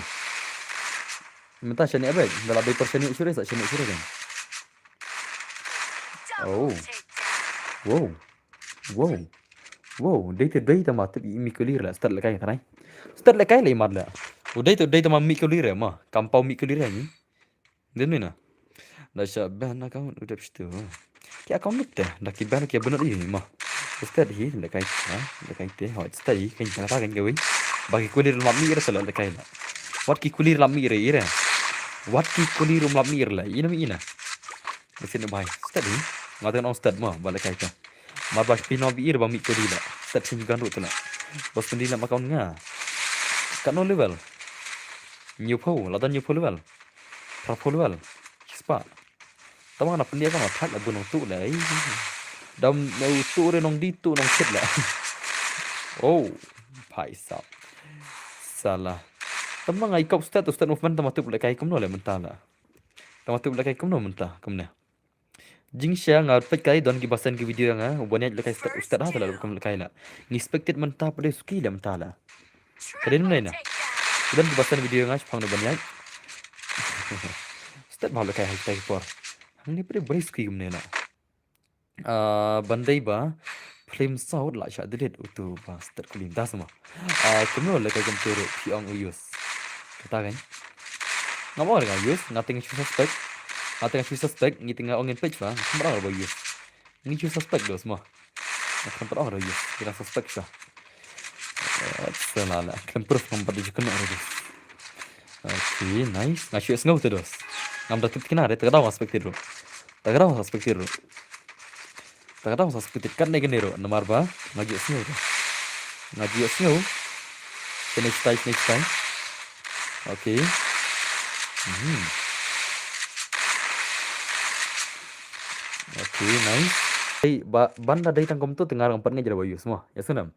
Minta sini abad. Dalam paper sini sini sa sini kan. Oh. Wow. Day ta mat mi kulir la start la kai tanai. Start la kai le mar la. Day ta ma mi kulir ma. Kampau mi kulir ni. Dia mana? Dah syaban account udah pstu. Ki account nukte. Dah ki ban ki benar ini mah. Start hi la kai la kai te hoi start hi kan kata kan gawi. Bagi kulir lam mi ra sala la kai la. Wat ki kulir lam mi ra ira. Wat ki kulir lam mi ra la. Ina mi ina. Mesin bai. Start hi. Ngatan on start mah bala kai ta. Ma bas pino bi ir ba mi kulir la. Start sing kan rut la. Bos pendi la account nga. Kan no level. New po, la dan new po level. Pro level. Spa. Tama na pendi ka ma thak la bunong tu la. Dam no tu re nong di tu nong set la. Oh, भाई साहब salah. Tama ngai kop start movement tama tu kai kom no le mentah la. Tama tu kai kom no mentah kom ne. Jing share ngat pet kai don ki basan ki video nga ubone le kai start ha la kom kai la. Ni expected mentah pada suki le mentah la. Keren ne na. Dan ki basan video nga phang no banyak. Start bhalo kai hai por. Hang ni pada bari suki kom ne la. Bandai ba flame sound la sha delete utu ba start kulim das ma. Kumno le kai kom turu pi ong use. Kata kan. Ngamo ga use nothing suspect. Nothing suspect ngi tinga ongin page ba. Sembarang ba use. Ngi suspect dos ma. Akan pernah ada use. Kira suspect sa. Selala. Kan proof kan pada jikun ada dos. Okay, nice. Ngasih ngau tu dos. Ngam dapat kena ada tagadaw aspect itu. Tagadaw aspect itu. Tagadaw aspect itu kan negeri ro. Nomor ba ngaji ngau tu. Ngaji ngau. Next time. Okay. Okay, nice. Hey, banda day tangkom tu tengah ngampatnya jadi bayu semua. Ya sunam.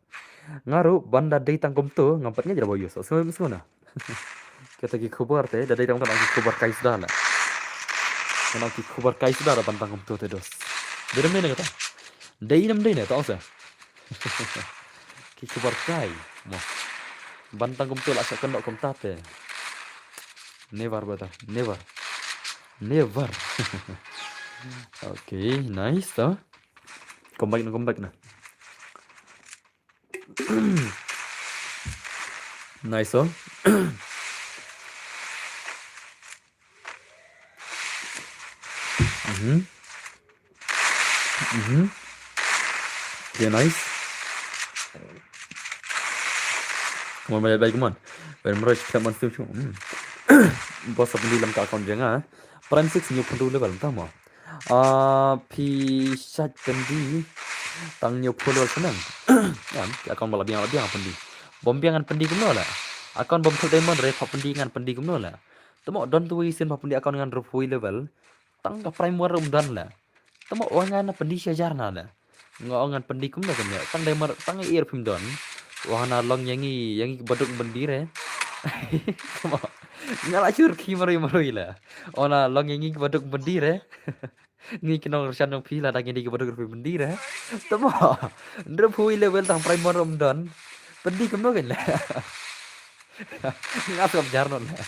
Ngaru banda day tangkom tu ngampatnya jadi bayu. Semua na. Kita ki khabar te day tangkom ki khabar kai sudah la. Kana ki khabar kai sudah la banda tangkom tu te dos. Dia mana kata? Day nam day na tahu sa. Ki khabar kai. Mo. Banda tangkom tu la sa kena kom tate. Never brother, never. Okay, nice toh. Come back na. Nice oh. Yeah, nice. Come on, come on. Bermeraj kita masuk. Bos pendi dalam account jangan. Prime 6 new pendu level tama. Pisat pendi tang new level senang. Kan, account lebih pendi. Bombiangan pendi kumno lah. Account bom full diamond re pendi ngan pendi kumno lah. Tamo don tu isin pendi account ngan full level. Tang ka prime war dan lah. Tamo wangan pendi syajar lah. Ngongan pendi kumno kan ya. Tang diamond tang ear pim don. Wahana long yangi baduk bendire. Tamo ngala curki marui lah. Ona long yangi baduk bendire. Ngi kinong rsan ng pila lagi di kepada grup bendira. Tamo. Ndra phui level tang primor don. Pendi kemno kan lah. Ngasap jarnon lah.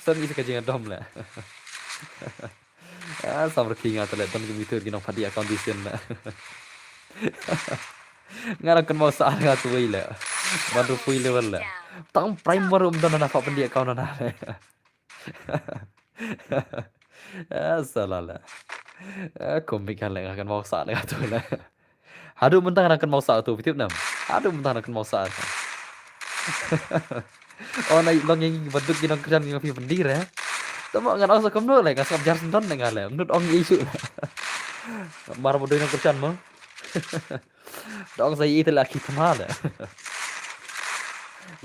Son bisa kajingan dom lah. Samar kinga tele ton kemitur kinong padi condition lah. Ngarakan mau saat ngatu wila. Bantu phui level lah. Tang primor don na fa pendi account na. Salah lah. Komik kan lah akan mau saat ngatu lah. Aduh mentang akan mau saat tu fitip nam. Aduh mentang akan mau saat. Oh naik long yang bentuk kinong kerjaan yang fi pendir ya. Tama ngan asa kamno le ngasap jar senton dengan le. Menurut ong isu. Mar bodoh yang kerjaan mo. Dong saya itu laki temal.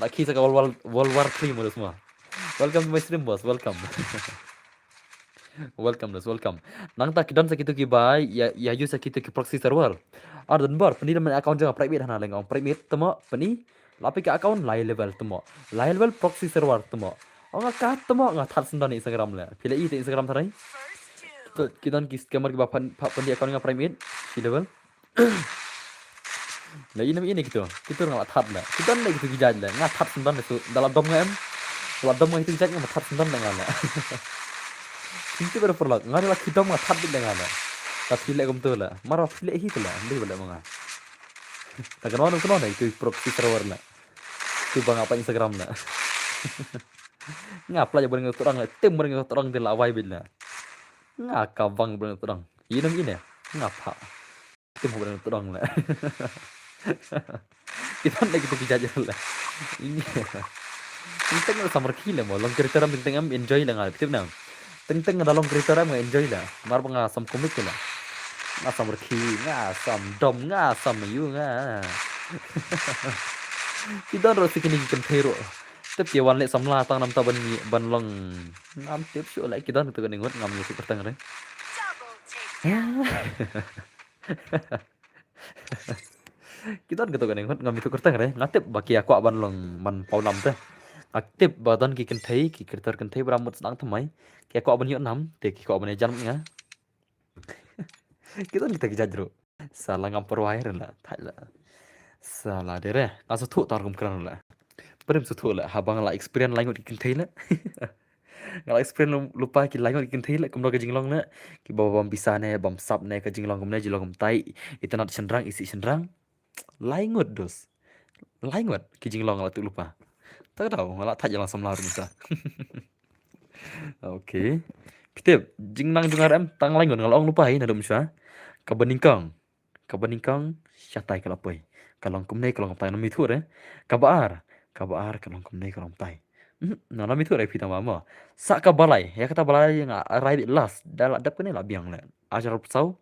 Laki sa World War 3 mo semua. Welcome to my stream boss. Welcome. Welcome. Nang tak kidon sakitu ki bai ya use sakitu ki proxy server. Dan bar peni dalam account jangan private hana lengong private temo peni lapi ke account lain level temo. Lain level proxy server temo. Nga ka temo nga that sendan Instagram le. Pila i Instagram tharai. Kidon ki scammer ki bapan pendi account nga private si level. Nah ini gitu. Kita nga that le. Kidon le gitu gijaj le. Nga that sendan itu dalam dom ngam. Dalam dom itu gijaj nga that sendan dengan le. Inti baru perlu nggak ada lagi dong nggak tapi dengan ada tapi lek betul lah marah pilih itu lah ambil boleh mengah tak kenal itu proxy server lah itu bang apa Instagram lah ngap lah boleh ngatur orang lah tim boleh ngatur orang di lawai bila ngap kabang boleh ngatur orang ini ngapa tim boleh ngatur orang lah kita lagi kita dijajah lah ini tengok sama kile mau long cerita ram tengok enjoy lah nggak tim nang teng dalam cerita ram enjoy lah mar pengasam komik lah ngasam berki ngasam dom ngasam yu nga kita harus sikini kan hero tapi wan lek samla tang nam ta ban long nam tip syo lek kita tu kan ngot ngam yu super tang re kita gitu kan ngot ngam itu kertang re ngatip baki aku ban long ban paulam teh aktif badan ki kenthei ki kertar kenthei beramut sedang temai ki aku ban yu nam te ki aku ban jam nga kita kijajro salah ngampur wire lah tak lah salah dere langsung tu tar kum keran lah perem su tu lah habang lah experience lain di kenthei lah ngala experience lupa ki lain di kenthei lah kumro ke jinglong na ki bawa bam bisa ne bam sap ne ke jinglong kumne jinglong tai itanat sendrang isi sendrang lain dos lain ki jinglong lah tu lupa tak tahu ngala tak jalan samlar bisa oke Pitip jingnang jungar em tang lain ngala ong lupa hi na dum sya kabaningkang syatai kalapoi kalong kumnei kalong tai nami thu re kabar kalong kumnei kalong tai na nami thu re pita mama sa ka balai ya kata balai nga right last dal dap kene la biang le ajar sau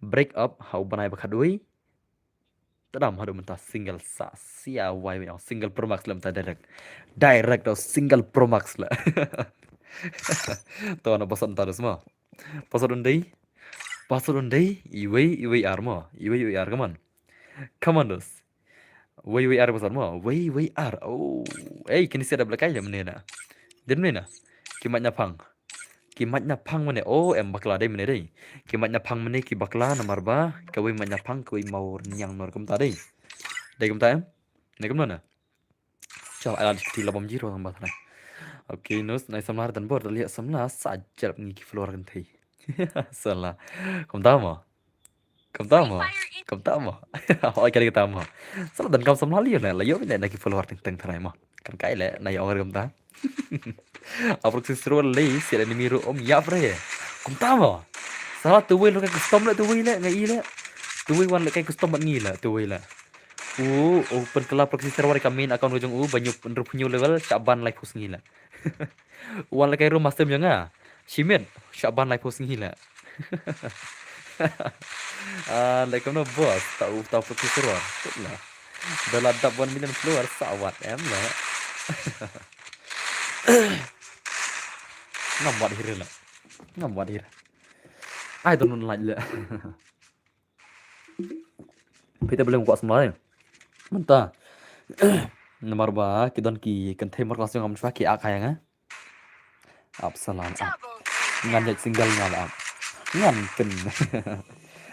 break up hau banai bakadui tadam hadu menta single sa sia wai no single pro max lam ta direct do single pro max la to na bosan ta semua pasadun dei iwei armo iwei ar come on dos wei ar pasal mo wei ar oh kini siada belakai ya menena den menena kimatnya pang mene oh em bakla dei mene dei kimatnya pang mene ki bakla nomor ba kawai matnya pang kawai mau nyang nor kum ta dei kum ta em ne kum mana coba ala di labam jiro tambah sana oke nus nai samlar dan bor lihat samla sajab ngiki floor kan thei salah không tama hỏi cái tama sao dan kam samla li na layo ne na ki follower teng tharai ma kan kai le na yo kam ta apro sisro le si ni miro om ya fre không tama salah tu we lo ka custom le tu we le ngai le tu we wan le kai custom bat ngi le tu we le open club proxy server kami account ujung banyak penyu level Syaban live post ngi le wan le kai room master yang Shimen Syaban live post ngi le like kamu bos tahu putih server lah dalam dap 1 million keluar sawat em lah ngambat hira I don't know like lah kita belum kuat semua mentah nomor ba kidon ki kan themar langsung ngam chwa ki akaya nga absalan ngajak single ngala Nganten.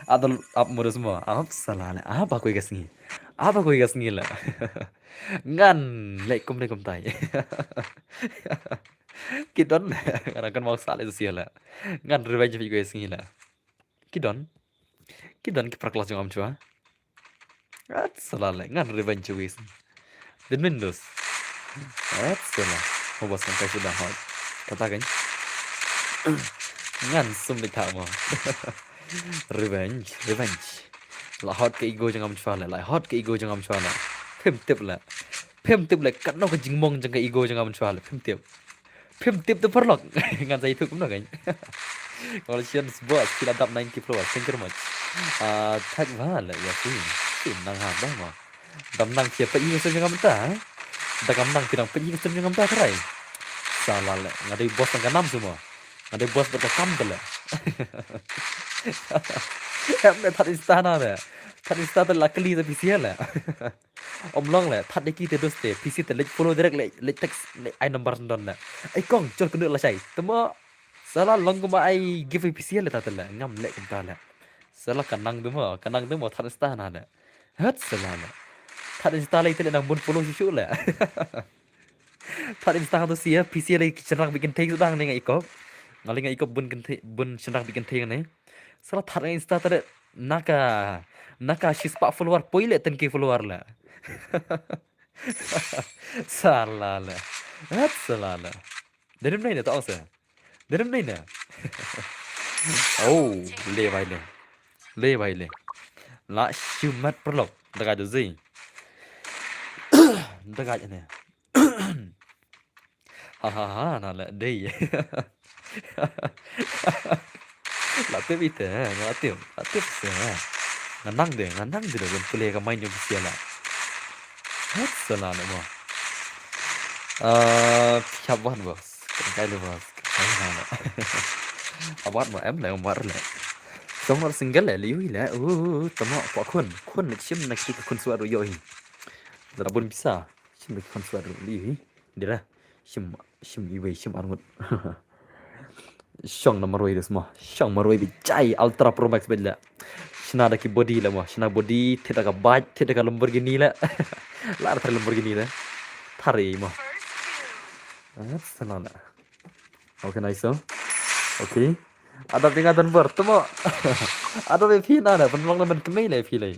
Atau up mo semua. Up salah lah. Apa aku ikas ni? Apa aku ikas ni lah? Ngan laikum laikum tai. Kidon karena kan mau salah itu sih lah. Ngan revenge juga ikas ni lah. Kidon. Kidon kiprak kelas jengam cua. At salah lah. Ngan revenge juga ikas. Dan Windows. At salah. Mau bos sampai sudah hot. Katakan. Ngan sum di tak mau. Revenge. Là hot cái ego jangan mencuala lah. Hot cái ego jangan mencuala. Phim tiếp là. Phim tiếp là cắt nó cái jing mong jangan cái ego jangan mencuala. Phim tiếp. Phim tiếp tu perlok. Ngan saya itu cũng kan. Congratulations boss. Kita dap 90 followers. Thank you very much. Tag vala ya sih. Tim nang haba mo. Dam nang kia pa ingat jangan mentah. Dagam nang pirang pa ingat jangan mentah kerai. Salah lah. Ngadai bos nang kanam semua. Ngadai bos berkam bela. Em này thật Instana nè. Thật Instana là cái ly ra PC là. Ông long là thật đấy kia từ đôi PC từ lấy follow direct lấy text lấy ai number đòn nè. Ai con cho cái nước là chạy. Tao mà salah long của mà ai give PC là thật là ngâm lệ chúng ta là. Salah khả năng đúng mà thật Instana nè. Hết salah nè. Thật Instana lấy tên là muốn follow chút là. Thật Instana tuh sih PC lấy cenderung bikin tag sedang nih ikop. Ngaling ikop bun cenderung bikin tag nih. Salah thật Insta tadi naka shispa follower poile tenki follower lah. Salah lah. Hat salah lah. Dari mana tak usah. Dari mana? Oh, le vai le. La shumat perlok. Dekat tu zin. Dekat ni. Ha nah lah day. Latih itu, latih sih. Nganang deh dengan play ke main yang sia lah. Hat salah nama. Siapa bos? Cái lu bos. Cái nào? Abad mà em lại omar lại. Xong rồi single lại liu lại. Tama apa kun nak sim nak kita kun suara yoi. Dah pun bisa. Sim nak kun suara liu. Dia sim iwe sim armut. Shong nomor dua itu semua. Shong nomor dua bicai Ultra Pro Max bela. Shina ada ki body lah mah. Shina body tidak ada bike, tidak ada Lamborghini lah. Lah ada Lamborghini lah. Thari mah. Salah lah. Okay nice so. Okay. Ada tingkatan bertemu. Ada VP nada. Penolong nama kemai lah VP lah.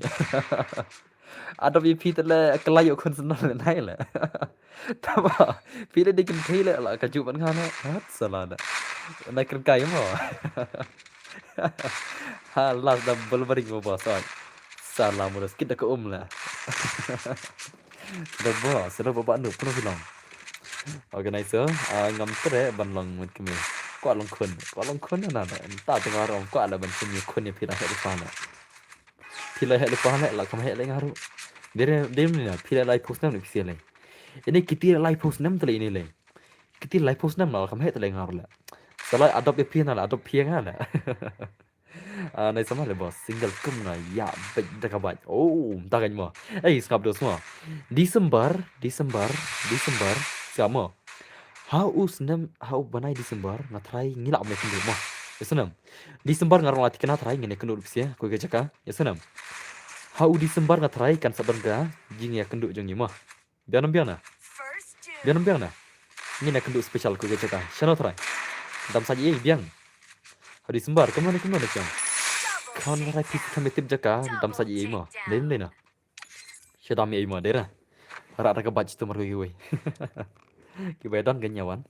Ada VP telah kelayu konsenal lain lah. Tapi pilih dikin pilih lah kejuban kan. Salah lah. Nak kerja mah. Halas double bering mo boss. Salah mo kita ke lah. Sudah boss, sudah bapak nu penuh bilang. Okay nice so. Ngam tere ban long mit kami. Kuat long kun na na. Ta tengah orang kuat lah ban sini kun ni pilih hek depan lah. Pilih hek depan lah kamu hek lagi ngaruh. Dia ni lah pilih live post nam ni pilih lagi. Ini kita live post nam terlebih ini lagi. Kita live post nam lah kamu hek terlebih ngaruh lah. Salah adopt dia pilih lah, adopt pilih lah. Này sama le bos single kum na ya bet dekabat. Oh, tak kan mo. Skap dos mo. Desember sama. How banai Desember ngatrai ngilak me kundu mo. Yasanam. Desember ngarong lati kena trai ngene kundu bisia ko ge jaka. Yasanam. How Desember ngatrai kan sabarga jing ya kundu jong mo. Bianam biana. Ngene kundu special ko ge jaka. Shano trai. Dam saji biang. How Desember kemana jang. Kawan orang kami tip jaka dam saja imo. Den lena. Syadam imo dera. Rak ke baj tu marui we. Ki bedon ganyawan.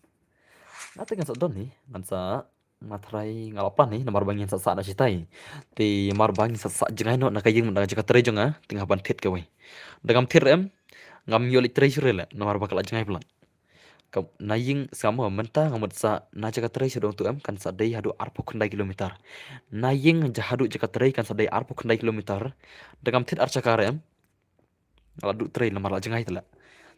Nate kan sadon ni, ngansa matrai ngalapan ni nomor bangin sa na sitai. Ti mar bangin sa jengai no nakayeng mendaga jaka tere jonga tengah ban tit ke we. Dagam tir em ngam yolik treasure la nomor bakal jengai pelan. Naying sama mentah ngamut sa na jaka terai sedong tu em kan sa dai hadu arpo kundai kilometer. Naying jahadu jaka terai kan sa dai arpo kundai kilometer. Dagam tit arcakare em. Ala du terai lamar la jengai tala.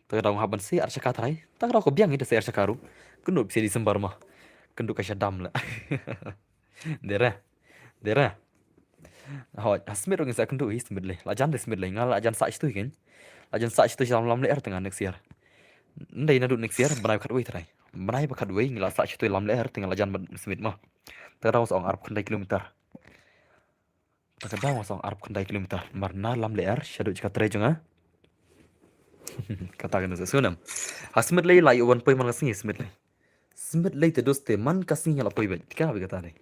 Tagadaw haban si arcaka terai. Tagadaw ko biang ida si arcakaru. Kundu bisa Desember mah. Kundu ka syadam la. Dera. Hoi, asmir ngin sa kundu is midle. Lajan des midle ngal lajan sa itu kan. Lajan sa itu lam le tengah next year. Ndai na du next year banai kat wei trai. Banai ba kat wei ngila sa chitu lam leher tinggal ajan smith mah. Terkadang seorang Arab kendai kilometer. Terkadang seorang Arab kendai kilometer. Marna lam leer syaduk jika terejunga. Katakan itu sunam. Hasmit lay lai wan poi man kasih smit lay. Smit lay te doste man kasih yang lapoi bet. Kaya apa kata lay?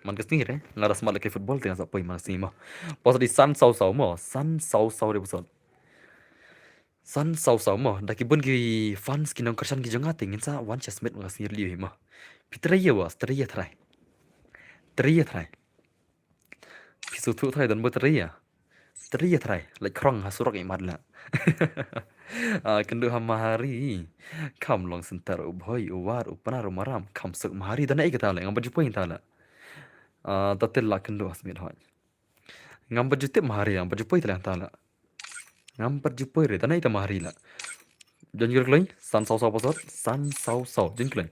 Man kasih re. Ngaras mat lagi football tengah sapoi man kasih mah. Pas di san sau mo. San sau de pusat. San sau mo. Daki bun ki fans ki nong kersan ki jonga tingin sa wan smit man kasih liu mah. Pitreya was treya trai. Treya trai. Pisutu trai dan buat treya. Treya trai. Like krong hasurak imat lah. Kendu hamahari kam long sentar ubhoy uwar upanar umaram kam suk mahari dan ek tala ngam baju poin tala tatil la kendu asmit hoy ngam baju tip mahari ngam baju poin tala ngam baju poin re dan ek mahari la janjur kloy san sau pasot san sau janjur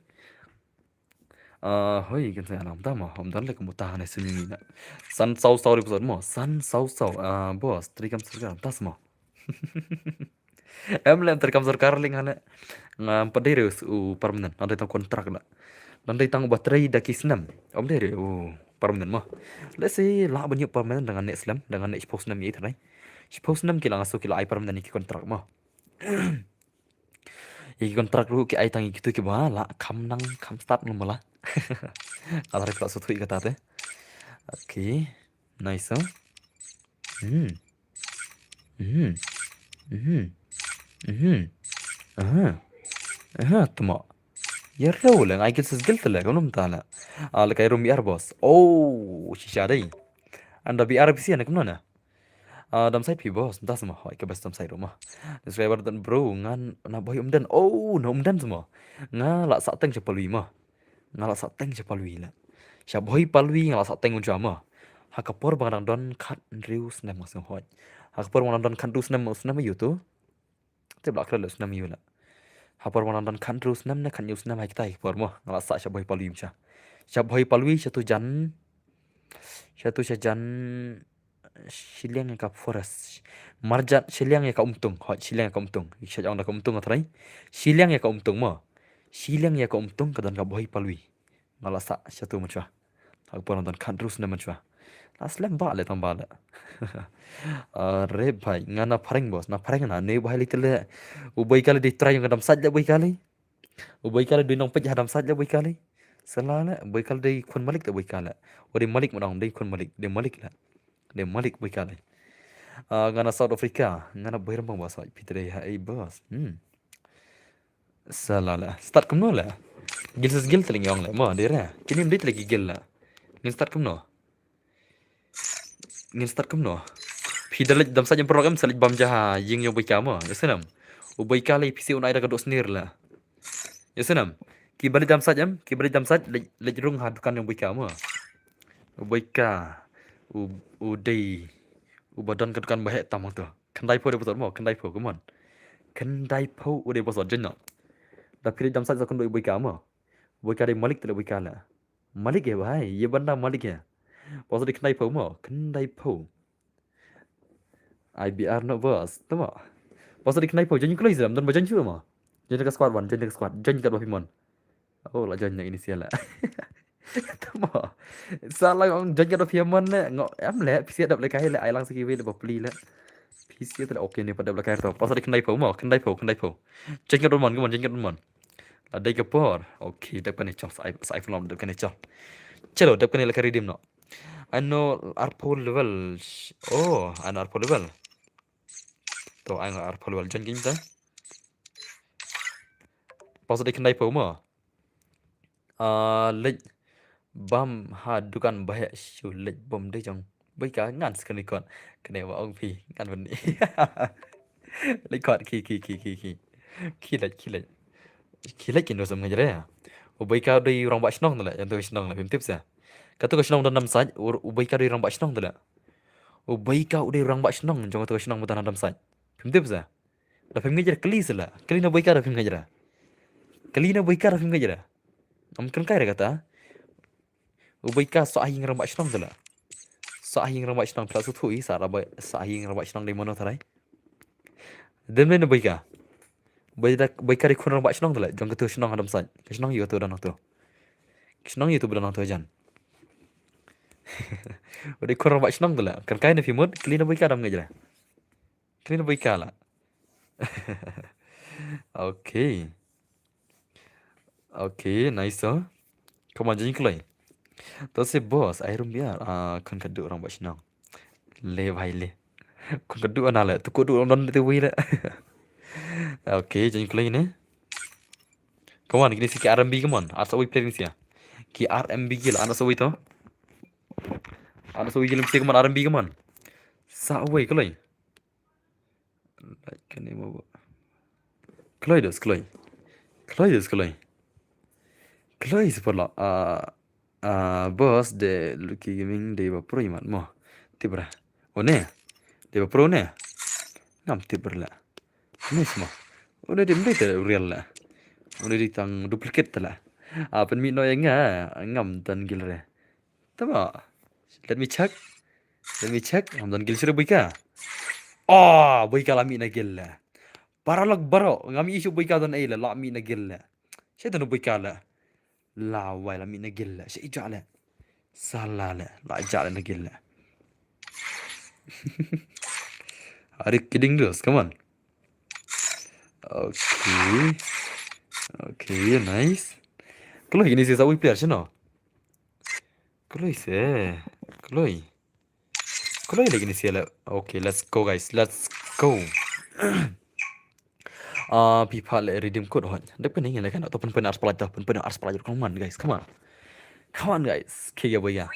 hoy kan saya alam tama hom dan lek mutahan sunyi na san sau re pasot mo san sau bos trikam sergam tas mo em lem terkam sarkar ling hana ngam padirus permanent nanti tang kontrak la nanti tang baterai daki senam om dere permanent mah let's say la banyak permanent dengan net slam dengan net post nam itu rai post nam kila ngaso kila ai permanent iki kontrak mah iki kontrak lu ki ai tang gitu ki ba la kam nang kam start nu mala ala rek so thui kata te okay nice hmm hmm hmm tuma يرو لك اي قلت قلت لك انا مطالع لك اي رومي اربوس شيشادي عند بي ار بي سي انا كمنا دام سايد بي بوس انت اسمع هاي كبس دام سايد روما سكرايبر دن برو ngan na boy umdan no umdan semua ngala sateng chapalwi ma ngala sateng chapalwi la sha boy palwi ngala sateng unja ma hakapor bang don khat rius nem masung hoy hakapor bang don khat rius nem usnam yu tu te blak la usnam yu la hapor bang don khat rius nem na khat rius nem hai tai por mo ngala sa sha boy palwi cha sha boy palwi sha tu jan Shiliang yang ka forest marjat shiliang yang ka umtung hot shiliang yang ka umtung isha jang da ka umtung atrai shiliang yang ka umtung mo shiliang yang ka umtung kadan ka boy palwi ngala sa satu manchwa ak pon dan kan terus na manchwa aslam ba le tamba la re bhai ngana phareng bos na phareng na ne bhai little ubay kali di try yang kadam sajja ubay kali di nong pej hadam sajja ubay kali salala ubay kali di kun malik ta ubay kala odi malik modang di kun malik de malik la de malik ubay kali ngana South Africa ngana boy rambang bos pitre hai bos salala start kumno la gil teling yong la mo dera kini mdit lagi gil la ngin start kumno pidalaj dam sajam program salaj bam jaha ying yo boy kama yasenam ubay kali pisi unai da kadok senir la yasenam ki bali dam saj lej rung hadukan yang boy kama ubay ka udai ubadan kadukan bahek tamang tu kendai po de bosot mo kendai po kumon kendai po ude bosot jenno da pili dam saj zakon do ubay kama ubay ka de malik tele ubay kala malik ya bhai ye banda malik ya bosot di kendai po mo kendai po IBR no bos tama bosot di kendai po janji kloy zam dan bajan chua mo janji ka squad 1 janji ka squad janji ka pimon la janji inisial la tama salah orang janji ka pimon le ngok am le pisi dap le kai le ai lang saki we le bopli le pisi tu okay ni pada belakang tu bosot di kendai po mo kendai po janji ka mon kumon janji ka mon ada ke por okay dap kan chal sai film dap kan chal chalo dap kan le karidim no ano arpo level ano arpo level to ang arpo level janji kita bosot di kendai po mo lej bam dukan bahaya shu lej bom de jong bai ka ngan sekali kon kene wa ong pi ngan ban ni lej kot ki lej kin do sam ngajare ya ubai ka dei rong ba snong la yang tu snong la pim tips ya katu ka snong dan nam saj ubai ka dei rong ba snong la ubai ka dei rong ba snong jong tu snong mutan nam saj pim tips ya la pim ngajare kali sala kali na bai ka pim ngajara kali na bai ka pim ngajara am kan kai kata ubay ka so ahing rambak snong tala so ahing rambak snong plus thui sa rabai so ahing rambak snong de mono tharai demne ne baika baika ri khun rambak snong tala jong ketu snong adam sai snong yu tu dan tu snong yu tu dan tu jan Udah kurang bak senang tu lah. Kan kain fi mod clean boy ka dam ngajra. Clean boy ka lah. Okay. Okay, nice oh. Come on jadi kelai. To se boss ai rum biar kan kadu orang bak senang. Le bhai le. Kan kadu ana la tu kudu non tu wi la. Okay, jadi kelai ni. Come on, gini si RMB come on. Asa wi play ni sia. Ki RMB gila ana so wi to. Ana so wi gila mesti come on RMB come on. Sa wi kelai. Like kan ni mo. Kelai dos kelai. Kelai dos kelai. Kelai separla. Boss de Lucky Gaming de va pro iman mo. Tibra. One. De va pro ne. Ngam tibra la. Ni semua. Udah dia beli real lah. Udah ditang duplicate lah. Pen mi no yang ngam tan gil re. Tama. Let me check. Let me check. Ngam tan gil sira buika. Oh, buika la mi na gil la. Paralog baro. Ngam isu buika dan ay la mi na gil la. Siya tan buika la. La wai la mi na gil la. Siya ija la. Salah la. La ija la na gil la. Are you kidding us? Come on. Okay. Okay, nice. Kalau ini sih sawi player sino. Kalau ise. Kalau lagi ni sih lah. Okay, let's go guys. Let's go. People redeem code hon. Dek pening lah kan atau pen ars pelajar come on guys. Come on guys. Kick ya boy ya.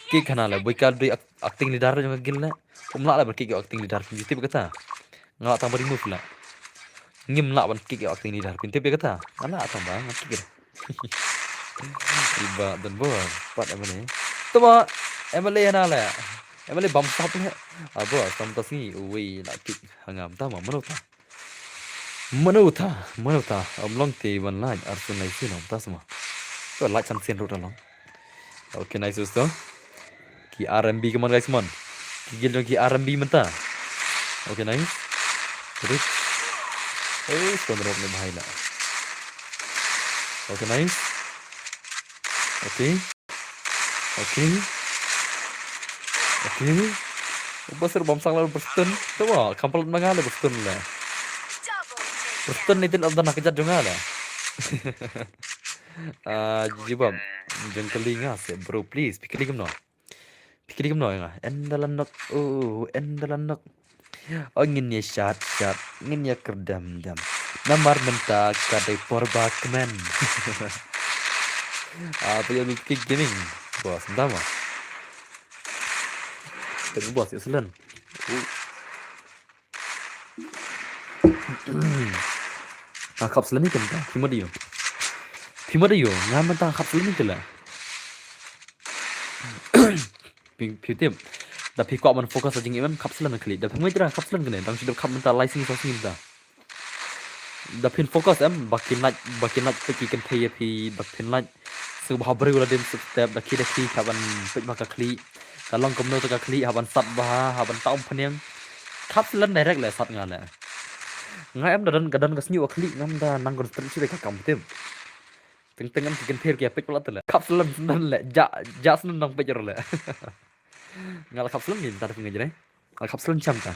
Kick kana lah boy ka doi acting leader juga gila. Umla lah berkick acting leader. Jadi berkata. Nggak tambah remove lah. Ngim lah ban kick acting leader. Pintu berkata. Mana tambah kick. Iba dan bor. Pat apa ni? Tuma Emily na lah. Emily bam stop lah. Bor tam tas ni. Ui nak kick hangam tama Manuta. Long ti ban like arsun lai sin om tas ma. To like san sin rot along. Okay, nice dosto. Ki RMB come on guys mon. Ki gil ki RMB menta. Okay, nice. Terus. Drop ni bahai lah. Okay, nice. Okay. Besar bom sang lalu berstun. Coba kampal mengal berstun lah. Berstun itu nak kejar juga lah. Jibam jengkeli ngas bro please pikir no ya. Endalan nok. Oh ngin ya shot. Ngin ya kerdam. Namar mentak kadai porbakman. Apa yang kick gaming? Bos, entah mah. Tengok bos, excellent. Kapsul ni kan? Pima dia. Ngam mentang kapsul ni kelah. Piutip. Tapi kau man fokus aja ngiman kapsul ni kali. Tapi mengira kapsul ni kan? Tang sudah kap mentang license sosing dah. Tapi fokus bakin nak pergi kan PAP bakin nak sebab beri ulah dem step dah kira kaban pek maka kli kalau kamu tu kli haban sat bah haban taum peniang kapsulan direct lah sat ngala ngai dan kesnyu kli ngam da nanggon terus sudah kakam tem teng bikin per kia pek pelat lah kapsulan nan lah ja sen nang pek lah ngala kapsulan ni tar pinggir ni kapsulan cam ta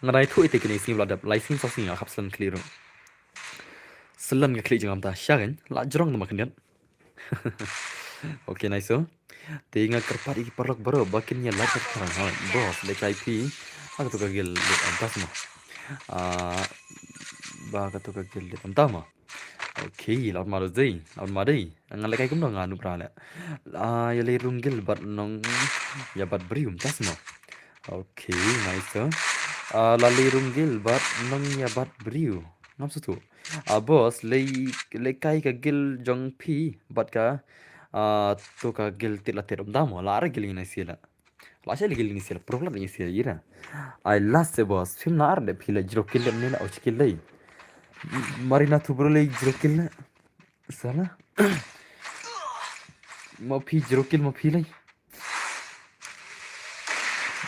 ngai tu itu kini sini belada license sosing kapsulan clear Selan ke klik jangan tak syaran, lah jerong tu makan dia. Okay, nice so. Tinggal kerpat iki perlok baru, bakinnya like sekarang. Bos, like IP, aku tu kagil lihat antas mah. Bah tu kagil lihat antas mah. Okay, lawan madai. Angan like ikum dong anu berala. Ya le runggil bat nong, ya bat berium tas mah. Okay, nice so. Lali runggil bat nong ya bat beriu. Ngam tu. Bos le kai ka gil jong pi bat ka to ka gil tit la tit damo la ara gil ni sila la sha gil ni sila problem ni sila ira I last boss film na ar le pi la jro kil ni la och kil lei marina tu bro le jro kil na sala mo pi jro kil mo pi lei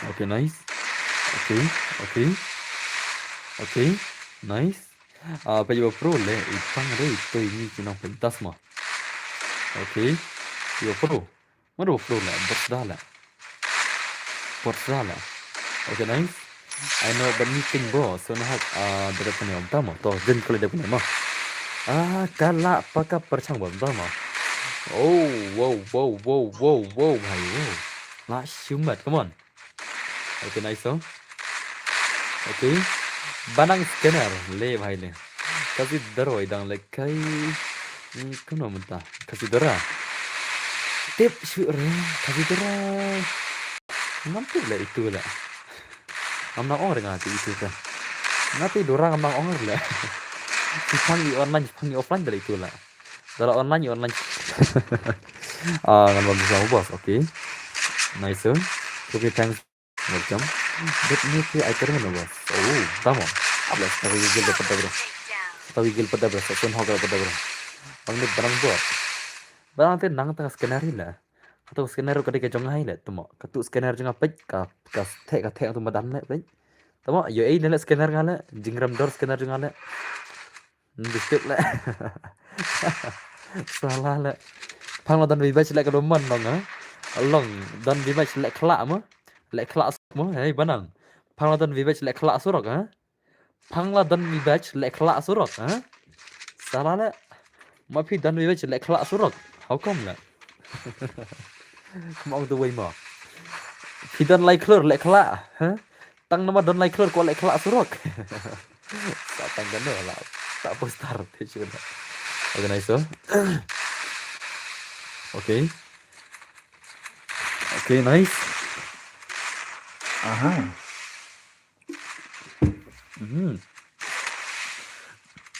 okay nice okay nice Pajak pro le, ipang re itu ini kena pentas mah. Okay, yo pro. Mana flow lah, bot dah lah. Okay, nice. I know but meeting boss. So nah, dekat ni om tama. Toh, jen kalau dia punya mah. Kala pakai percang bom tama. Oh, wow, bhai, wow. Lah, shumat, come on. Okay, nice oh. Okay. Banang scanner, le bhai le. Kasi daro idang le kai. Kano menta? Kasi dara. Tip shoot re. Kasi dara. Nampak lah itu lah. Amna orang ngati itu kan. Ngati dorang amna orang lah. Panggil online, panggil offline dari itu lah. Kalau online, online. Kan bagus sama bos, okay. Nice oh. Okay, thanks. Welcome. But ini ke item mana bos? Oh, tama. Ablas, tapi gil dapat bro. Tapi gil pada bro. Soon hogal pada bro. Panggil barang buat. Barang tu nang tengah scanner lah. Atau scanner kadang kejong hai lah. Tama. Katu scanner jangan pej. Kas tek tu madan lah pej. Tama. Yo nela scanner ngala. Jingram door scanner jangan lah. Distip lah. Salah lah. Phang là dan vì vậy lại cái đồ mần lòng á. Lòng dan vì vậy lại khla mà. Lại khla mà. Hey banang. Phang là dan vì vậy lại khla surak á. Phang là dan vì vậy lại khla surak á. Salah lah. Mà phi dan vì vậy lại khla surak. How come là? Không ông tôi quay mà. Phi dan lại clear lại khla. Hả? Tăng nama dan lại clear kok lại khla surak. Sao tăng cái nữa là tak postar thế chứ. Okay, nice oh. Okay. Okay, nice. Aha.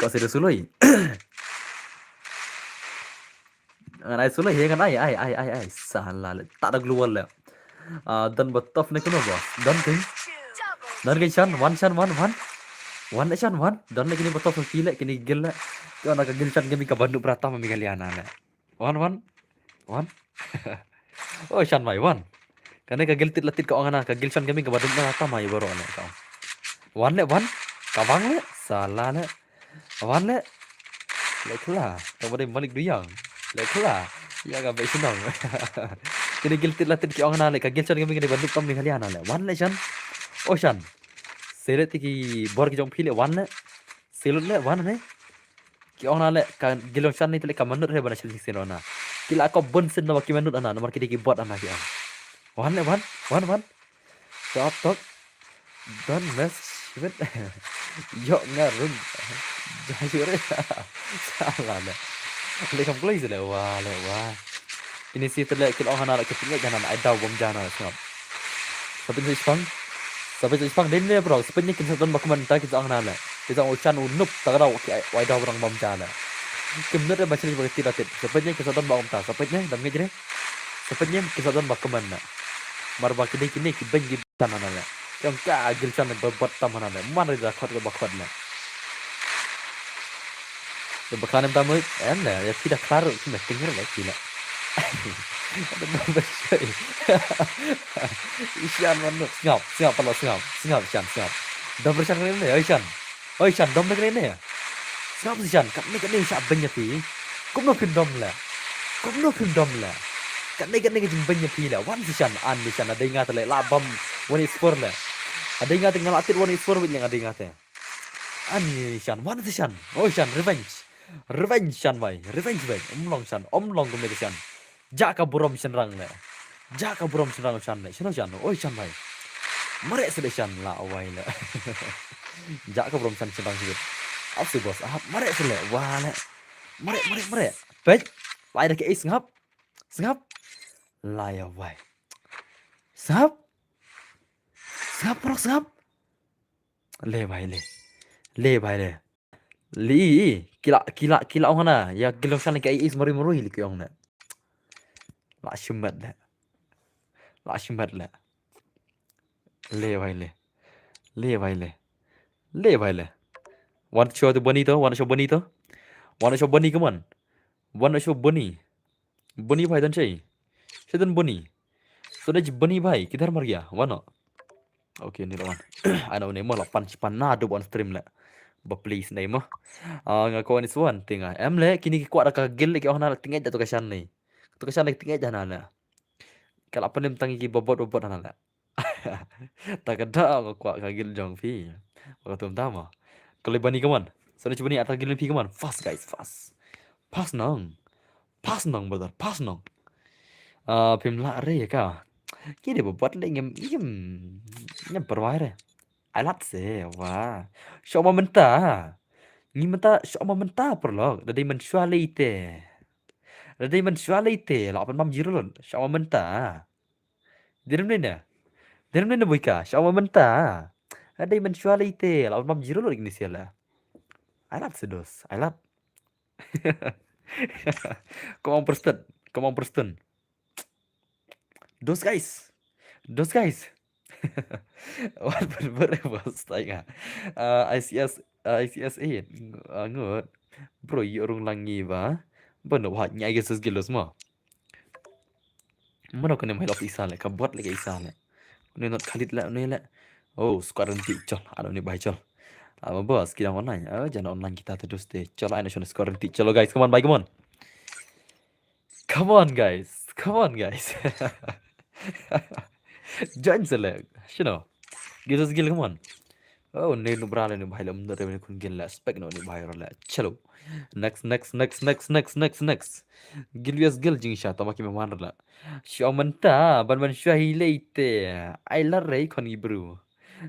Kasih dia sulai. Ai sulai ya kan ai. Salah lah. Tak ada keluar lah. Dan betaf ni kena bos. Dan ke chan one. One chan one. Dan lagi ni betaf kile kini gil lah. Kau nak gil chan kami kabanduk berata mami kalian lah. One. Oh chan mai one. Karena kagil latit kau angana kagil chan kami kabanduk berata mai baru anak kau. One. Kabang le. Salah le. One le. Leklah. Kau boleh balik duyang. Leklah. Ya gak baik senang. Kini giltit latit ki angana le kagil chan kami kini banduk kami kalian lah. One le chan. Oh chan. Selet ki bor ki jong phile one le. Selut le one ne. Ki angana le kan gilong chan ni tele kamanut he bana chil sinona. Kila kau bon sin nama ki manut ana nomor ki bot ana ki ang. One le one. Tok. Don't mess with. Yo ngarun. Jajure. Salah le. Le không play rồi wah. Ini sih terlihat kita orang nak ketinggalan jangan ada bom jangan semua. Sampai Jepang đến đây bro, sebenarnya kita don bakuman tak kita orang nak. Kita ucan unup tak ada wai dah orang bom jangan. Kemudian ada macam ni tidak tidak. Sebenarnya kita don bakum tak. Sebenarnya dan ngejre. Sebenarnya kita don bakuman nak. Marba kini kiban giban ana. Yang ka agil sana berbuat taman ana. Mana dah khat ke bakwat nak. Bakalan tamu anda ya tidak kelar cuma tinggal lagi lah. Ada nombor sekali. Isian mana? Siap kalau siap. Nombor sekali ni, oi Chan, nombor sekali ni. Siap si Chan, kat ni siap banyak pi. Kum no pindom lah. Kat ni kejim banyak pi lah. Wan si Chan, an si Chan ada ingat le labam one is for lah. Ada ingat dengan atit one is for yang ada ingat. An si Chan, wan si Chan. Oi Chan, revenge Chan bay. Omlong kumede Chan. Jaka burom senrang le. Chan le. Chan. Oi Chan bay. Marek sede Chan la awai le. Jaka burom Chan senrang sikit. Apa sih bos? Marek sele. Wah le. Marek. Pej. Pai dah ke sengap. La ya wai. Sengap. Le bai le. Li kila orang na ya gilong sana kai is mari li ki ong na la shumat la le bai le want show the bonito want show bonny come on want show bonny bhai dan chai sedan bonny so daj bonny bhai kidhar mar gaya wano okay ni lawan ana ne mo la pan na do on stream la please này mà ngako ni suan tinga em le kini ki kwat ka gel ki ona tinga jatuh kasan ni tinggal jangan lah Kalau penem tangi ki bobot-bobot anala. Tak ada ko kwa kagil jong phi. Ko tum tama. Kalau bani kaman. Sana coba ni atar gilin phi kaman. Fast guys, fast. Fast nong. Fast nong brother, fast nong. Phim lạ re ka. Ki de bobot le ngem perwai. Alat se wah. Syoma mentah. Ni mentah syoma mentah perlo. Dadi mensualite. Dadi mensualite. La pan mam jirulun. Syoma mentah. Diram nena. Diram nena boika. Syoma mentah. Dadi mensualite. La pan mam jirulun inisiala. Alat sedos. Alat. Come on Preston. Come on Preston. Those guys. Those guys. What bos tanya. ICS ICS ngot. Bro, orang langi ba. Bano wa nyai ke sesgilos mo. Mana kena main of isa le. Kabot le ke isa le. Ni not khalit la ni le. Oh, squad nanti chol. Ada ni bai chol. Bos kita online. Jangan online kita terus deh. Chol ai national squad nanti. Cholo guys, come on, bye, come on. Come on guys. Come on guys. Join select. Shino. Give us skill, come on. Oh, ne nubrale ni bhai lam dare kun gel la spec no ni bhai rola. Chalo. Next. Gilias gel jing sha tamaki me man rola. Syamanta ban syahi leite. Ai la rei kon ibru.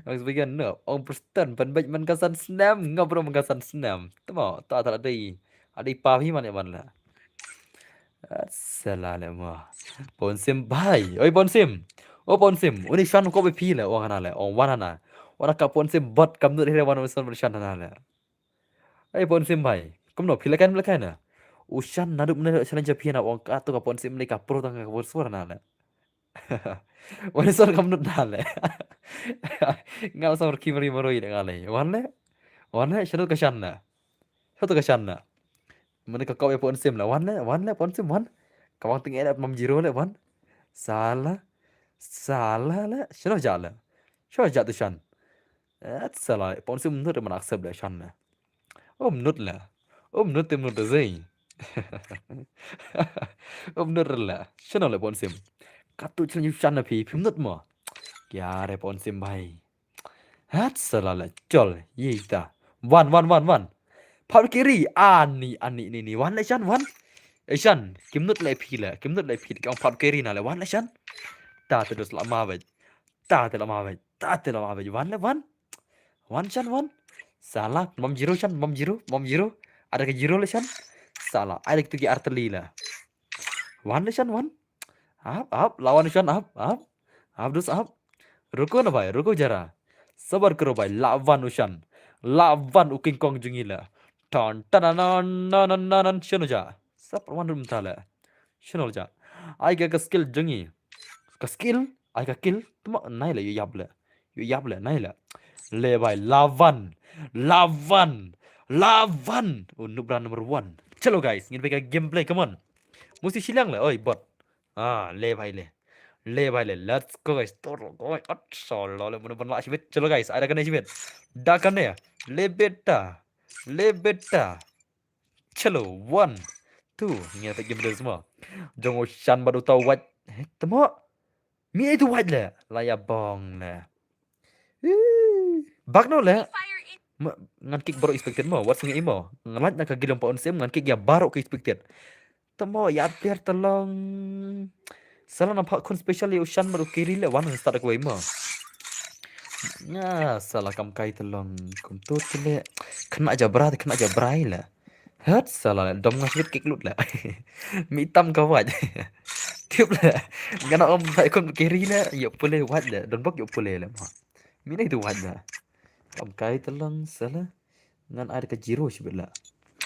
Ang sebagian no, on Preston ban baik man kasan snam ngobrol man kasan snam. Temo, tak ada dei. Ada pa hi man man la. Assalamu. Bonsim bhai. Oi bonsim. Oh bonsim. Uni shan ko be pi la o hana la. On wana na. Wana ka bonsim bot kam nu re wana usan bershan hana la. Oi bonsim bhai. Kum no pilakan na. Ushan naduk na challenge pi na on ka to ka bonsim ni ka pro tang ka bor suara na la. Wana sor kam nu na la. Ngau sor kimari maroi na ngale. Wana shanu ka shan na. Satu ka shan na. Mana ka kau ya bonsim la. Wana bonsim wan. Kawang tinggal ada mam jiro le wan. Salah la. Shano jala. Shano jatuh shan. Salah. Ponsi menurut mana accept le shan la. Oh menurut la. Oh menurut zai. Oh menurut la. Shano le ponsi. Katu chun shan la pi menurut mo. Kya re ponsi bhai. Salah la. Chol. Ye ita. Wan. Pal kiri. Ani ni. Wan le shan wan. Shan. Kim nut le pi la. Kau pal kiri na le wan le shan. Ta terus lama vaj. Ta lama vaj. Wan shan wan. Salah. Mam jiro shan. Mam jiro. Ada ke jiro le shan. Salah. Ada tu ki arteli la. Wan le shan wan. Up. Lawan shan up. Dus up. Ruko na bhai. Ruko jara. Sabar karo bhai. Lawan ushan. Lawan uking kong jungi la. Tan nan shano ja. Sap wan rum thala. Shano ja. Ai ka skill jungi. Ka skill. Ai ka kill. Tuma nai la yu yab la. Nai la. Le bhai. Lawan. Nubra number 1. Chalo guys. Ingin pakai gameplay. Come on. Mesti silang la. Oi bot. Le bhai le. Let's go guys. Toro guys. Solo le mun banชีวิต Chalo guys. Ada kanชีวิต Da kan ya. Le beta. Chalo 1 2. Ingin pakai gameplay semua. Jongo shan baru tahu what. Temo. Mi itu what le. Laya bong le. Bak no le. Ngan kick baru expected mo. What's nga imo? Ngalat na kagilong pa onsem ngan kick ya baru ka expected. Tamo ya pier tolong. Salah nampak kon special ya ushan baru kiri le wan start ko imo. Ya salah kam kai tolong kom tu le. Kena aja berai la. Salah dom ngaswit kick lut la. Mi tam ka wat. Tiup la. Ngana om sai kon kiri la. Yo pule wat la. Don bok yo pule la. Mi na itu wat la. Kam kai tolong salah. Ngan ada ke jiro sebelah.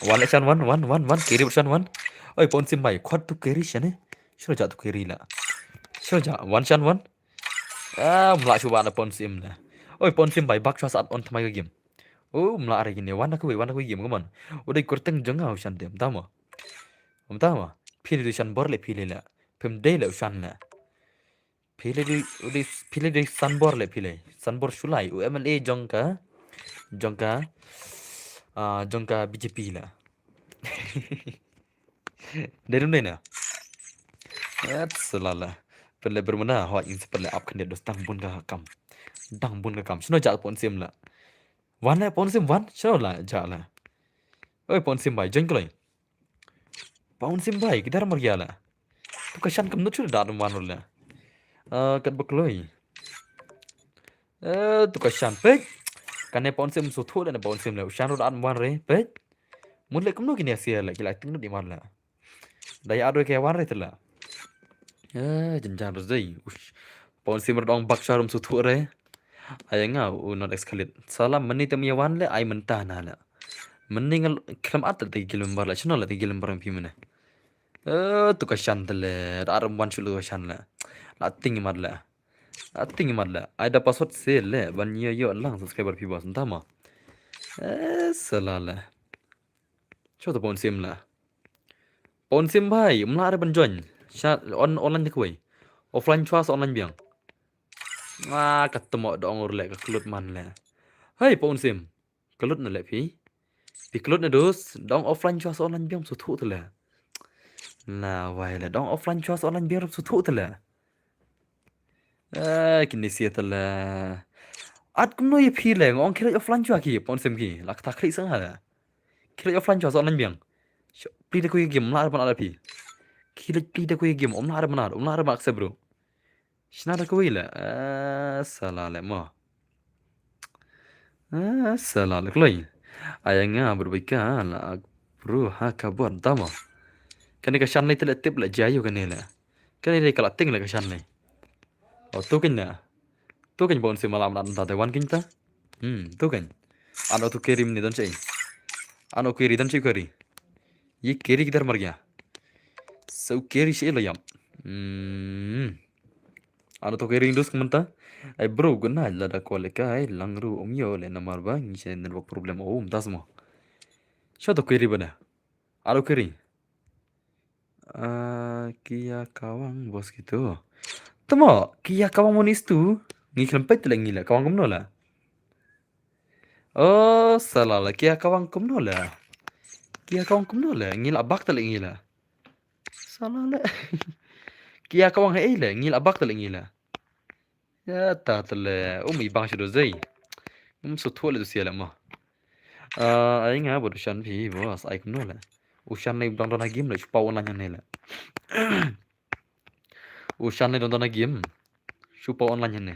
Wan shan wan kiri shan wan. Oi ponsim mai khot tu kiri shan Shino ja tu kiri la. Shino ja wan shan wan. Mla coba na ponsim na. Oi ponsim mai bak saat on thamai game. Mla ari gini wan aku game kaman. Udah kurteng jengau shan dem tama. Tama. Pilih shan bor le pilih la. Pem de le shan la. Pilih di san bor le pilih. San bor sulai UMLA jongka BJP lah. Dari mana? Selala. Pele bermena hoa in sepele up kan dia dos dang bun ka kam. Dang bun ka kam. Shino ja pon sim la. Wan la pon sim wan. Shino la ja la. Oi pon sim bai jeng kloi. Pon sim bai kidar mar ya la. Tu ka shan kam nu chu da dum wan la. Kat bekloi. Tu ka shan pe. Kan ne pon sim su thu la pon sim la. Shan ro da wan re pe. Mun le kam nu kini asia la. Kila ting nu di wan la. Dai ado ke wan re tela. Jenjang rezai. Pon sim ro bak sharum su thu re. Ayanga not escalate. Salam menit tem yawan le ay mentah na la. Mending kelam atat ti gilim bar la. Chino la ti gilim barang pi mana. Tu ka shan tele. Aram wan chulu shan la. La ting mad la. La ting mad la. Ay da password se le. Ban yo lang subscriber pi bos entama. Salah la. Coba pon sim la. Pon sim bhai. Mula ada banjuan. Online kuai. Offline chua online biang. Ketemu dong urle ke kelut man le. Hai pon sim. Kelut na le pi. Pi kelut na dos. Dong offline chua online biang su thu tele. Nah wai le dong offline chua online biang su thu tele. Kini sia tele. At kum no ye pi le ngong kira offline chua ki pon sim ki. Lak tak kri sang ha. Kira offline chua online biang. Pi de kuy game la ban ala pi. Kira pi de kuy game om la ada benar. Om la ada maksa bro. Shna da kuy le. Salah le mo. Salah le kloi. Ayanga berbika la bro ha kabon tama. Kan ka shan le tele tip la jayu kan le. Kan le kala ting le ka shan le. Tu kan na. Tu kan bon si malam dan ta Taiwan kin ta. Tu kan. Ano tu kerim ni dan cai. Ano keri dan cai keri. Ye keri kidar mar gaya. Sau keri shi lo yam. Ano tu keri indus kemanta. Ay bro guna la da kole ka ay langru omyo le namar ba ngi se network problem tas mo. Sha tu keri bana. Ano keri. Kia kawang bos gitu. Tama, kia kawang monis tu. Ngi klempet la ngi la kawang kumno la. Oh, salah la kia kawang kumno la. Kia kawang kumno la ngi la bak tala ngi la. Salah la. Kia kawang hai la ngi la bak tala ngi la. Ya ta tala umi bang shido zai. Su thua le sia la ma. Ai nga bodo shan pi bos ai kumno la. Ushan lai dong dong game la chupa online ne la. Ushan lai dong dong game. Chupa online ne.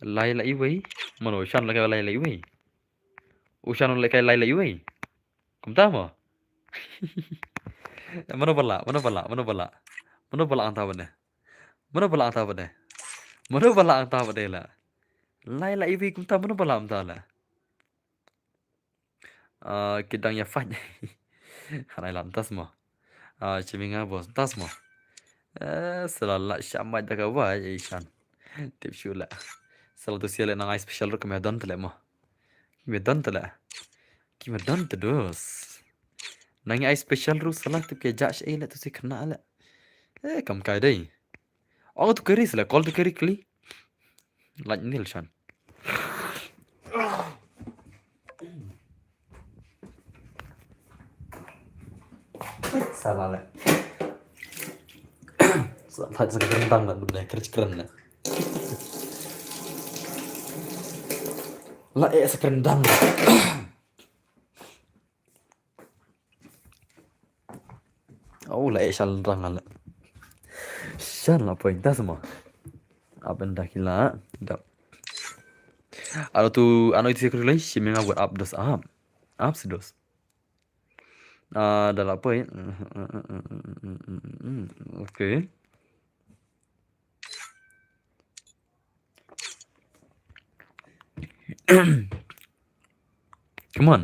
Lai la iwi. Mano ushan la ka lai la iwi. Ushan la ka lai la iwi. Kum ta mo. Mana bala anta bane. Mana bala anta bane la. Lai la iwi kum ta mana bala anta la. Kidang ya faj. Hanai lantas mo. Chiminga bos tas mo. Selala syamat dah kawa Ishan. Tip shula. Selalu tu siapa nang special ru kemedan tele mo. Kemedan tele. Kemedan terus. Nang special ru salah tu ke judge la tu si kena la. Kam kai dai. Tu keri sila call tu keri kli. Laj nil shan. Salah la. Salah sekentang la benda keren la. La sekentang. La shal rang la. Shal la point tas mo. Apa dah kila. Dak. Ano itu sekali lagi si memang buat up dos up. Up sedos. Dalam apa ya? Okay. Come on.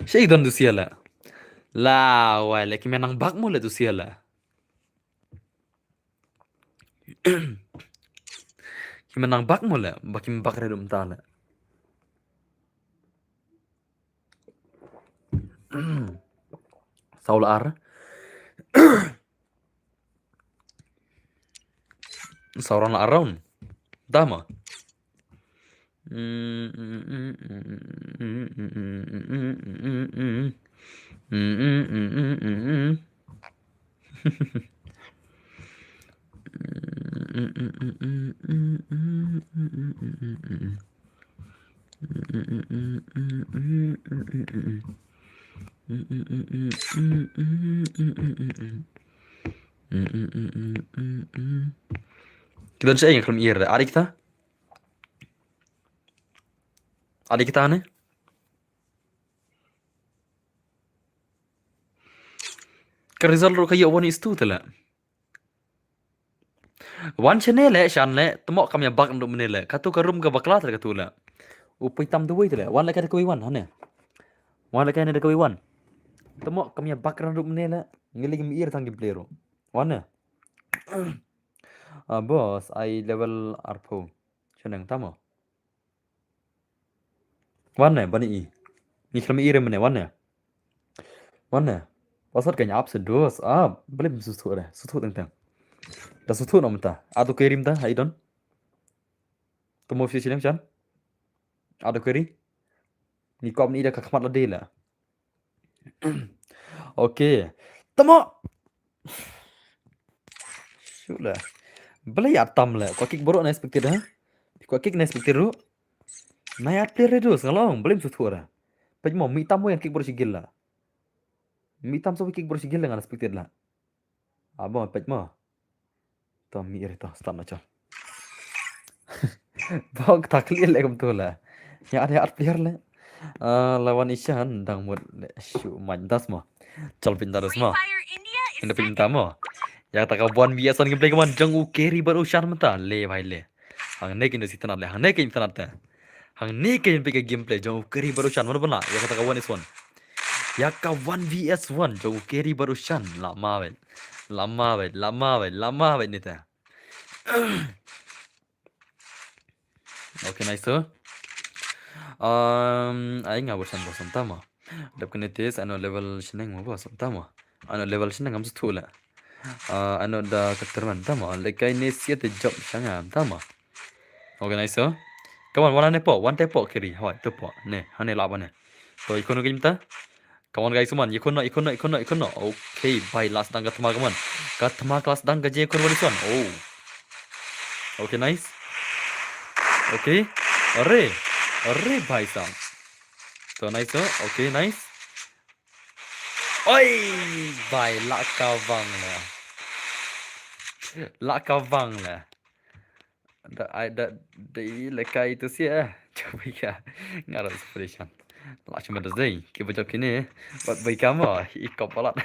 Syai dan tu siala. La, wah, lagi menang bak mo la tu siala. Menang bak mo la, bakim bak redum tala. Saul ar. Sauran around. Dama. Kita bisa ingat film iya, adik kita nih. Kerizal ro kayak one is two tela. One channel shan le, temok kami bak untuk menele. Katu karum ke baklat le katu la. Upai tam tu wei tela. One le kada koi one hane. One le kada koi one. Temok kami bak untuk menele. Ngeli kami ir tangki player. One. Boss, I level arpo. Senang tamo. One bani i. Ni kami ir mene one. One. Pasal kanya absen dos. Boleh susu deh. Susu tentang. Dah susu nom ta. Adu kirim ta. Haidon. Temu ofisi ni macam. Adu kiri. Ni kau ni dah kakmat lah dia lah. Okey. Temo. Shoot lah. Boleh ya tam lah. Kau kick borok na expected ha. Kau kick na expected ru. Na ya player tu sekalong. Boleh susu dah. Pagi mau mi tam yang kick borok sigil lah. Mi tam so kick borok sigil dengan expected lah. Abang pagi mau. Tam mi ir tu start macam. Bang tak clear lah betul lah. Ya ada player lah. Lawan Ishan dang mut shoot mandas mo. Chal pintar semua. Ini pintar mo. Ya tak kau buan biasa ni play kaman jang carry baru Ishan mata le bhai le. Hang ne kin si tanat le. Hang ne kin tanat ta. Hang ne kin pick gameplay jang carry baru Ishan mana bana. Ya kata kau 1 Ya ka 1vs1 jang carry baru Ishan lama bet. Lama bet ni ta. Okay nice tu. Aing ngah bosan tama. Dap kena tes ano level seneng mo bosan tama. Ano level seneng am tu lah. Ano da keterman tama. Lekai ni siat job sanga tama. Okay nice tu. Kawan one tepo kiri. Hoi tepo. Ne, hane laba ne. So ikono kita. Kawan guys man, ikono. Okay, bye last dang katma kawan. Katma kelas dang gaje ikono balisan. Oh. Okay nice. Okay. Arre bhai sahab. So nice ho. Okay nice. Oi bhai lak kawang lah. Da lekai itu sih coba ya. Ngaras expression. Lak cuma deh. Kita jawab kini. Buat baik kamu. Ikop balat.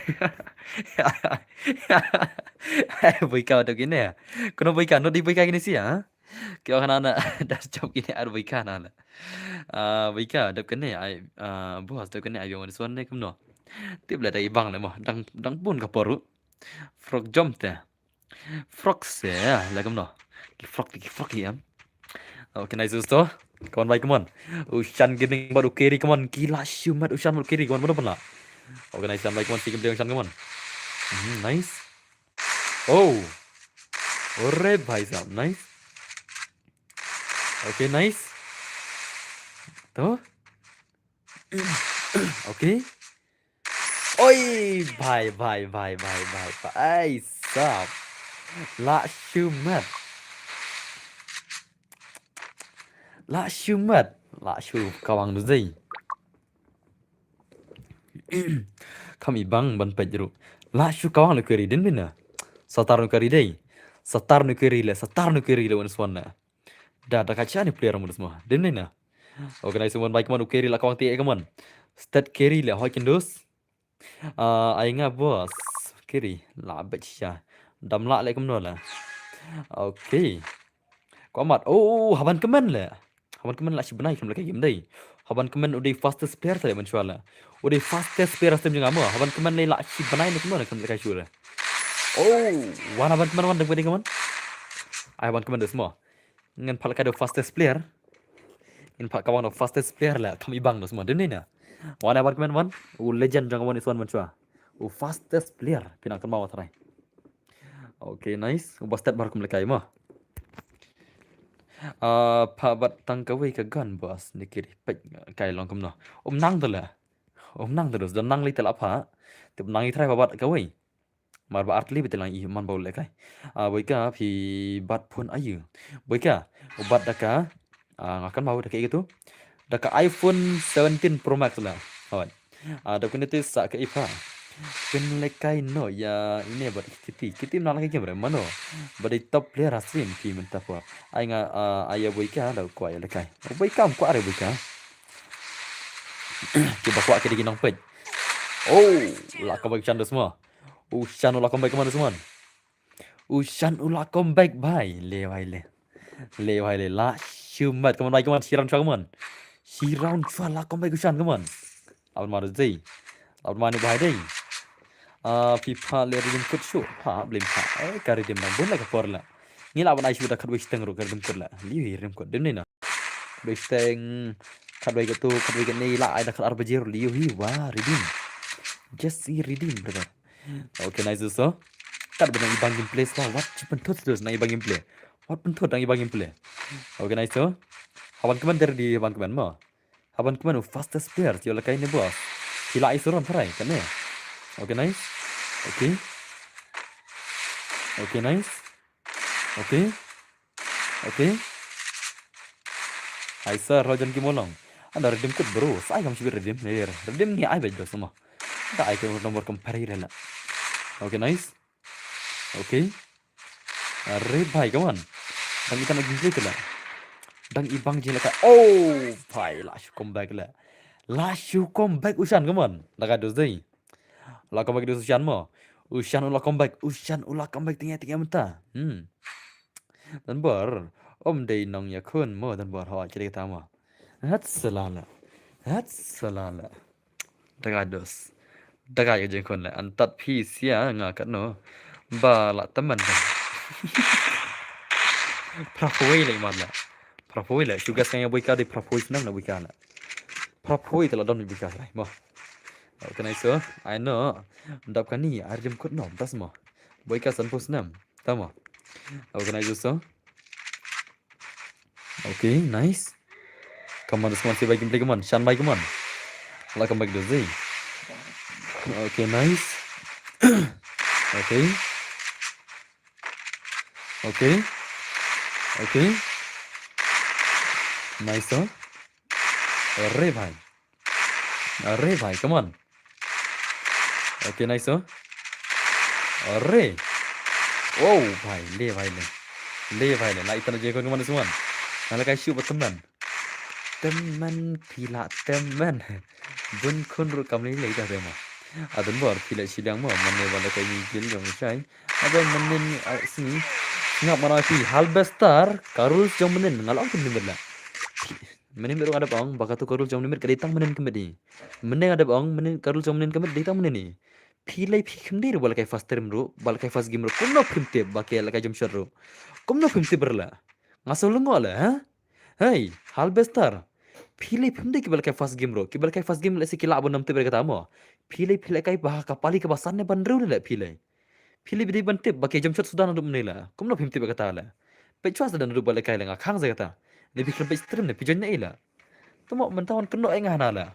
Baik kamu tu kini. Kena baik kamu di baik kini sih ya. Kau kan anak dah jawab kini ada baik kan anak. Baik kamu dah kini. Bos dah kini ayam ada suan ni kemno. Tiap lah dari bang lah mah. Dang pun kaporu. Frog jump teh. Frog seh lah kemno. Frog ya. Okay nice tu. Kawan baik kawan. Ushan gini baru carry kawan. Gila syumat Ushan baru carry kawan. Mana pernah? Okay nice baik kawan. Sikit dia Ushan kawan. Nice. Oh. Ore bhai sahab. Nice. Okay nice. Tu. Okay. Oi bhai. Sahab. La syumat. La syup kawang tu zai. Kami bang ban pejru. La syup kawang lu keri din bina. Satar nu keri dei. Satar nu keri le wan swana. Dah kaca ni player mu semua. Din bina. Organize one baik man keri la kawang tie kaman. Stat keri le hoi kindus. Ainga bos. Keri la becya. Dam la le kamno la. Okay. Kau amat. Oh, haban kemen le. Haban kemen lah sebenarnya kan mereka game day. Haban kemen udah fastest player tadi mencual lah. Udah fastest player sistem juga mau. Haban kemen ni lah sebenarnya ni kemana kan mereka syur. Oh, wan haban kemen wan dek beri kemen. Haban kemen dah semua. Ngan pal kado fastest player. In pak kawan fastest player lah. Kami bang dah semua. Dini na. Wan haban kemen wan. Legend jangan wan iswan mencual. Fastest player. Pinang terbawa terai. Okay nice. Ubah stat baru mereka mah. Pabat tang kawai ka gan bos ni kiri pek kai long kamno nang tu lah nang terus dan nang li tel apa tip nang i try pabat kawai mar ba artli betelang I man bau lekai. Boika pi bat phone ayu. Boika bat daka ngakan mau daka gitu. Daka iPhone 17 Pro Max lah. Kawan. Daka ni tu sak ke ipa. Pen lekai no ya ini buat kiti nak lagi game mana? Badi top player aslim pi mentah apa. Ai nga ayah boika dah kuat ya lekai. Boika kuat ada boika. Kita kuat ke di nong pej. Oh, lah comeback Chan semua. Ushan ulah comeback kemana semua? Ushan ulah comeback bhai. Le bhai le. Le bhai le. La shumat kemana bhai kemana siram chua kemana? Siram chua lah comeback Ushan kemana? Abang mana zai? Abang mana bhai dai? FIFA le redim kut show. Ha, blame ha. Kari dem nang bon la kapor la. Ni la abang ai sudah kadwe steng ro kadem kut la. Liu redim kut dem ni na. Kadwe steng kadwe gitu kadwe ni la ai dah kadar bajir liu hi wah redim. Just see redeem brother. Okay, nice so. Kad benang ibang gameplay so. What cipen tot terus nang ibang gameplay. What pen tot nang ibang gameplay. Okay, nice so. Haban keman dari di haban keman mo. Haban keman fastest player yo lakai ni bos. Kila isuron parai kan ne. Okay, nice. Okay. Okay, nice. Okay. Okay. Hai sir, rojan kimolong. Anda redeem kut bro. Saya kamu sih redeem. Redeem ni ai bejo semua. Tak ai ke nomor compare lah. Okay, nice. Okay. Arre bhai, come on. Dang ikan lagi play lah. Dang ibang je lah. Oh, bhai, last comeback lah. Last comeback Ushan, come on. Dah dos dai. La comeback dos Ushan mo. Ushan ulah comeback. Ushan ulah comeback tinggal mentah. Dan bar. Om day nong ya kun mo dan bar hawa cerita tama. Hat selala. Dah dos. Dah je kun lah. Antat peace ya ngakat no. Bala teman kan. Propoi lagi mana? Propoi lah. Juga sekarang boika di propoi senang nak boika lah. Propoi telah don boika lah. Mah. Okay, nice so. I know. Dapkan ni arjem kut nom tas mah. Boika sanpus nam. Tahu mah. Okay, nice so. Okay, nice. Come on, semua si baik gameplay come on. Shan baik come on. Lah come back to Z. Okay, nice. Okay. Okay. Okay. Nice so. Arre bhai, come on. Okay, nice so. Arre. Oh bhai, le bhai. Lah itan aja kau kemana semua? Kalau kau shoot teman. Teman pila teman. Bun kun ru kamli le dah demo. Adun bor pila sidang mo manne wala kay gil jong sai. Adun mannen sini ngap marafi hal bestar karul jong mannen ngalong kun nimber. Manen baru ada bang, baka tu karul jong nimber kaditang manen kemedi. Manen ada bang, manen karul jong manen kemedi ditang manen ni. Pilai pikir wala kay fast term ru, wala kay fast game ru. Kumno primte baka la kay jom shot ru. Kumno primte berla. Ngasolong wala ha? Hey, hal bestar. Pilai pimde kibal kay fast game ro. Kibal kay fast game lesi kila abon namte berkata mo. Pilai kay bah kapali ke basan ne bandru le pilai. Pilai bide bante baka jom shot sudah nadum nela. Kumno pimte berkata la. Pechwas dan nadum bala kay la khang kata. Lebih lebih stream ne pijon ila. Tumo mentawan keno ay nga la.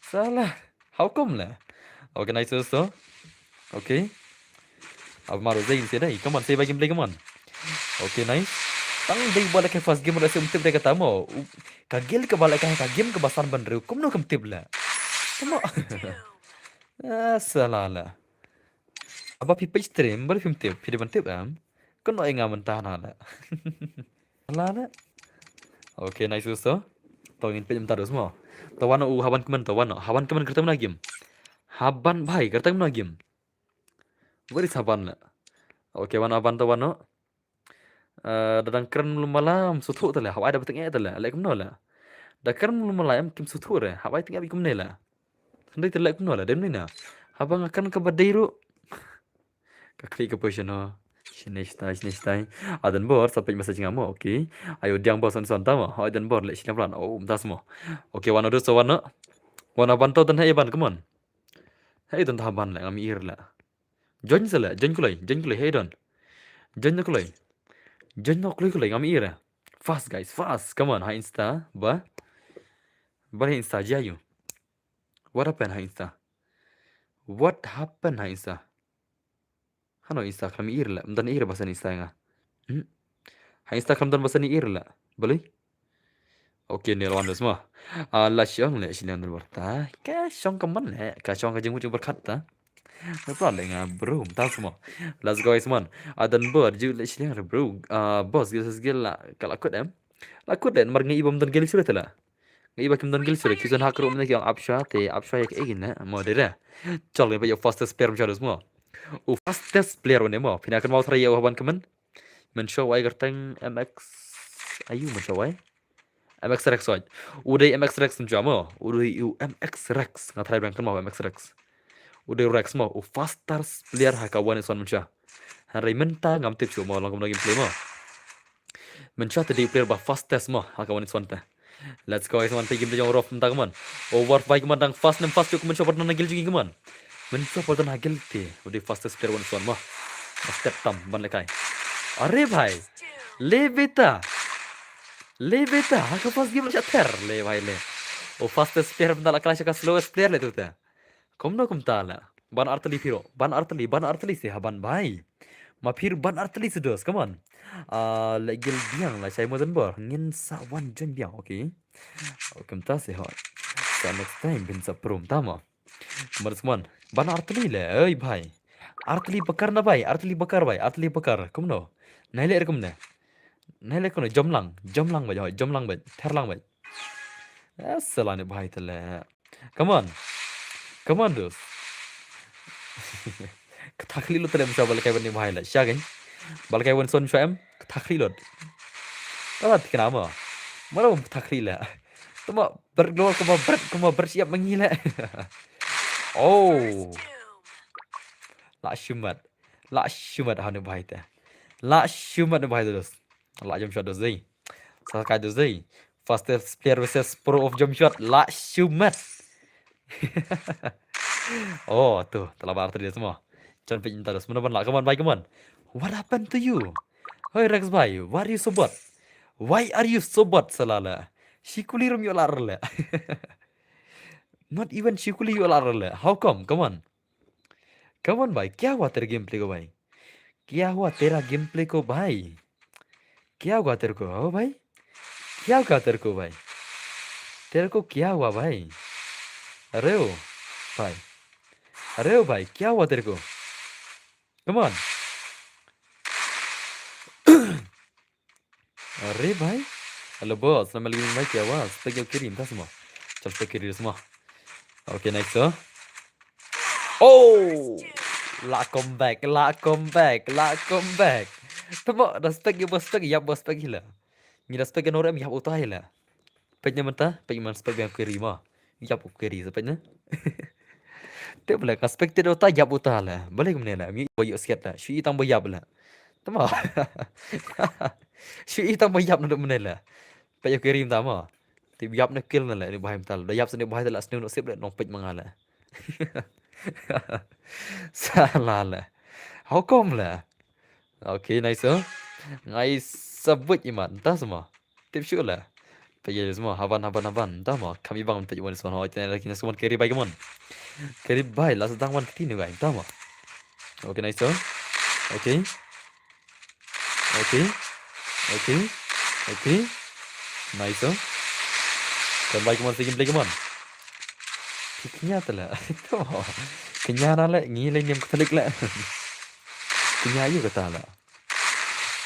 Salah. How come la? Okay, nice so. Okay. Ab maru zain se dai. Come on, say by gameplay come on. Okay, nice. Tang dei bala kay first game rasa umtib dai kata mo. Kagil ke bala kay game ke basan bandru. Kum no kamtib la. Tumo. Salah la. Aba pi page stream bar film tip, pide bantib am. Keno ay nga mentah na la. Salah la. Okay, nice so. Tongin page mentar semua. Tawana haban kemen tawana. Haban kemen kerta mana game? Haban bhai kerta mana game? Where is haban la? Okay, wana haban tawana. Dadang keren belum malam sutu tu lah. Hawai dapat tengah tu lah. Lek kumno lah. Dah keren belum malam kim sutu re. Hawai tengah bikum ne lah. Sendai tu lek kumno lah. Dem ni na. Habang akan ke badairu. Kakli ke position ho. Sini. Adan bor sampai masa jengam mo. Okay. Ayo diang bor son tama. Adan bor lek sini pelan. Oh, entah semua. Okay, wana do so wana. Wana bantau tan hai ban come on. Hai don taban lah ngami ir lah. Join sala, join kulai hai don. Join kulai. Join kulai ngami ir. Fast guys, fast. Come on, hi Insta. Ba Insta aja you. What happened hi Insta? What happened hi Insta? Hano Instagram irla, mdan ir bahasa Instagram. Hmm. Ha Instagram dan bahasa irla. Boleh? Oke nih lawan semua. La syong le sini andal berta. Ka syong kemen le. Ka syong ka jengmu berkata. Apa le nga bro, tahu semua. Let's go semua. Dan ber ju le sini bro. Bos gitu segel la kalau akut em. Lakut den mar ngi ibam dan gel surat la. Ngi ibam dan gel surat. Kisan hak rum ne yang apsha ya egin na. Mo dera. Chol ngi ba yo fastest player macam semua. O fastest player ne mo. Pina kan mau try ya waban kemen. Men show ay gerteng MX ayu men show ay. MX Rex waj. Udah MX Rex njama. Udah MX Rex. Ngatrai bang kan mau MX Rex. Udah Rex mau. O fastest player hakawan son mencha. Hari menta ngam tip chu mo lang kum play mo. Mencha tadi player ba fastest mo hakawan son ta. Let's go teman pergi beli jauh rof mentang teman. Over five teman dang fast nem fast cukup mencoba nagil juga teman. Mencoba nagil te. Udah fastest player one son mo. Step tam ban lekai. अरे भाई ले बेटा aku pas game chatter le भाई le o fastest player benda la clash ka slowest player le tu ta kum tala ban artli se haban भाई ma phir ban artli se dos come on le gil biang la chai moden bor ngin sa wan jon biang okay kum ta se hot so next time bin sa prom tama mar semon ban artli le oi भाई artli bakar na भाई artli bakar kum no nai le kum ne नहीं लेकिन जमलंग बजा जमलंग बज थरलंग बज ऐसा ने भाई तले कम ऑन दोस्त थाखली लो तले मुसा बलकाय बनी भाई ला शागन बलकाय वन सोन शम थाखली लो kenapa malah थाखली ला तुम berdoa kamu bersiap menggila oh la shumat hanu भाई ta la shumat भाई दोस्त la jump shot dozi sakai dozi fastest player versus pro of jump shot la shumat oh tuh telah bar tadi semua jangan pintar terus meneban lah kawan baik kawan what happened to you hey Rex bhai why are you so bad salala shikuli rum yolar le not even shikuli yolar le how come भाई क्या हुआ तेरे game play को भाई क्या हुआ तेरा game play को भाई क्या हुआ तेरे को ओ भाई क्या हुआ तेरे को भाई तेरे को क्या हुआ भाई अरे ओ भाई क्या हुआ तेरे को कम ऑन अरे भाई हेलो बॉस nama lagi भाई क्या हुआ spek yang kirim tak semua coba spek kirim semua oke next so oh la comeback tamo dah spek ya bos spek gila ngira spek yang orang yang utah gila peknya mentah peknya spek yang kirim ah ya bu kirim speknya dia boleh aspek tidak utah ya utah lah boleh kemudian lah mi boyok sikit lah shui tang boyap lah tamo shui tang boyap nak mana lah peknya kirim tamo tiap yap nak kill lah ni bahaya tal dah yap sini bahaya lah sini nak sip lah nompet mangala salah lah how come lah okay nice oh nice sebut iman entah semua tip shoot lah peknya semua haban entah mau kami bangun peknya mana semua hoy lagi nak semua carry baik mon carry baik lah sedang wan ketini baik entah mau okay nice oh okay nice oh kan baik mon segim play mon kiknya tala itu kenya nala ngile nyam ketelik la kenya ayu kata la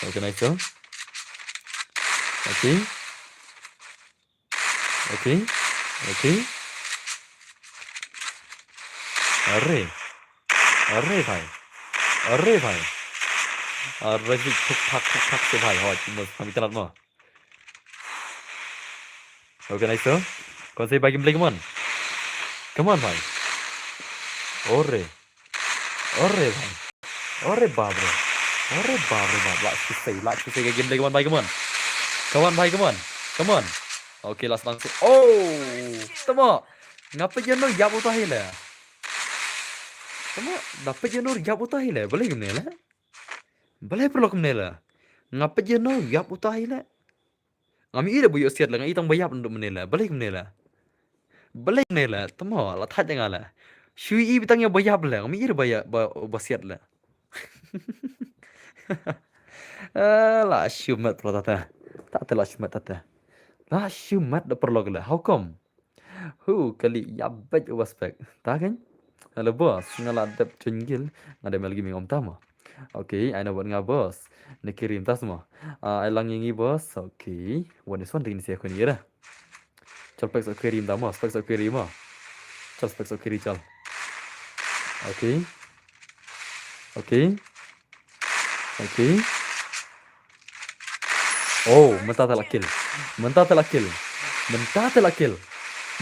okay nice oh okay अरे भाई अरे ठुक ठाक से भाई हो हम इतना ना ओके नाइस तो कौन से बाइक में come on भाई अरे भाई अरे बाप रे बाप लास्ट से गेम प्ले come on भाई come on okay last langsung oh tamo ngapa jenuh ya utah hile tamo dapat jenuh ya utah hile boleh gimana lah boleh perlu gimana lah ngapa jenuh ya utah hile ngami ida buyuk siat lah ngai tang bayap untuk menela boleh gimana lah tamo la that jangan lah shui bitang yang bayap lah ngami ida bayap basiat lah Lah shumat pro tata. Tak telah shumat tata. Lah shumat da perlo gila. How come? Kali yabbaj waspek. Tak kan? Halo bos, ngaladap cunggil. Ngada lagi mingom tama. Oke, I know buat nga bos. Nakirim tas semua. I lang ngi bos. Oke. Wan this one tingin siya ko ni dah. Chal pek sok kirim tama, pek sok kirim ah. Chal pek sok kirim chal. Oke. Oke. Oke. Oh, mentah telah kill. Mentah telah kill. Mentah telah kill.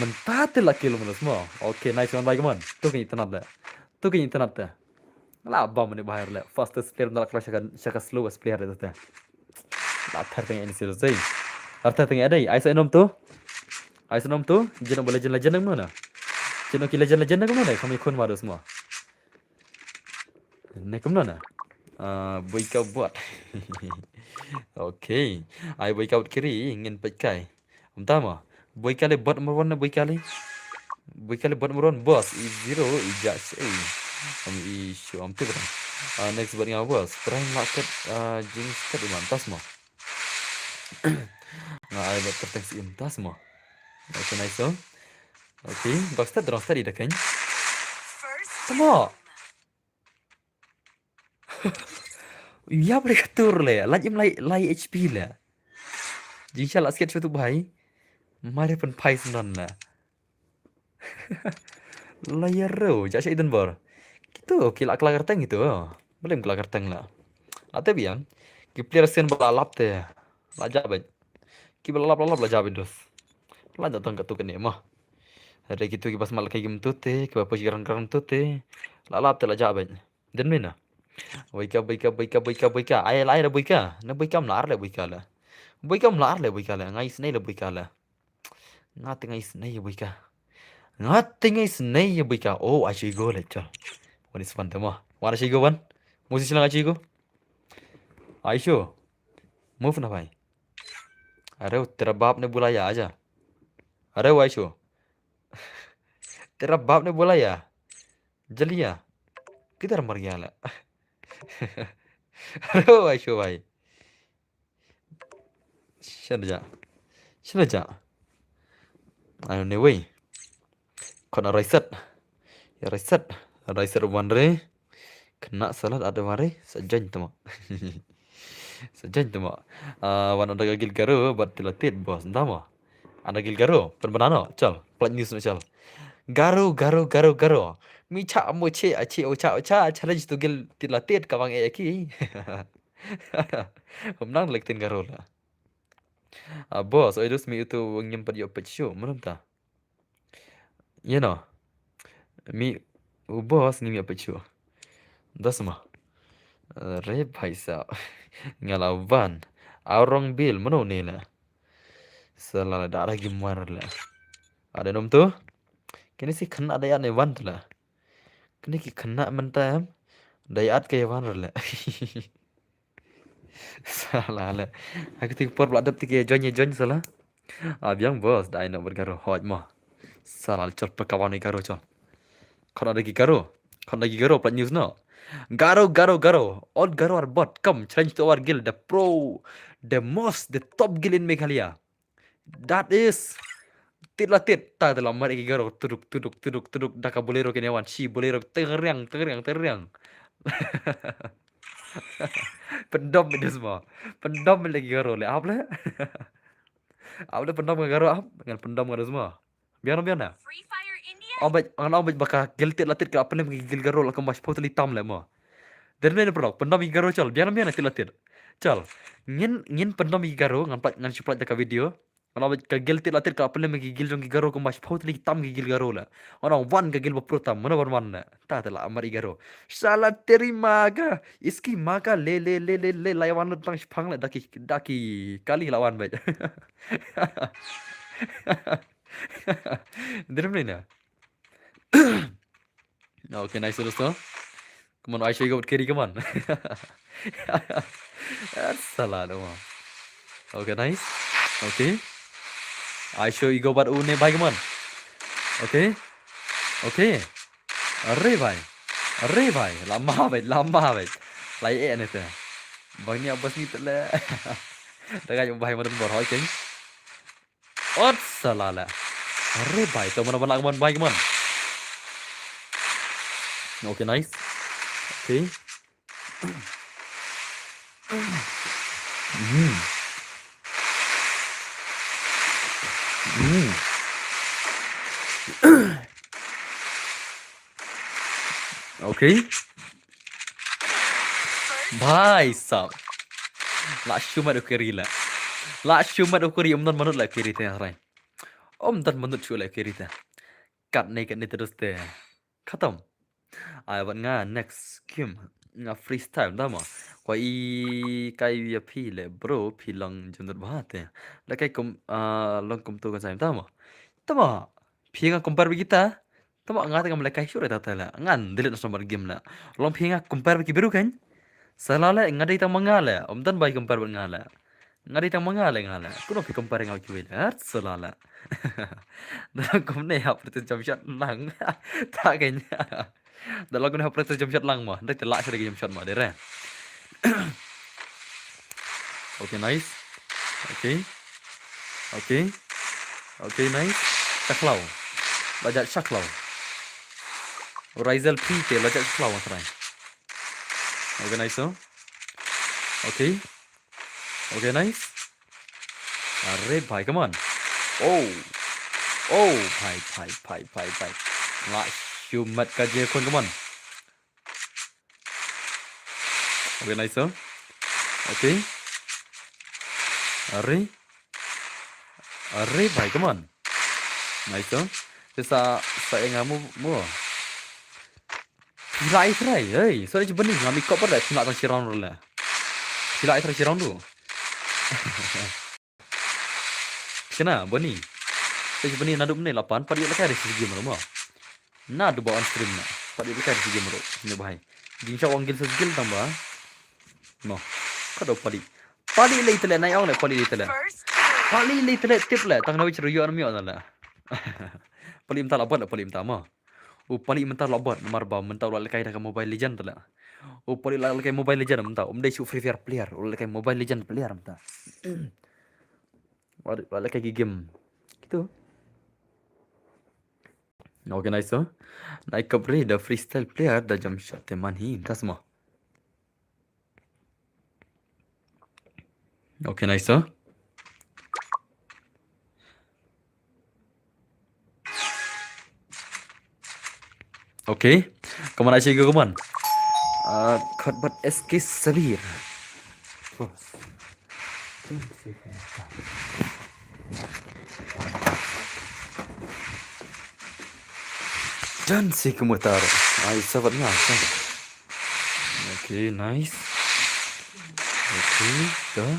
Mentah telah kill mana semua. Oke, nice one baik man. Tu kan internet dah. Tu kan internet dah. Lah bom ni bahaya lah. Fastest player dalam kelas syaka slowest player itu dah. Lah tertengah ini serius sih. Tertengah ada. Aisyah nom tu. Aisyah nom tu. Jenak boleh legend mana? Jenak legend mana? Kami ikut baru semua. Nak mana? Boy kau buat. Okay. Ai boy kau kiri ingin pakai. Pertama, boy kali buat nomor 1 boy kali. Boy kali buat nomor 1 boss E0 ijaz. Issue tu kan. Next buat yang bos. Prime market jenis kat imantas mo. Ai buat terteks intas mo. Okay, nice so. Okay, box tat drop tadi dah kan. Tama. Ya boleh katur le. Lajim lai HP le. Jika lah sikit suatu bayi. Mari pun pai senan lah. Layar ro, jak syaitan bor. Gitu, kila kelakar teng gitu. Boleh kelakar teng lah. Ate biang. Ki player sen balap te. Lajab bet. Ki balap lajab dos. Lajab tang katu kene mah. Ada gitu ki pas mal kayak game tu te, ki apa gerang-gerang tu te. Lalap te lajab bet. Dan mana? Boika. Ai dah boika. Na boika mlar le boika la. Boika mlar le boika la. Ngai snai le boika la. Ngati ngai snai boika. Ngati ngai snai boika. Oh, I should go le chal. What is fun tema? Wanna she go one? Musi silang aci go. Aisho. Move ना भाई. अरे तेरा बाप ने बुलाया आजा. अरे वो आइशो. तेरा बाप ने बुलाया. जलिया. किधर मर गया ला? अरे वो आइशो भाई. Shut up. Ayo ne wei. Kona reset. Ya reset. Reset one re. Kena salat ada mare sajan tama. Sajan tama. Wan ada gagil garo buat tilatit bos tama. Ada gil garo penbanano chal. Plat news no chal. Garo. Mi cha mo che achi ocha challenge tu gil tilatit kawang e aki. Humnang lektin garo lah. Bos, I just mi itu nyempat yo pechu, mana ta? You know. Mi bos ni mi pechu. Das mah. Re bhai sahab. Ngalawan. Aurong bil mana ni lah. Salah darah gimana lah. Ada nom tu? Kini si kena dayat ni wan tu lah. Kini ki kena mentam. Dayat ke wan lah. Salah lah. Aku tik por beladap tik join salah. Biang bos dah nak bergaruh hot mah. Salah cor perkawan ni garuh cor. Kau ada lagi garuh plat news no. Garuh. All garuh are bot. Come challenge to our guild. The pro. The top guild in Meghalaya. That is. Tit. Tak dalam mari garuh. Tuduk. Daka bolero kini awan. Si bolero. Teriang. Pendom itu semua. Pendom lagi garuh. Apa lah? Apa dah pendam garuh apa? Dengan pendam garuh semua. Biar na. Orang bakal geltit latit ke apa ni gil garuh lah kemas potli tam lah mo. Dan mana pernah pendam garuh cal. Biar na latit. Cal. Ngin pendam garuh ngan suplat dekat video. Orang ke geltit latit ke apa ni gil jong garuh kemas potli tam gil garuh lah. Orang wan ke gil bapro tam. Mana mana. Tak telah amar garuh. Salah terima ga. Iski maga le lawan tang pang lah daki kali lawan baik. Dari mana? Okay, nice dosto. Come on, I show you what carry, come on. Salah dong. Okay, nice. Okay. I show you go but une bhai, come on. Okay. Arre bhai. Lama bhai. Lại này thế. Bao nhiêu bớt như thế là. Đây cái bài mà đừng bỏ hỏi chính. Ốt salah lah. Arre bài tao mana mana man bài man. Okay, nice. Okay. Mm. Mm. Okay. Bhai sab. La shumat ukiri la. La shumat ukiri umdan manut la kiri teh rai. Umdan manut chu la kiri teh. Kat ni terus teh. Khatam. Ai vẫn nga next game nga freestyle đó mà qua cái phi le bro phi long chúng ta bảo thế là cái com long com tu cái gì đó mà phi nga compare với kita đó mà nga tengah mulai sure ta lah ngan delete nomor game lah long phi nga compare với biru kan salah lah nga tang mangala dan bay compare với nga tang mangala kuno phi compare nga kiwi lah salah lah dalam kom ne hap tu jamshat lang tak kayaknya dalam aku hap tu jamshat lang mah dah telak sedikit jamshat mah deh. Okay, nice. Okay. Okay. Okay, nice. Shaklau. Bajak Shaklau. Rizal P ke bajak Shaklau matrai. Okay, nice. Okay. Okay, nice. Arre bhai, come on. Oh. Oh, bhai. Lại shumat ka je kon, come on. Okay, nice. Okay. Arre bhai, come on. Nice. Thế saya ngamu mua. Silai, hey, sorry cuba nih ngambil kop pada silai tang sirang dulu lah. Silai tang sirang dulu. Kena, bani. Saya cuba nih nadu nih 8, pada dia ada segi game rumah. Nadu bawa on stream nak. Pada dia ada segi game rumah. Ini bahaya. Jinsya wanggil segi tambah. No, kado pada. Pada lagi telah naik orang le pada lagi telah. Pada lagi telah tip lah. Tang nawi ceruyu army orang lah. Pada imta labat lah pada imta mah. Paling mentar labat nomor ba mentar la kai dah Mobile Legend tu lah. Paling la kai Mobile Legend mentar. Dai shoot Free Fire player, la kai Mobile Legend player mentar. La kai game. Gitu. Okay, nice. Naik kabri the freestyle player dah jam shot teman hi entah semua. Okay, nice. Okay. Kemana sih ke kawan? Khutbat SK Sabir. Dan si kemutar. Ai sahabat ngasa. Okay, nice. Okay, dah.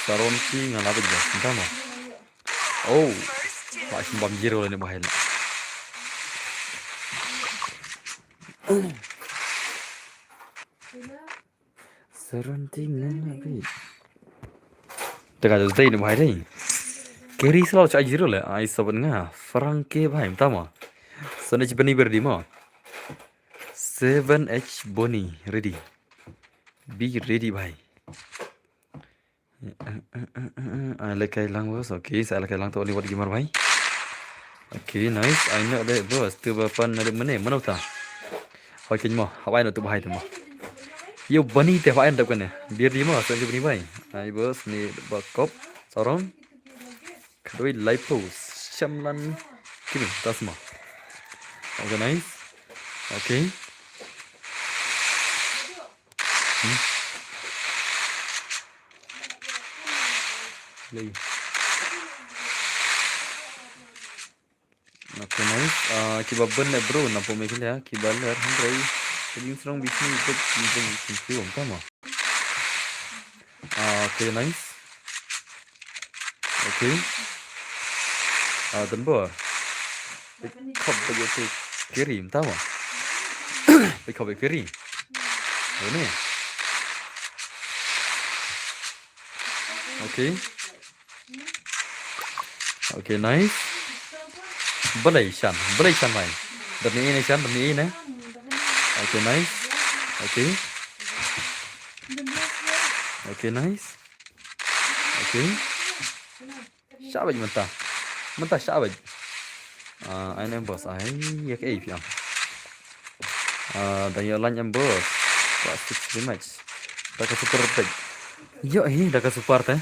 Taronki ngalapit ba? Entah mah. Oh, pak simbam jiro lah ni bahaya. Serenting nanti. Tengah jadi ni bahaya ni. Kiri selalu cak jiro lah. Ai sahabat ngah. Franke bahaya entah mah. Sana cipani berdi mah. 7H Bonnie ready. Be ready bhai. Lekai lang bos. Okay, saya lekai lang tu oli buat gimar bhai. Okay, nice. I know that bos. Tu berapa ada mana tak? Hoi kin mah. Hawaii tu bhai tu mah. Yo Bonnie teh Hawaii tak kan? Biar di mah. Saya beri bhai. Ai bos ni bakop. Sorong. Kedui live post. Shamlan. Kini tas mah. Okay, nice. Okay. Lagi. Okay, nice. Kiba benar bro, nampak macam ya. Kiba ler, hentai. Jadi serang bisnis itu mungkin sama. Okay, nice. Okay. Dan boh. Kop begitu. kiri, tahu mah? Kau kiri. Ini. Oke, nice. Belai shan mai. Demi ini shan, demi ini. Oke, nice. Oke, nice. Oke. Siapa yang mentah siapa? Anh em boss ai yak ai piang. Dan yang lain em boss. Plastic match. Dah super tag. Yo dah super teh.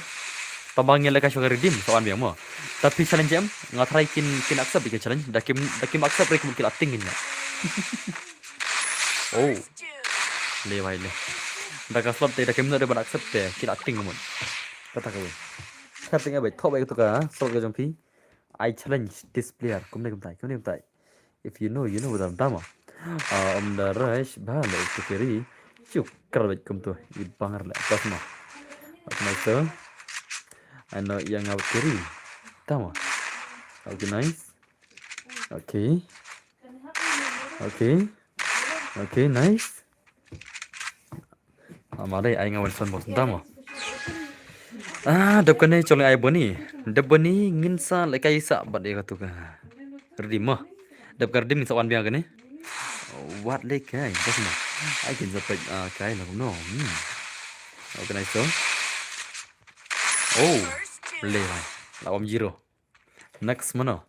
Tabangnya leka sugar redeem soan biang mo. Tapi challenge em ngatrai kin accept ke challenge. Dakim accept rek mungkin atingin ya. Oh. Le bhai le. Dah slot teh dakim na de ban accept teh kin ating mo. Kata kau. Starting abet thok bai tu ka slot ke jompi. I challenge this player. Kumne kumtai. If you know udah tama. Om da rush bah le itu kiri. Cuk kerbet kum tu. Ibangar le pas mah. Nice. Ano yang out kiri. Tama. Okay, nice. Okay, nice. Mari ai ngawal son bos tama. Dap kene chole ai boni. Dap boni nginsa le kai sa bad ka tu ka. Redim mah. Dap kardim sa wan biang kene. What le kai bos mah. Ai kin zapet kai la no. Okay, nice so. Oh, le hai. La om zero. Next mana?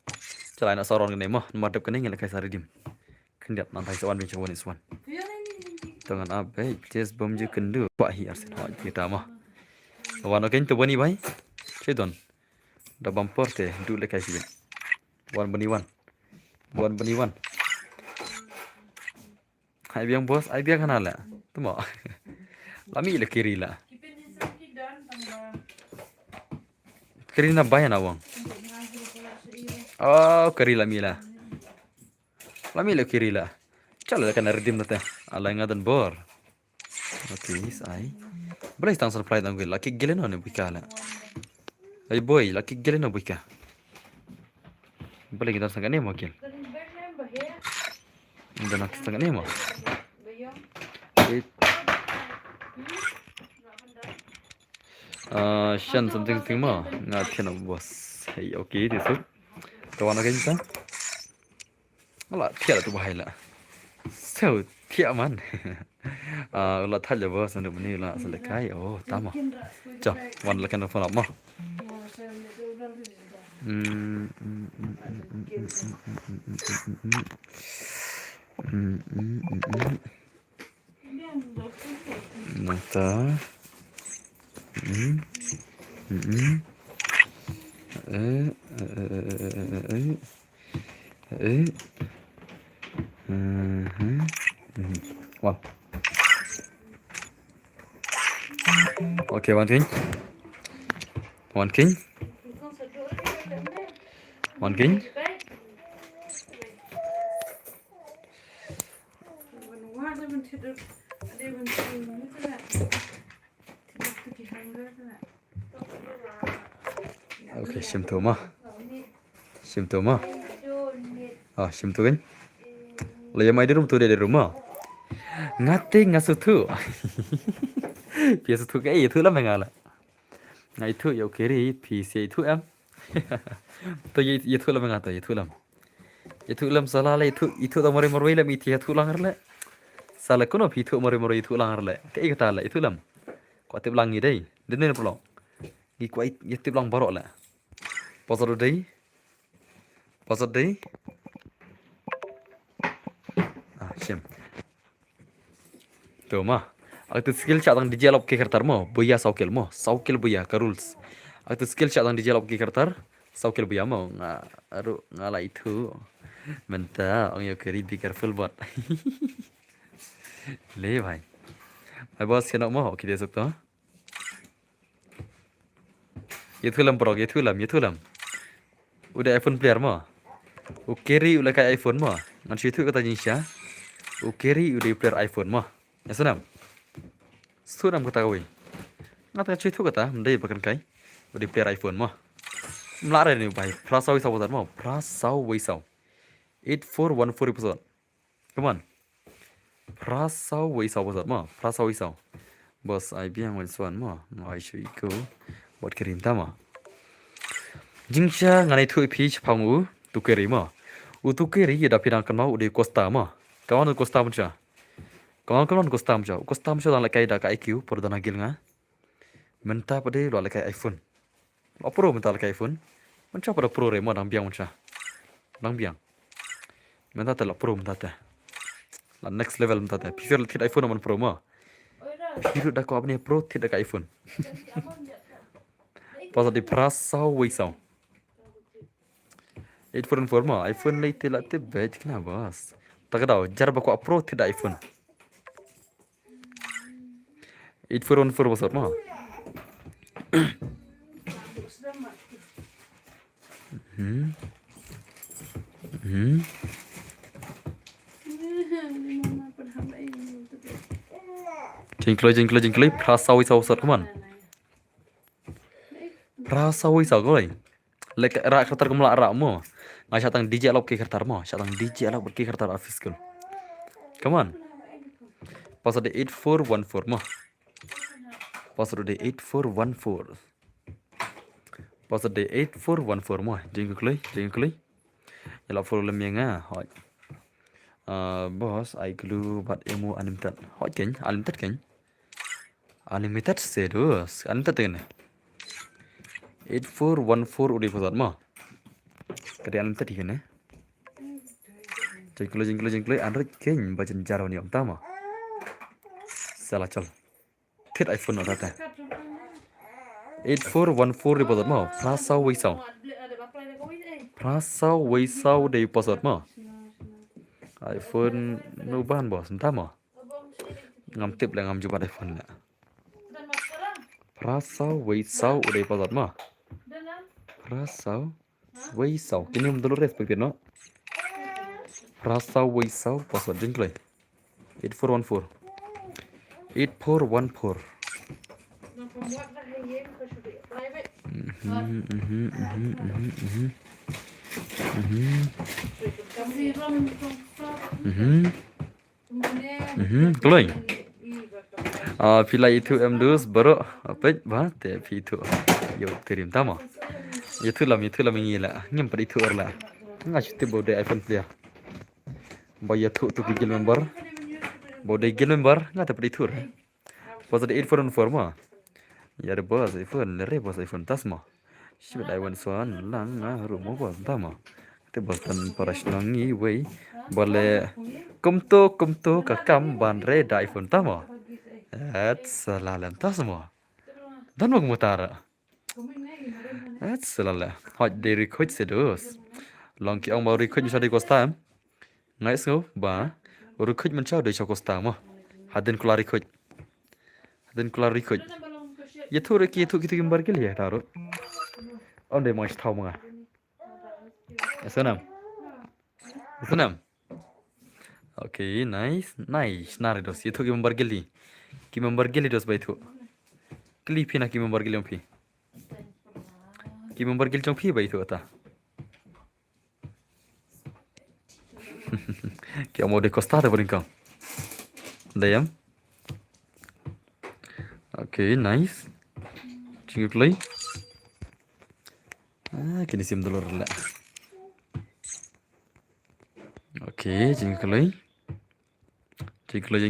Celai nak soron kene mah, madep kene ngel kai saridim. Kendiat nantai sawan bin cawan iswan. Tangan abe, tes bom je kendu. Pak hi arsen hak kita mah. Wan oken tu bani bai. Cedon. Da bumper teh du le kai sibin. Wan bani wan. Ai biang bos, ai biang kana la. Tu mah. Lami le kiri la. Kiri na bayan awang. Oh, kiri lami la. Lami le kiri la. Chala kan redim nate. Ala ngadan bor. Okay, sai. Boleh tang surprise tang gel. Laki gelen ne buka la. Hey boy, laki gelen ne buka. Boleh kita sangat ni mungkin. Udah nak sangat ni mah. Shan something mah. Ngat bos. Hey, okay, this up. Kawan nak kita. Alah, tiada tu bahaya lah. So, tiada man. Ulah thaja bos untuk ni lah selesai. Oh, tama. Cak, wan lah kena phone up mah. Nata. Wow. Okay, one king. Okay, symptoma. Symptom kan? Laya mai di rumah tu dia di rumah. Ngati ngasuh tu. Biasa tu cái itu lah mengala. Ngai tu yo kiri PC itu em. Tu itu lah mengata itu lah. Itu lam salah lah itu tak mori lah miti itu langar lah. Salah kono itu mori itu langar lah. Kayak kata lah itu lam. Kau tip langi deh. Dengar pulang. Gikuai tip lang barok lah. Pasal deh. Sim. Tu mah. Aku skill cak tang dijalop ke kertar mo. Buya saukil buya ke rules. Aku skill cak tang dijalop ke kertar. Saukil buya mo. Ngala itu. Mentah. Orang yang kiri be careful buat. Le bhai. Bhai bos kena mo. Kita esok tu. Itu lam bro. Itu lam. Udah iPhone player mo. Ukiri udah kayak iPhone mo. Ngan situ kata Jinsya. Ukiri udah player iPhone mo. Ya senam. Suram kata kau. Ngata cuy tu kata, mendai pakai kai. Udah player iPhone mah. Melarang ni bhai. Prasau wisau mo. Prasau wisau. 8414 episode. Come on. Prasau wei sau bos ma. Prasau wei sau. Bos ai biang wan suan ma. Ai shui ko. Bot kirim ta ma. Jingsha nganai thui pi chpang u tu keri ma. U tu keri ya dapirang kan mau de costa ma. Kawan costa mcha. Kawan costa mcha. Costa mcha dang lakai da ka IQ por dana gil nga. Menta pade lo lakai iPhone. Lo pro menta lakai iPhone. Mcha pada pro re ma dang biang mcha. Dang biang. Menta ta la pro menta ta. La next level menta ta. Pifir tit iPhone man pro ma. Pifir da ko apne pro tit da ka iPhone. Pasal di prasau wei sau. 844 ma iPhone lay tila te bet kena bos. Tak tahu jar bako pro tidak iPhone. 8414 bos ma. Jengkloi prasau wei sau bos man. Prasau wei sau koi. Lek rak kertar kumla rak mo. Ngai satang DJ alok ke kertar mo. Satang DJ alok ke kertar office kul. Come on. Pasal de 8414 mo. Pasal de 8414. Pasal de 8414 mo. Jengkloi. Yala problem yang hoi. Bos ai glu bat emu unlimited. Hoi ken unlimited ken. Unlimited sedus. Unlimited ken. 8414 udah pasal mo. Kadian tadi kan ya. Jengkloi Android ken bacan jarau ni om tama. Salah cal. Tit iPhone ada ta. 8414 udah pasal mo. Prasau wei sau dei pasal mo. iPhone nubahan bos tama. Ngam tip lah ngam jumpa iPhone lah. Prasau wei sau udah pasal mo. Prasau wei sau. Kini dulu respect no. Prasau wei sau password jengkloi. 8414. 8414. Kloi. Pila itu M2 baru apa te itu. Yo terim tama. Itu lah ngila. Ngem pada itu lah. Ngasih tiba de iPhone dia. Bayar tu gigil member. Bode gigil member ngata pada itu. Pasal 8414 mah. Ya ada bos iPhone, lere bos iPhone tas mah. Siapa iPhone suan lang rumah bos tama. Te bos tan parash nangi wei. Boleh kumto kakam ban re da iPhone tama. Selalam tas mah. Dan mau mutara. Selalah. Hot day record sedus. Long ki ong mau record bisa di kostam. Ngai sngau ba. Record mencau di kostam mah. Hadin kula record. Ya tu kita gambar ke lihat taruh. Om deh mau tahu mengah. Senam. Okay, nice. Nari dos. Itu gambar geli. Gambar geli dos baik tu. Klipi nak gambar geli ompi. Gambar geli ompi baik tu ata. Kau mau dekostar apa ringkau? Dayam. Okay, nice. Jengkloi. Kini sim dulu lah. Okay, jengkloi. Kini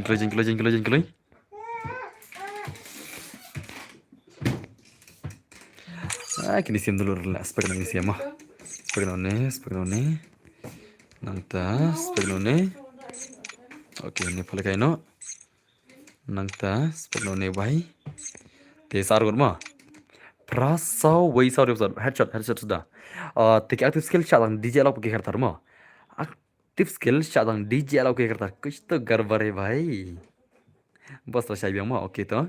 sim dulu lah. Seperti ini siapa? Seperti ini. Nangtas, seperti ini. Okay, ini boleh kau no. Nangtas, seperti ini baik. Tesar gurma. Prasau wei sau dia headshot sudah. Tik aktif skill cadang DJ lau pakai kertas mo. Aktif skill cadang DJ lau pakai kertas. Kuch to garbare bhai. Bos lah saya biang mo. Okay to.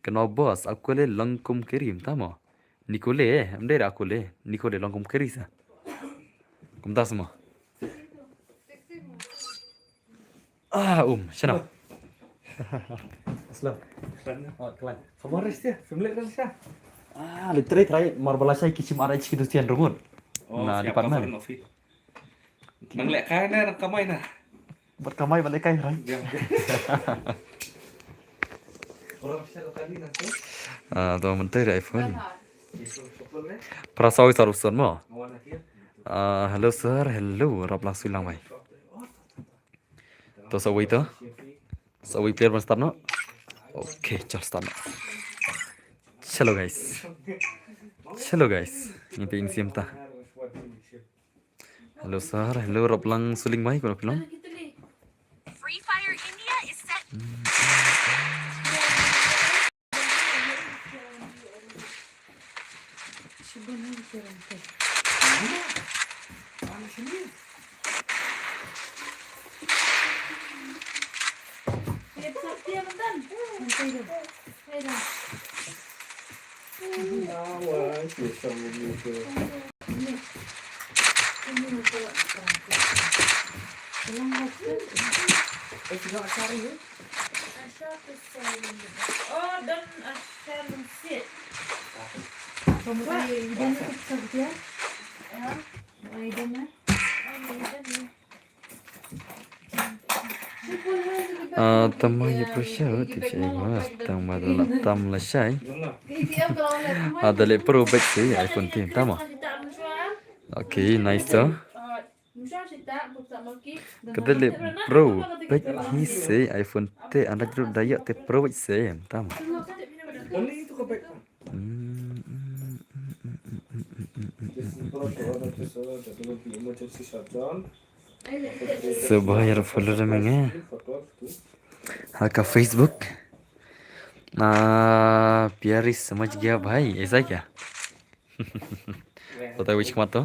Kena bos aku le langkum kirim tama. Nikole amde aku le. Nikole langkum kirisa. Kumtas mo. Sana. Aslam. Kelan. Kemarin dia, family kan sih. Literai marbala saya kisim ada cikin tusian rungut. Nah, di mana? Nang lek kana nang kamay na. Buat kamay balik kay ran. To menteri dari iPhone. Prasawi sarusan mo. Hello sir, hello. Rap langsung lang bay. To sawi to. Sawi player start no. Okay, चल start no. चलो guys. Ini pe insiam ta. Hello sir, hello rap lang suling bay kono pilong. Free Fire India is set. Oh, dan Sharon sit. Tamanya pressure tipsi mas tama dalam tam lasai. Ada le pro back sih iPhone 10 tama. Okay, nice to. Kada le pro back hi sih iPhone 10 anda jeruk daya te pro back sih tama. Sebayar follow ramenya. Haka Facebook. प्यारी समझ गया भाई ऐसा क्या बताइए विच मत तो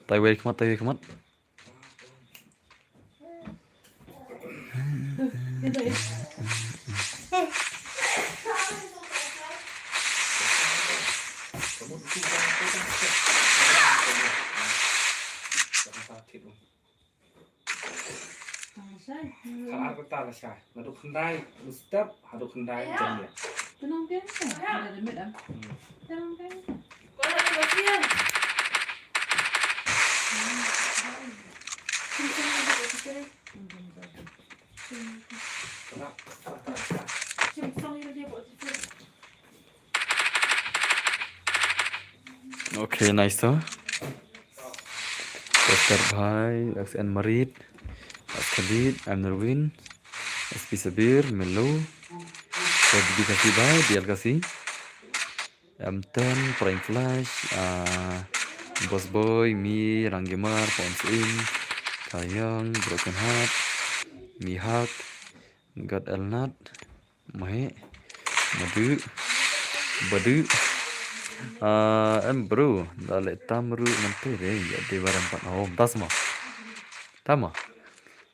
ताई वेक मत Kalau aku tak lah Madu kendai, mustap, hadu kendai jam dia. Tenang biasa. Ada demit ah. Tenang biasa. Kau nak bersihan. Okay, nice to. Dr. Bhai, XN Marid, Khalid, I'm Nerwin, SP Sabir, Melo, Freddy kasih bye, Dial kasih, M10, Prime Flash, Boss Boy, Mi, Ranggemar, Pons In, Kayang, Broken Heart, Mihak, God Elnat, Mahe, Madu, Badu, bro, dale tamru nanti deh, ya di barang pak om, tas mah, tama.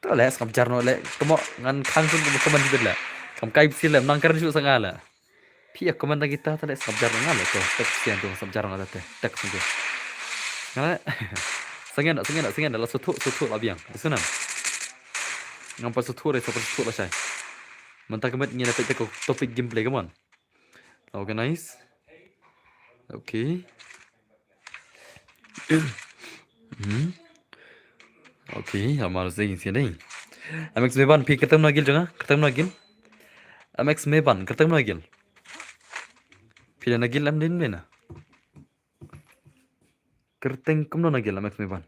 Le skam jarno le kemo ngan khang sun kemo keman gitu lah kam kai silem nang keren juga sangala pia keman ta kita ta le skam jarno ngala to tek sian to skam jarno ngala te tek sun to ngala sengen la sutu la biang sunan ngam pa sutu re sutu la sai manta kemet ngina pe ko topik gameplay kemon organize okay okay amal zegin sini MX Meban pi ketemu nagil MX Meban ketemu nagil pila nagil am din mena kerteng kumno nagil MX Meban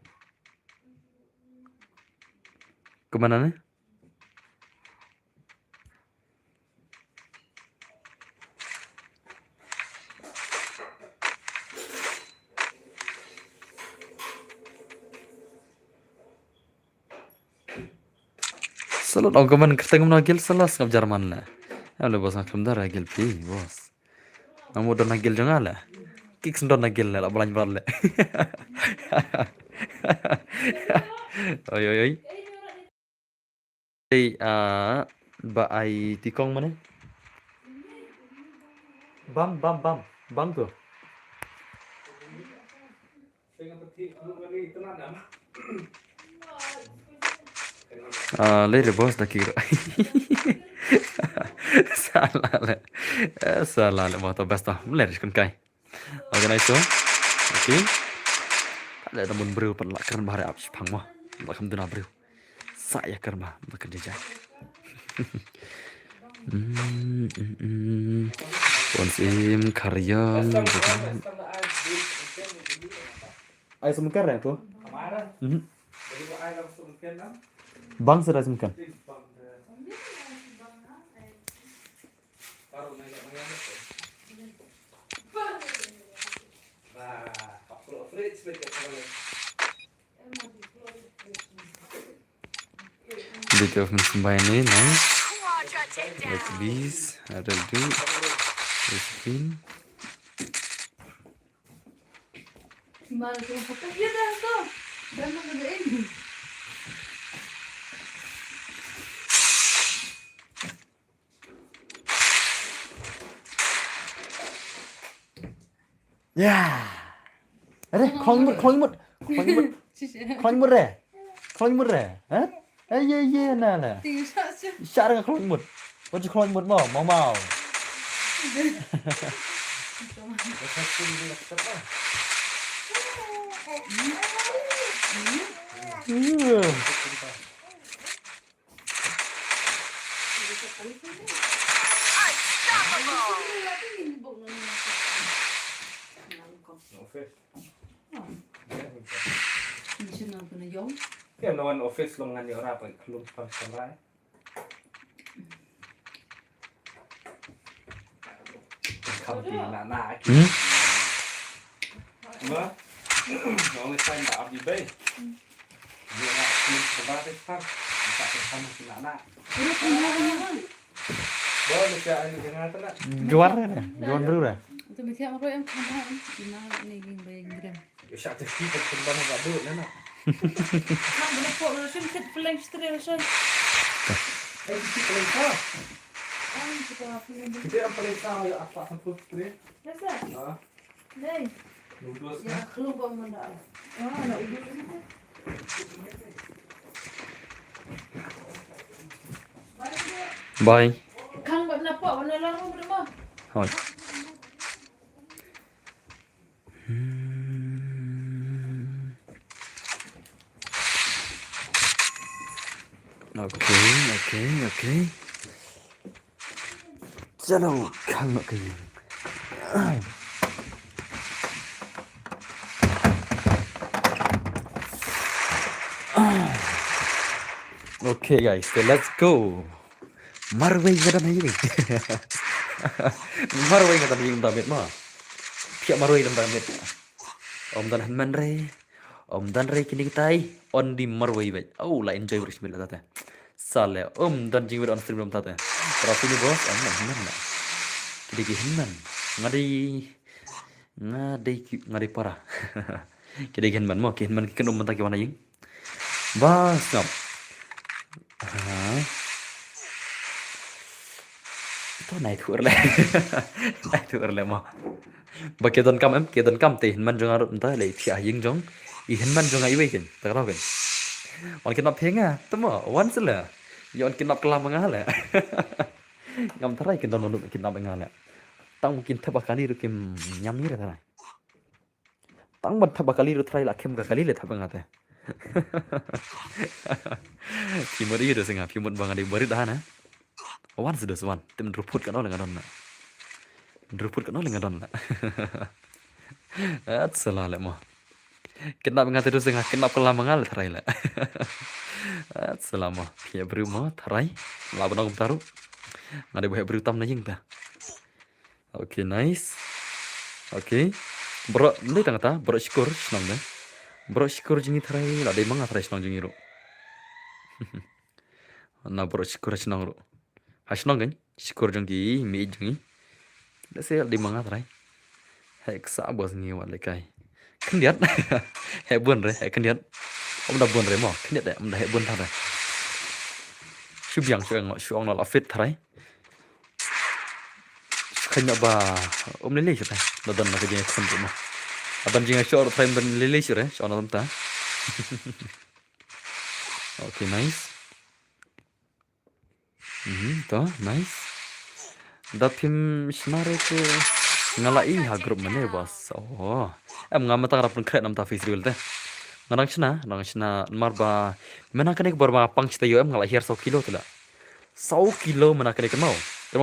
kemana nih Salut aku man ketemu nagil salas ngap Jerman lah. Halo bos ngap dar nagil pi bos. Kamu udah nagil jangan lah. Kik sendon nagil lah belanja berat lah. Oi. Hey ba ai tikong mana? Bam tu. Later bos dah kira. Salah le mau basta mulai kan kai. Organize okay. Tak ada temun bro perlakuan bahari abis pang mah. Alhamdulillah bro. Saya kerma bekerja. Konsim karyang. Ai semkan ya tuh? Kemarin. Jadi gua ai langsung mungkin lah. Bang sudah semkan. Baru nanya Nah, kalau fridge betul kalau Dito sembahin ini, nice. Quadra takedown. Like this, ada do. Spin. Gimana tuh? Iya dah tuh. Dan mau kerjain. Ya. Ada kloing mut. Hah? Iya, nah. Tinggal saja. Syarang kloing mut. What you kloing mut mau? office. Bisa nak kena jom. Cái nón office lông ngăn nhiều ra phải luôn phần còn lại. Không thì nạ kì. Mơ. Nó mới xanh bảo gì bây. Vừa là luôn còn ba cái thăm. Mình phải thăm thì nạ. Đó là cái anh cái ngã thế này. Jual dulu dah. Itu mikir apa yang kamu gimana nih gini. Cái sạc thực khi phải phần ba nó được nữa nè. Nah, boleh kok langsung ket pelang setir langsung. Cái paling sao? Kita film. Cái yang paling sao ya apa satu strip. Biasa. Ah, Nih. noodles Ya keluar mana. Nak udah gitu. Bye. Kang buat nampak warna larang berapa? Thôi. Okay. Chalo, khang nó kì. Okay guys, so let's go. Marway ngada na yun. Marway ngada na yung damit mo. Pia marway ng damit. Dan Hanman Ray. Dan Ray kini tay on di marway bet. Oh, la enjoy bersama tata. Sale dan jingwir on stream tata. Tapi ni bos, Hanman na. Kini Hanman. Ngadi para. Kini Hanman mo, Hanman kenum mentaki mana ying. Bas ngap. Itu naik tur le mo. Ba kedon kam te Hanman jong arut entah le thia ying jong. Hanman jong ai wekin. Tak tahu kan. On kinap penga, temo once la. Yon kinap kelam ngala. Ngam tarai kedon nonut kinap ngala. Tang mungkin tabakali ru kim nyam ni ra. Tang bat tabakali ru trai la kem ka kali le tabangate. Pimut itu sih nggak pimut bang ada beri dah na. Wan sudah sewan, tim ruput kan oleh ngadon na. Ruput kan oleh ngadon na. Salah le mo. Kenapa nggak terus nggak kenapa kelama ngal terai le. Salah mo. Ya beri mo terai. Laban aku taruh. Nggak ada banyak beri utam najing ta. Okay, nice. Okay. Bro, ini tengah ta. Bro syukur senang deh. Bro syukur jingi terai. Lah dia mangat terai senang jingi ro. Na bro syukur senang ro. Hasnong kan? Syukur jengki mi jengi. Dah saya di mangat terai. Hek sa bos ngi wat lekai. Kendiat. Hek bun re, hek kendiat. Om dah bun re mo. Kendiat deh, om dah hek bun ta deh. Syubyang syuang nol afit terai. Kanya ba om lele sih teh. Dadan nak jengi sen mo. Adan jengi syuang terai dan lele sih re, syuang nol ta. Okay, nice. Toh, nice. Dapim senare ke ngalai ha grup mana bos. Oh, ngamatang rapun kret nam ta face real teh. nang chna marba mena kane barba pang chtayo em ngala hier 100 kilo tula 100 kilo mena kane kan mau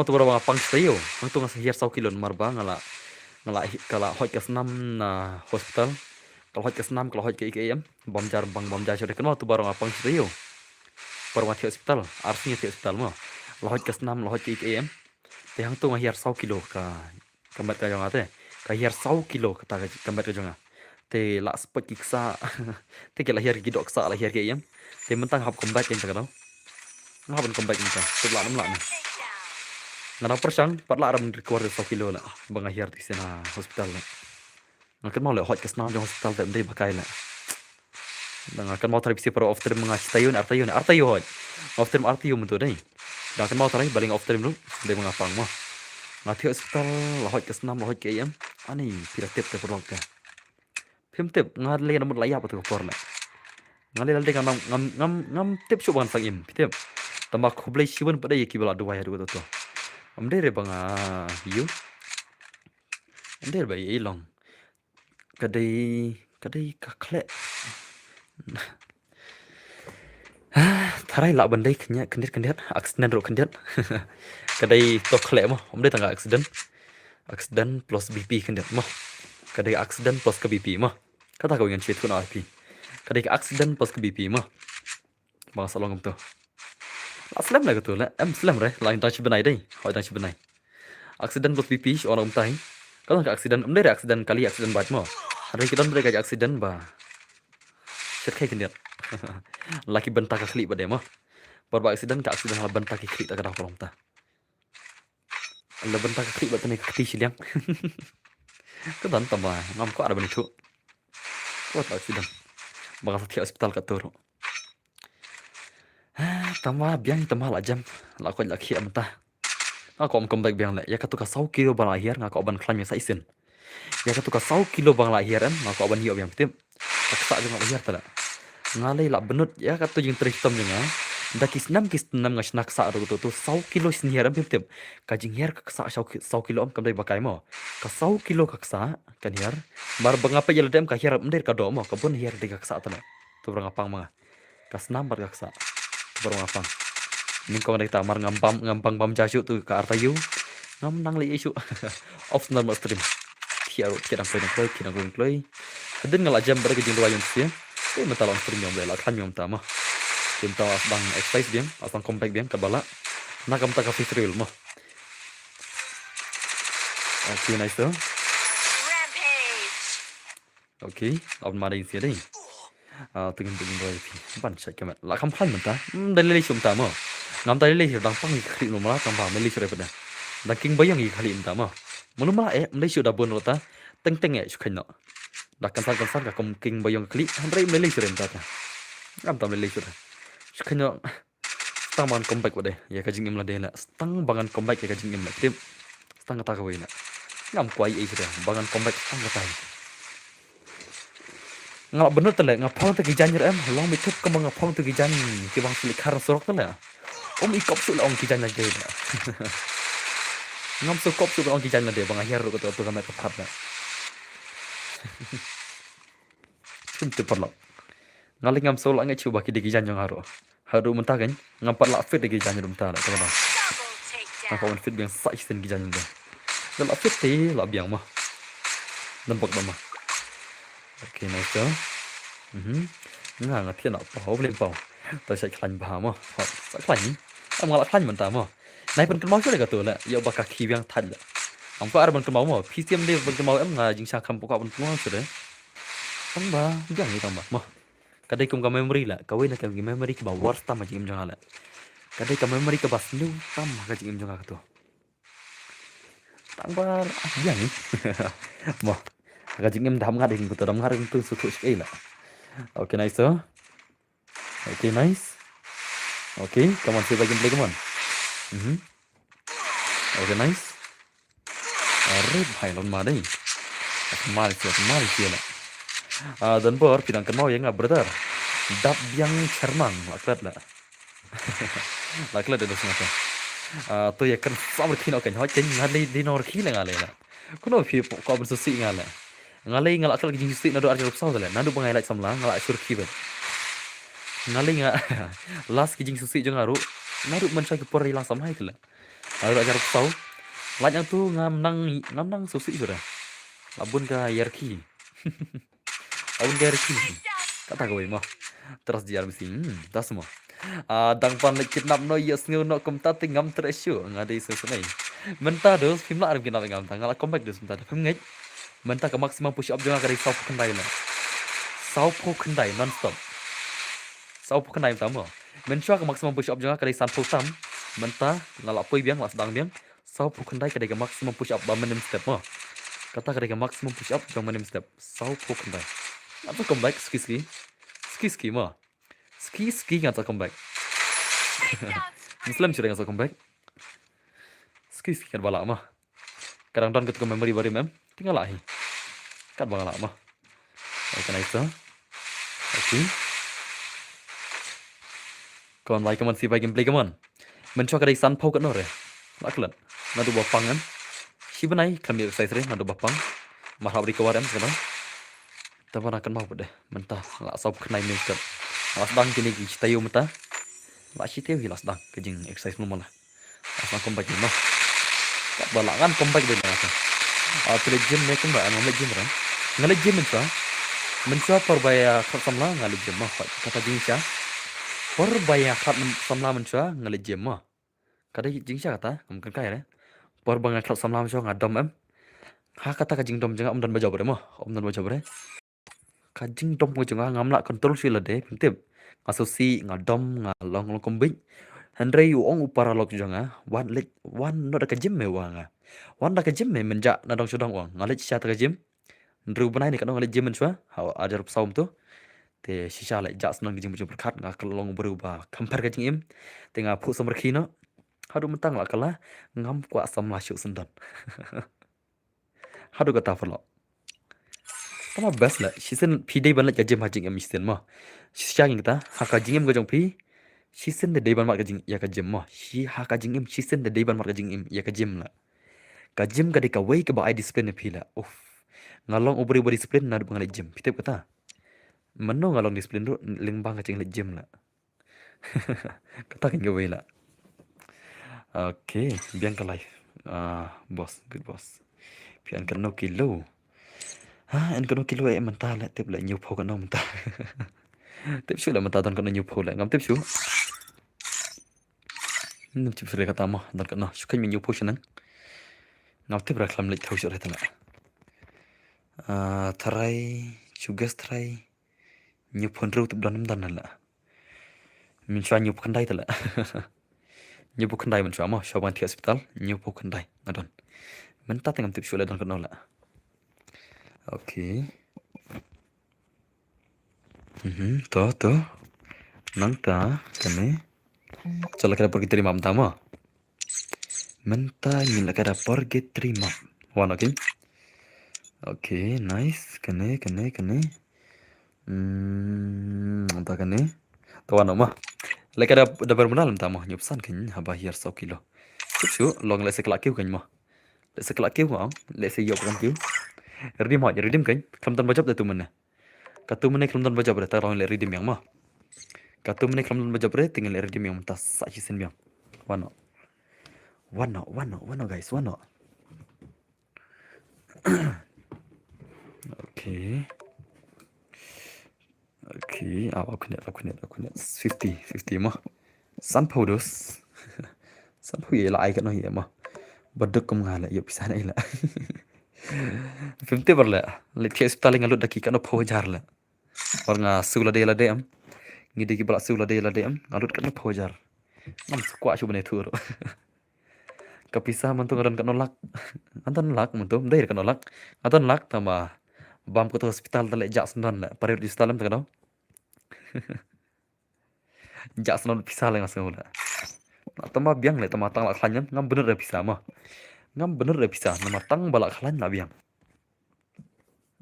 tu barba pang chtayo ang tu ngas hier 100 kilo marba kala hoj ke senam na hospital kalau hoj ke senam kalau hoj ke IKM bom jar chore kan mau tu barba pang chtayo barba thi hospital arsinya thi hospital mo lo hoj ke senam lo hoj ke IKM te hang tu hier 100 kilo ka kambat ka jongate ka hier 100 kilo kata kambat ka jonga te la spot kiksa te ke lahir gidok sa lahir ke yam te mentang hap comeback yang takano ngap comeback ni ta te la nam la ni ngana persang pat la ram record 100 kilo la bang lahir di sana hospital la ngakan mau le hot ke snam di hospital te ndai bakai la dan akan mau terisi pro of term ngastayun artayo hot of term artayo mentu dai dan akan mau tarai baling of term lu dai mengapang mo ngati hospital la hot ke snam la hot ke yam ani pira tip te pro ka phim tip ngar le na mut layap tu kor la ngali lalde ngam tip chu ban sang im tip tama khoblai siwan pada yeki bala duwai ru to amde re banga yu amde ba ye long kadai ka khle tharai la bandai khnya khndet accident ro khndet kadai to khle mo amde tanga accident plus BP khndet mo kadai accident plus ka BP mo kata kau yang chat kuna IP kadai ka accident plus ka BP mo bang salong tu aslam la tu la am slam re lain ta chibenai dai hoi ta chibenai accident plus BP orang tai kalau ka accident amde re accident kali accident bat mo hari kita amde ka accident ba chat kai khndet laki bentak ka khli ba de mo barba accident ka accident la bentak ki khli ta ka kolom ta la bentak ka khli ba tane ka ti silang ka dan tama ngam ko ada bani thu ko ta accident bang sa thi hospital ka turu tama biang tama la jam la ko la khi amta ako am comeback biang la ya ka tu ka 100 kilo bang lahir ngako ban klan ya saisin ya ka tu ka 100 kilo bang lahir an ngako ban hiyo biang tim taksa jong lahir tala ngalai la benut ya ka tu jing tristom jong da kisnam ngas nak sa ru tu 100 kilo snier am tim ka jing her ka sa 100 kilo am kam dai bakai mo ka 100 kilo ka sa kan her bar banga pa yel dem ka her am der ka do mo ka bun her de ka sa tala tu bang apang ma ka snam bar ka sa barang apa min kau nak tamar ngambang bam jasu tu ke artayu ngam nang li isu off normal stream tiaro kira koi hadin ngala jam ber ke jing doyan sia e metalon stream yang bela kan yom tama tim taw bang exercise biang asang compact biang ka bala nakam ta ka fitril mo okay nice tu Rampage. okay on ma ding sia ding tengin boy ban sai kamat la kam phan menta dalili sum ta mo ngam ta dalili dang pang khri no mala tam ba meli sure pada dang king bayang i khali ta mo mulu mala meli su da bon rota teng teng e su khaino da kan san ka kom king bayang khli handrai meli sure ta ngam ta meli sure su khaino stang ban comeback wade ya ka jing im la de la stang bangan comeback ya ka jing im la tim stang ta ka wina ngam kwai e sure bangan comeback stang ka tai ngap bener tele ngapong tu kijan em long mi thup kamang ngapong tu kijan ki bang sili khar sorok tele ikop su long kijan la de ngam su kop su long kijan la de bang ahyar ko tu kamet phat na tum tu perlo ngali ngam so la ngai chu ba ki de kijan jong haru mentah kan ngam pat la fit de kijan rum ta la ta Double takedown. ngam fit biang sai sen kijan de la fit ti la biang ma nampak ba ma okay nice tu nga thiên đạo bảo lên bảo tôi sẽ khăn bà mà họ sẽ khăn em ngala khăn mình ta mà này bên cái máu chỗ này cả tuổi lệ yêu bạc khi biang thành lệ ông có ai bên cái máu mà PCM đi bên cái máu em là chính xác không có bên cái máu chỗ đấy ông bà biang gì tao mà cái đây cũng có memory lệ cái là cái memory cái bảo worst tam mà chị em cho lệ cái đây cái memory cái bas new tam mà cái chị em cho cả tuổi tang bà biang gì mà cái chị em thầm ngắt đi của tôi đâm ngắt đi tôi sụt sụt là okay nice sir okay nice okay come on see if I can play come on okay nice arif hai lon ma dai mal sia la dan bor pinang kan mau yang brother dap yang cermang laklat la laklat de dosna tôi kan sam ri no kan ho chen ngali di nor khi la ngale la kuno phi ko ben su si ngale Ngalai ngalak kal kijing susi nado ajar upsau tala. Nado bangai lak samla ngalak surki ben. Ngalai nga last kijing susi jeng aru. Nado mensai ke pori lang samlai tala. Nado ajar upsau. Lak yang tu ngam nang susi sudah. Labun ka yarki. Labun ka yarki. Kata kau mah. Terus dia mesti tas semua. Dang pan lek kidnap no yes no komta tingam tresyo ngadai sesunai. Menta dos film la arab kidnap ngam tangala comeback dos menta film ngai. Menta ke maksimum push up jangan kari saup kendai la. Saup kendai non stop. Saup kendai pertama. Menta ke maksimum push up jangan kari san tam. Menta ngalak poi biang las dang biang. Saup kendai kari ke maksimum push up ba menem step mah. Kata kari ke maksimum push up jangan menem step. Saup kendai. Atau comeback ski mah. Ski ngata comeback. Muslim sudah ngata comeback. Ski kan balak mah. Kadang-kadang ketika memory baru mem tinggal lah. Kan balak mah. Kan itu. Oke. Kon like kaman si bagian play kaman. Mencoba dari sun pau kan nore. Laklan. Nado bapangan. Si benai kami exercise re nado bapang. Mahal beri kawaran sekarang. Tapi akan mau deh. Mentah. Lak sop kenai minskap. Las dang kini kita yo mentah. Lak si teu hilas dang kejing exercise normal lah. Asal comeback mah. Tak balakan comeback dia lah. Pilih gym ni kan mbak, ngalih gym kan? Ngalih gym mencoba perbaya kat samla ngalih gym mah. Kata jingsya, perbaya kat samla mencoba ngalih gym mah. Kata jingsya kata, mungkin kaya deh. Perbaya kat samla mencoba ngadom em. Kata kajing dom jangan dan baca ber mah, dan baca ber. Kajing dom ko jangan ngamlak kontrol sila deh, pentip. Ngasusi ngadom ngalong kombik. Hendrai uong upara lok jangan, wan no dak gym me wanga. Wan dak gym me menjak nadong sudang uang. Ngalit sisa tak gym. Ndru benai ni kadang ngalit gym mencoba. Hawa ajar saum tu. Te sisa lek jak senang gym berkat ngak kelong berubah. Compare kajing im. Tengah pu somber kino. Hadu mentang lah kalah ngam kuat sam lasyuk sendan. Hadu kata falok. Tama best lah. Season pidai banget gym hajing im season mah. Sisa kita hakajing im gojong pi. Season the day ban mat kajing ya kajim mah. Si ha kajing im season the day ban mat kajing im ya kajim lah. Kajim ka deka way ke ba ai discipline pila. Ngalong ubri discipline na bangal gym. Pitep kata. Mano ngalong discipline ru ling bang kajing le gym lah. Kata kan way lah. Okay, biang ka life. Boss, good boss. Pian kan no kilo. En kan no kilo mentah lah tip lah nyu pho kan no mentah. Tip syu lah mentah ton kan nyu pho lah. Ngam tip syu. Cip sudah kata mah dan kena suka menyu push nang ngau tip reklam lek tahu sudah tala try sugas try nyu pondro tip dan la min sha nyu kandai tala nyu kandai min sha mah shaban ti hospital nyu kandai ngadon menta tengam tip sudah dan kena la okay to nang ta kene Cala kada pergi terima pertama. Menta ini kada pergi terima. Wan okay. Okay, nice. Kene. Entah kene. Tawan mah. Lek kada dabar menal pertama nyupsan kan haba hier 100 kilo. Cucu long lek sekelak kiu kan mah. Lek sekelak kiu ang, lek se yok kan kiu. Redim kan. Kelamtan bajab dah tu mana. Katu mana kelamtan bajab dah tarong lek redim yang mah. Katu menik kelam baca bre tinggal redim yang mentas sajisin biang. Wano guys, wano. Okay, aku net 50 mah. Sampau dos. Sampau ye la ai kan no ye mah. Baduk kum ngala ye pisah nai la. 50 berla. Let ke hospital ngalut daki kan no pojar la. Warna sula de la dem. Ngidi ki balak sula de la dem ngalut kan pojar. Ngam squat cu bene tur. Kapisah mantu ngaran kan nolak. Anton lak mantu dai kan nolak. Anton lak tama bam ko hospital tale jak sendan la pare di hospital tak no. Jak sendan pisah la ngasau la. Tama biang le tama tang lak klanyan ngam bener da pisah mah. Ngam bener da pisah nama tang balak klan la biang.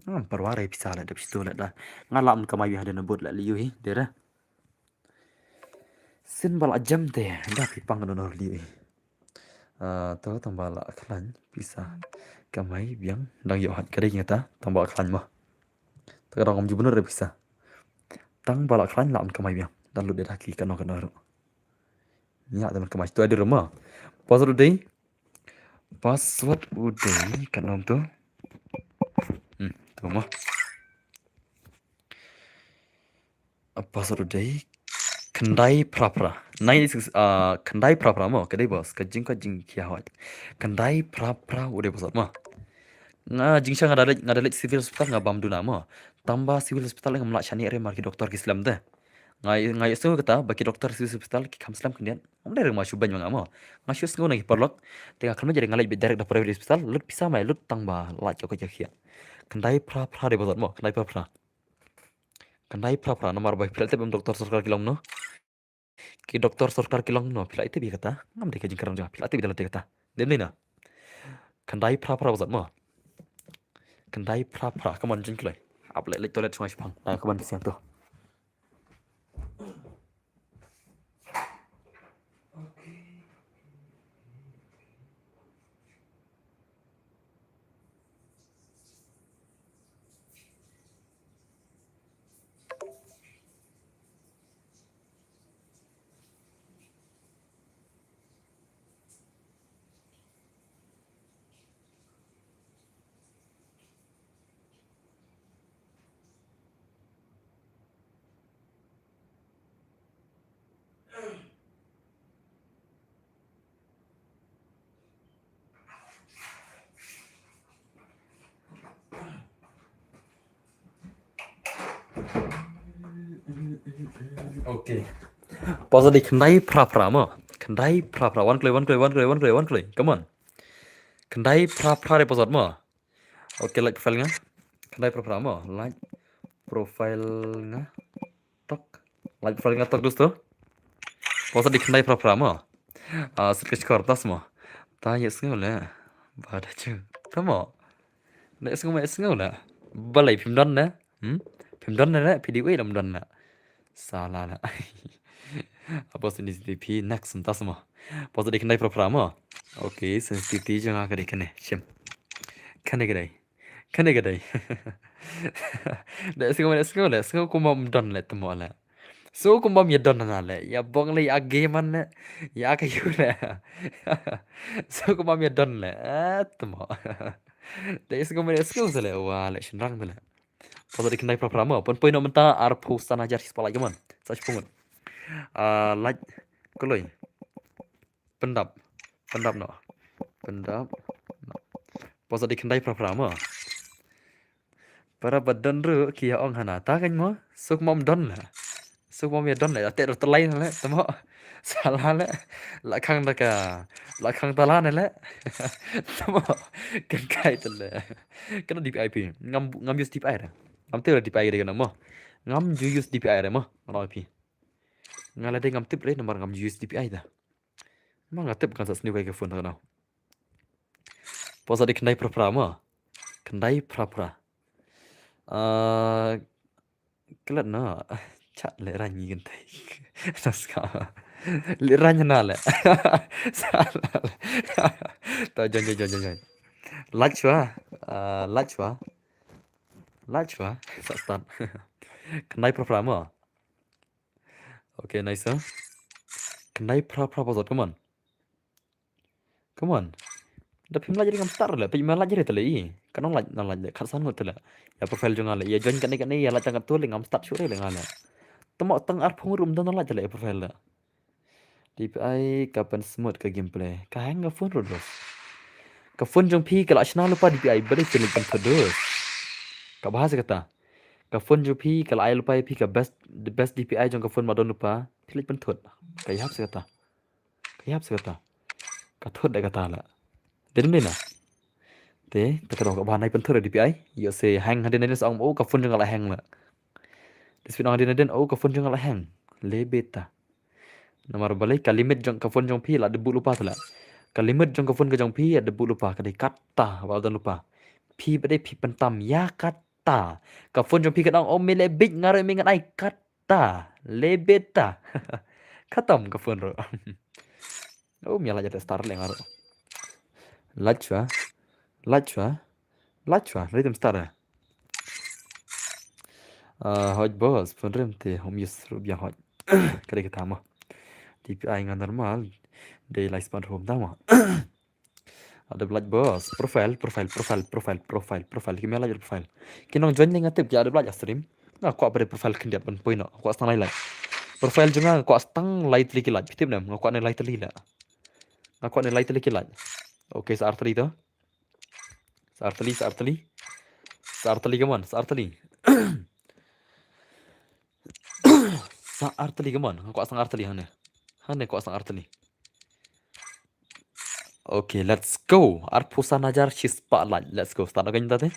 Ngam parware pisah la da situ la dah. Ngalam kamai ada nebut la liu hi dera. Sin balak jam teh dah pipang no liu. Tao tambah lah klan bisa kamai biang dang yo hat kering ta tambah klan mah terkadang om bener bisa tang balak klan lam kamai biang dan lu deraki kan ro nya teman kamai tu ada rumah password udah kan om tu tu mah password udah kendai prapra nai kendai prapra mo kedai bos kajing kia hawat kendai prapra udah bos mah jingsa ngadalit civil hospital ngabam duna mo tambah civil hospital yang melak shani marki doktor ki Islam deh ngai su kata baki doktor civil hospital ki kam Islam kendian amdai rumah syuban yang mo ngasyu sengu nagi perlok tengah kan jadi ngalai direct da private hospital lut bisa mai lut tambah lak joko jakia kendai prapra de bos mo kendai prapra nomor baik pilate bem doktor sarkar kilong no ki doktor sarkar kilong no pila itu bi kata ngam de kajing karang ja pila itu bi dalam kata dem na kendai prapra bos mo kendai prapra kaman jing klai ap le toilet sungai sepang kaman siang tu Oke. Pause di kendai prapra mo. Kendai prapra one klay. Come on. Kendai prapra de pause mo. Oke, like profile nga. Kendai prapra mo. Like profile nga. Tok. Like profile nga tok dosto. Pause di kendai prapra mo. Sekitar kertas mo. Tanya sengaja lah. Bada cu. Tamo. Nek sengaja lah. Balai pimdan na. Pimdan na PDW lam dan na. Salah lah. Apa sensitivity next entah semua. Pas dia kena program Oke, sensitivity jangan kena kena. Shem. Kena kedai. Dah sengaja kumam don le temu le. So kumam ya don na le. Ya bong le ya game le. Ya kayu le. So kumam ya don le. Temu. Dah sengaja le. Wah le senrang le. Pas dia kena program pun poin nak mentah arpu sana jar sekolah jaman. Saya pungut. Like koloi pendap no pos di kendai program para badan ru kia ong hana ta kan mo suk mom don ya don la te ro terlain la tamo salah la khang tala la tamo kan kai tele kan DPI ngam use DPI ra ngam te DPI de kan mo ngam use DPI ra mo IP ngala de ngam tip le nomor ngam use DPI dah mang ngatip kan sa seni ke phone kana posa di kendai prapra kelat na chat le ranyi kan tai naska le ranya na le ta jan lachwa sa start kendai prapra okay nice kendai prapra posa come on dah pimla jadi ngam start lah pimla jadi tele kanong la khasan ngot tele ya profile jong ala ya join kan ya la jangan tu ngam start sure le ngala temo tang ar phung dan la tele profile la DPI kapan smooth ke gameplay ka hang phone rodos ka phone jong pi ka lachna lupa DPI balik pilih kan terus ka bahasa kata ka phone jong pi ka ai lupa pi ka the best DPI jong ka phone madon lupa pilih pen thot ka yap sekata ka thot da kata la đến đây nè thế ta cái đó các bạn này vẫn thưa DPI giờ sẽ hang hay đến ông ô cà phun cho lại hang là después orang đến cà phun cho lại hang le beta nomor balik kalimat jong cà phun jong pi là debu lupa tu lah kalimat jong cà phun ke jong pi debu lupa cái kata vào dan lupa pi pada pi pentam ya kata cà phun jong pi cái ông mele big ngarai mengat ai kata le beta khatam cà phun rồi oh mia lah jadi start le ngarai Lachwa. Rhythm start. Hoj boss, rhythm te hom yus biang hoj. Kada kita mah. DPI ngan normal. Day lifespan home tama. Ada belajar bos, profile. Kimi aja profile. Kinong join dengan tip ada belajar stream. Nah, aku apa profile kendiat pun poin. Aku astang lain. Profile juga aku astang light lagi lah. Tip nam, aku ane light lagi lah. Aku ane light lagi lah. Oke, saartali tu. Saartali kemana? Saartali kemana? Aku astang artali hane. Aku astang artali. Oke, let's go. Arpusa najar spotlight. Let's go. Start again tadi.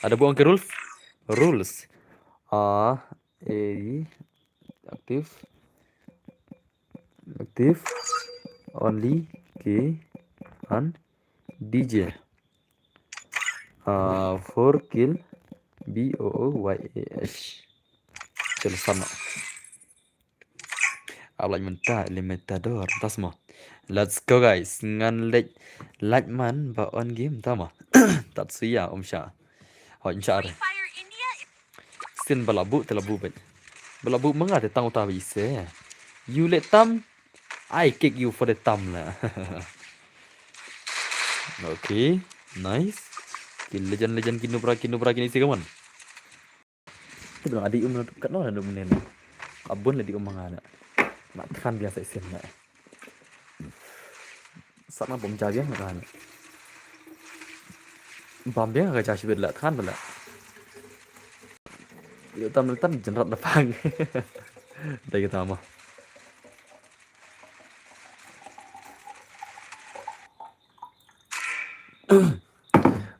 Ada buang ke rules. Active only K and DJ. 4 kill BOOYAH. Chelo sama. Alat mentah limitador tasma. Let's go guys. Ngan let man ba on game tama. Tatsuya Sha. Hỏi Sha Free rồi. Fire India. Xin balabu telabu bet. Balabu menga de tang ta bise. You let tam I kick you for the thumb lah. Okay, nice. Kill legend kinubra kini sih kawan. Itu bilang adik kat mana ada menen. Abun lah di mana. Nak tekan biasa isin nak. Sama bom jaga nak kan. Bom dia agak jauh sebelak tekan bela. Yo tam jenrat depan. Dah kita mah.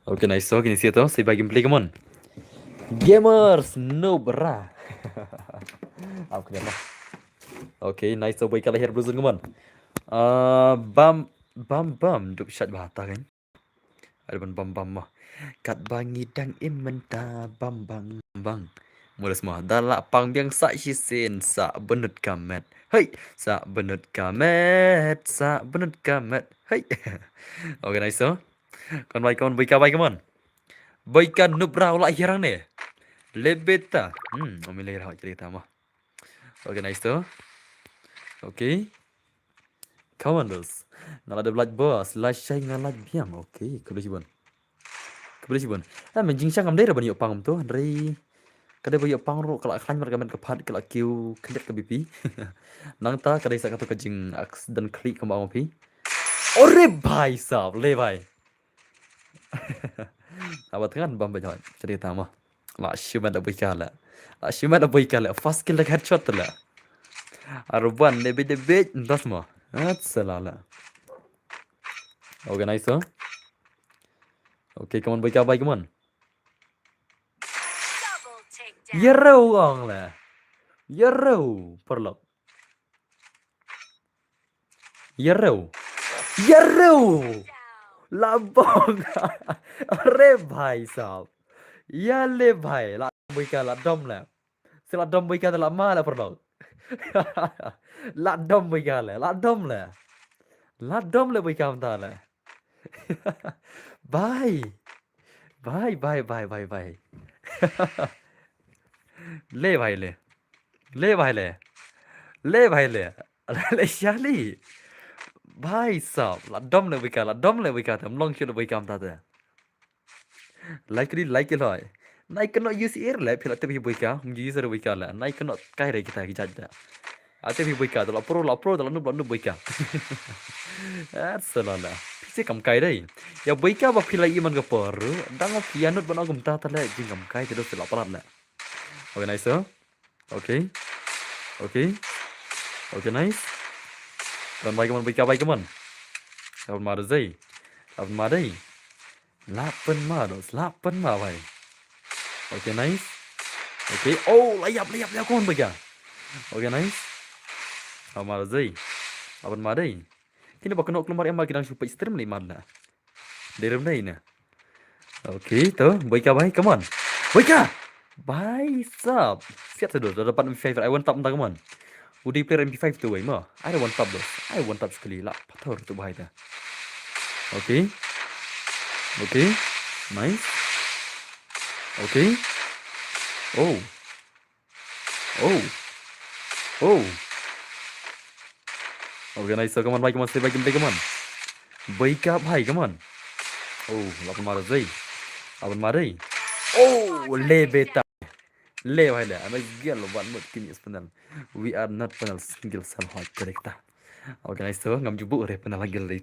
Okay, nice. So, kini siapa tu? Saya bagi play, come on. Gamers, no bra. Aku kena. Okay, nice. So, baik kalau here browser, come on. Bam. Duk shot bahata kan? Ada bam mah. Kat bangi dang imenta bang. Mula semua. Dalak pang biang sak shisin sak benut kamet. Hey, sak benut kamet. Hey. Okay, nice. So. Kon baik come on. Baikan nubrau lah hirang ni. Lebeta. Omilai rawat cerita mah. Okay, nice tu. Okay. Come on dos. Nala ada blood boss. Lashai ngalat biang. Okay, kebelah sibun. Menjing syang am daerah bani opang tu. Dari kada bayi opang ro kalau klan mergaman kepat kalau kiu kendet ke BP. Nang ta kada isa kata kejing accident klik ke bawang pi. Ore bhai sahab, le bhai. Apa kan bam banyak cerita mah. Lah syuman dah boikala. Fast kill dah headshot lah. Arban lebih entas mah. Atsalala. Okay, nice huh? Okay, come on boika bye, come on. Double takedown. Yarrow ang lah. Yarrow perlok. Yarrow. Down. Labong. Arre bhai sahab. Ya le bhai. La boika la dom la. Sila dom boika la ma la perlok. La dom boika la. La dom le boika mta la. Bye. ले भाई ले ले शाली भाई साहब लड्डम ले बिका हम लोग क्यों बिका हम ताते like it होय नाइ कनो यूज एयर ले फिर अते भी बिका हम यूज रे बिका ले नाइ कनो काय रे kita ki jajja अते भी बिका तो pro तो नु बिका Asalala. Pisi kam kai dai. Ya boika ba phila iman ka por. Dang pianut bana gum ta tale jing kam kai te do sila parat la. Okay, nice. Okay. Okay, nice. Kon bai kam boika bai kam. Lapan ma dai. Lapan ma bai. Okay, nice. Okay. Oh, layap kon boika. Okay, nice. Lapan ma dai. Kini bakal nak keluar yang bagi dalam super stream ni mana? Dari mana ini? Okay, tu. Boika bye, come on. Boika! Bye, sub. Siap sudah. Dah dapat MP5. I want top entah, come on. Udah player MP5 tu, mah. I want top bos. I want top sekali lah. Patut tu bahaya dah. Oke. Oke. Nice. Oke. Oh. Oh. Oh. Oke, nice. Come on, भाई, come on, stay back, come on. Wake up, भाई, come on. Oh, lapan मारो zai. Lapan mari. Oh, le beta. Le भाई ले. I'm a girl, one more thing is penal. We are not penal single cell hot correcta. Oke, nice. Ngam jubu re penal lagi le.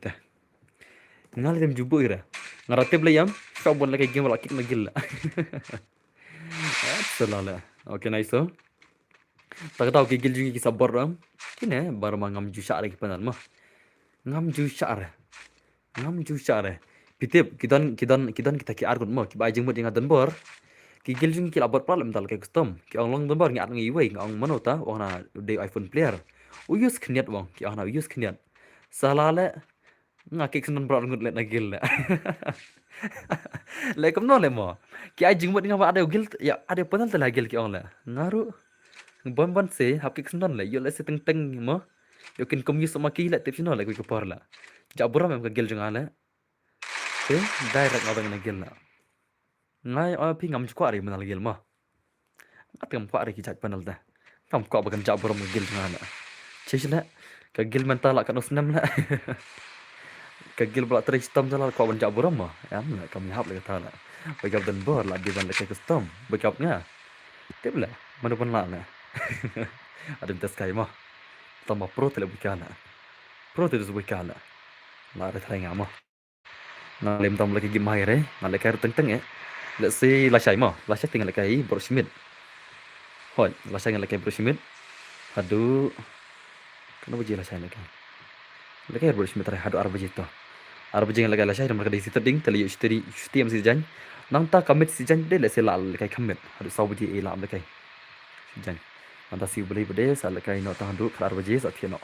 Ngal dem jubu ira. Ngaratib le yam. Sabon lagi game lagi kick nagil. Absolutely. Oke, nice. Tak tahu gigil juga kisah boram. Kini baru ngam ju syar lagi penal mah. Ngam ju syar. Ngam ju syar. Pitip kidan kita ki argun mah ki bajing mut ingat dan bor. Ki giljing ki labor problem tal ke custom. Ki ong long dan bor ngat ngi wei ngong manota wana de iPhone player. Uyus kniat wong ki ana uyus kniat. Salale ngakik senan bor ngut let nagil. Le kom no le mo. Ki ajing mut ngam ada gil ya ada penal tal gil ki ong le. Ngaru bon se hapkik senan le yo le se teng mo. Yo kin kom yus ma ki le tip sino le ki por la. Jabura mem ka gil jang ale. Direct ngabang nagil na. Ngai pi ngam chukwa ri manal gil ma. Atam kwa ri ki chat panal da. Kam kwa bagan jabura mo gil ngana. Chishla ka gil mental la kan usnam la. Ka gil bla tri stom la kwa ban jabura ma. Am la kam hap la ta la. Bagab dan bor la di ban la ka custom. Bagab nga. Tip la mana pan la na. Ada tes kai ma. Tama pro tele bukana. Pro tele bukana. La ra thai ngama. Nah, lem tam lagi game mahir ngal lekar teng ya. Let's see lasai mo. Lasai tinggal lekai Broshmit. Hoi, lasai ngal lekai Broshmit. Aduh. Kenapa je lasai lekai? Lekai Broshmit tare hadu arba jito. Arba jeng lekai lasai mereka di situ ding teli yusteri yusti am si jan. Nang ta commit si jan de lese la lekai commit. Hadu sabu ji ela am lekai. Jan. Nanta si boleh bede sa lekai no ta hadu arba je sa tieno.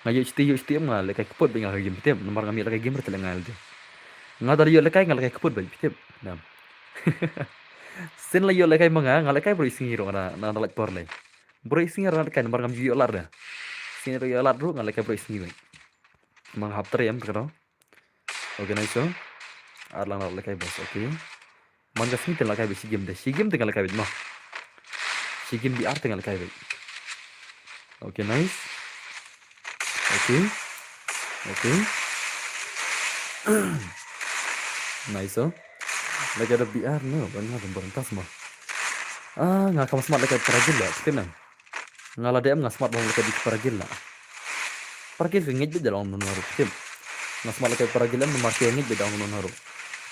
Ngayo yusti am ngal lekai keput bingal game tem nomor ngami lekai game telengal je. Ngadar yo lekai ngal lekai keput bai pitip nam. Sin la yo lekai manga ngal lekai bro ising ro na lek por le. Bro ising ro lekai nomor ngam yo lar da. Sin ro yo lar ro ngal lekai bro ising bai. Mang hap tre am karo. Oke nice so. Arlang lekai bos oke. Man ga sin lekai bi sigim de. Sigim tinggal lekai bit mah. Sigim bi art tinggal lekai bai. Oke nice. Oke. Oke. Nice so. Lagi ada BR no, banyak pemberontas mah. Nggak kamu smart lekai peragil lah, tenang. Ngala DM nggak smart banget lekai di peragil lah. Peragil ngej beda dalam nono haru, tim. Nggak smart lekai peragil lah, nomor ngej beda dalam nono haru.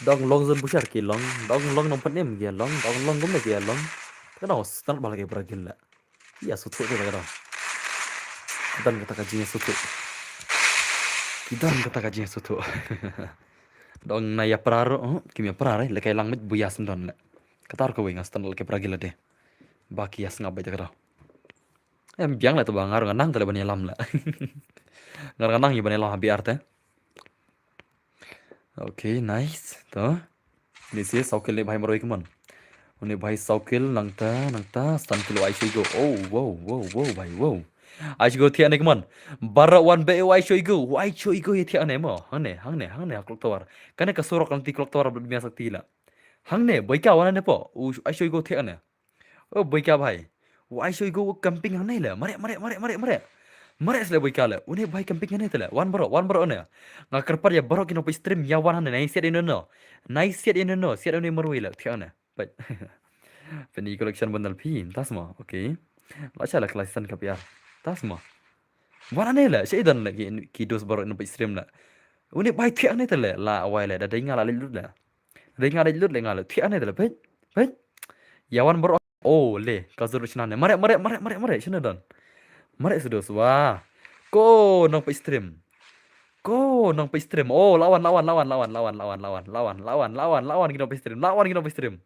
Dong long zon bushar ki long, dong nompat nem ki long, dong long gombe ki long. Kenapa stand balik lekai peragil lah? Iya sutu tu lagi dah. Dan kata kajinya sutu. Dan kata kajinya sutu. Dong naya peraro, kimia perare, lekai lang mit buyas ndon le. Katar ko wingas tan lekai peragil de. Baki yas ngabai jaga. Biang lah tu bang ngarang nang tele bani lam la. Ngarang nang yubani lam biar te. Okay, nice. To. Ni si saukil le bhai maroi kemon. Uni bhai saukil nangta stan kilo ai go. Oh, wow bhai, wow. Ai go thia ne kemon. Bara wan be ai go ye thia ne mo. Hang ne klok tawar. Kane ka sorok nanti klok tawar biasa tila. Hang ne bai ka wana ne po. Ai go thia ne. Oh bai ka bhai. Ai go camping hang ne la. Mare sele bai ka la. Uni bai camping ne tela. Wan baro ne. Ngakar par ya baro kino stream ya wan hang ne nai siat ino no. Siat ne marui la thia ne. Bai. Peni collection bundle pin tas mo. Okay. Lacha la klasisan ka biar. Tas mo. Wan ne la. Syaidan la ki dos baro ino stream la. Uni bai thia ne tela. La awai la da ngala lut la. Dengar lut le ngala thia ne tela. Bai. Yawan baro. Oh le kazur china ne. Mare china dan. Mare sudos wah. Ko nang stream. Oh lawan gino stream.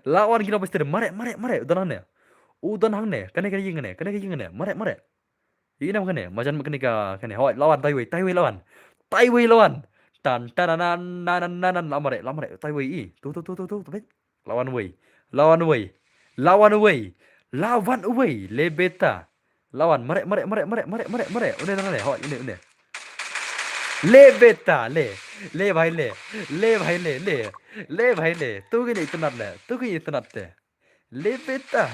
Lawan gino stream. Mare udan ne. Udan hang ne. Kane ying ne. Mare. Ini nam kane. Majan kane ka kane. Hoi lawan Taiwei lawan. Tan nanan lamare. Taiwei i. Tu. Lawan wei. Le beta. Lawan mare. Udah. Hoi ini. ले बेटा ले भाई ले भाई ले भाई ले तू की इतना ले बेटा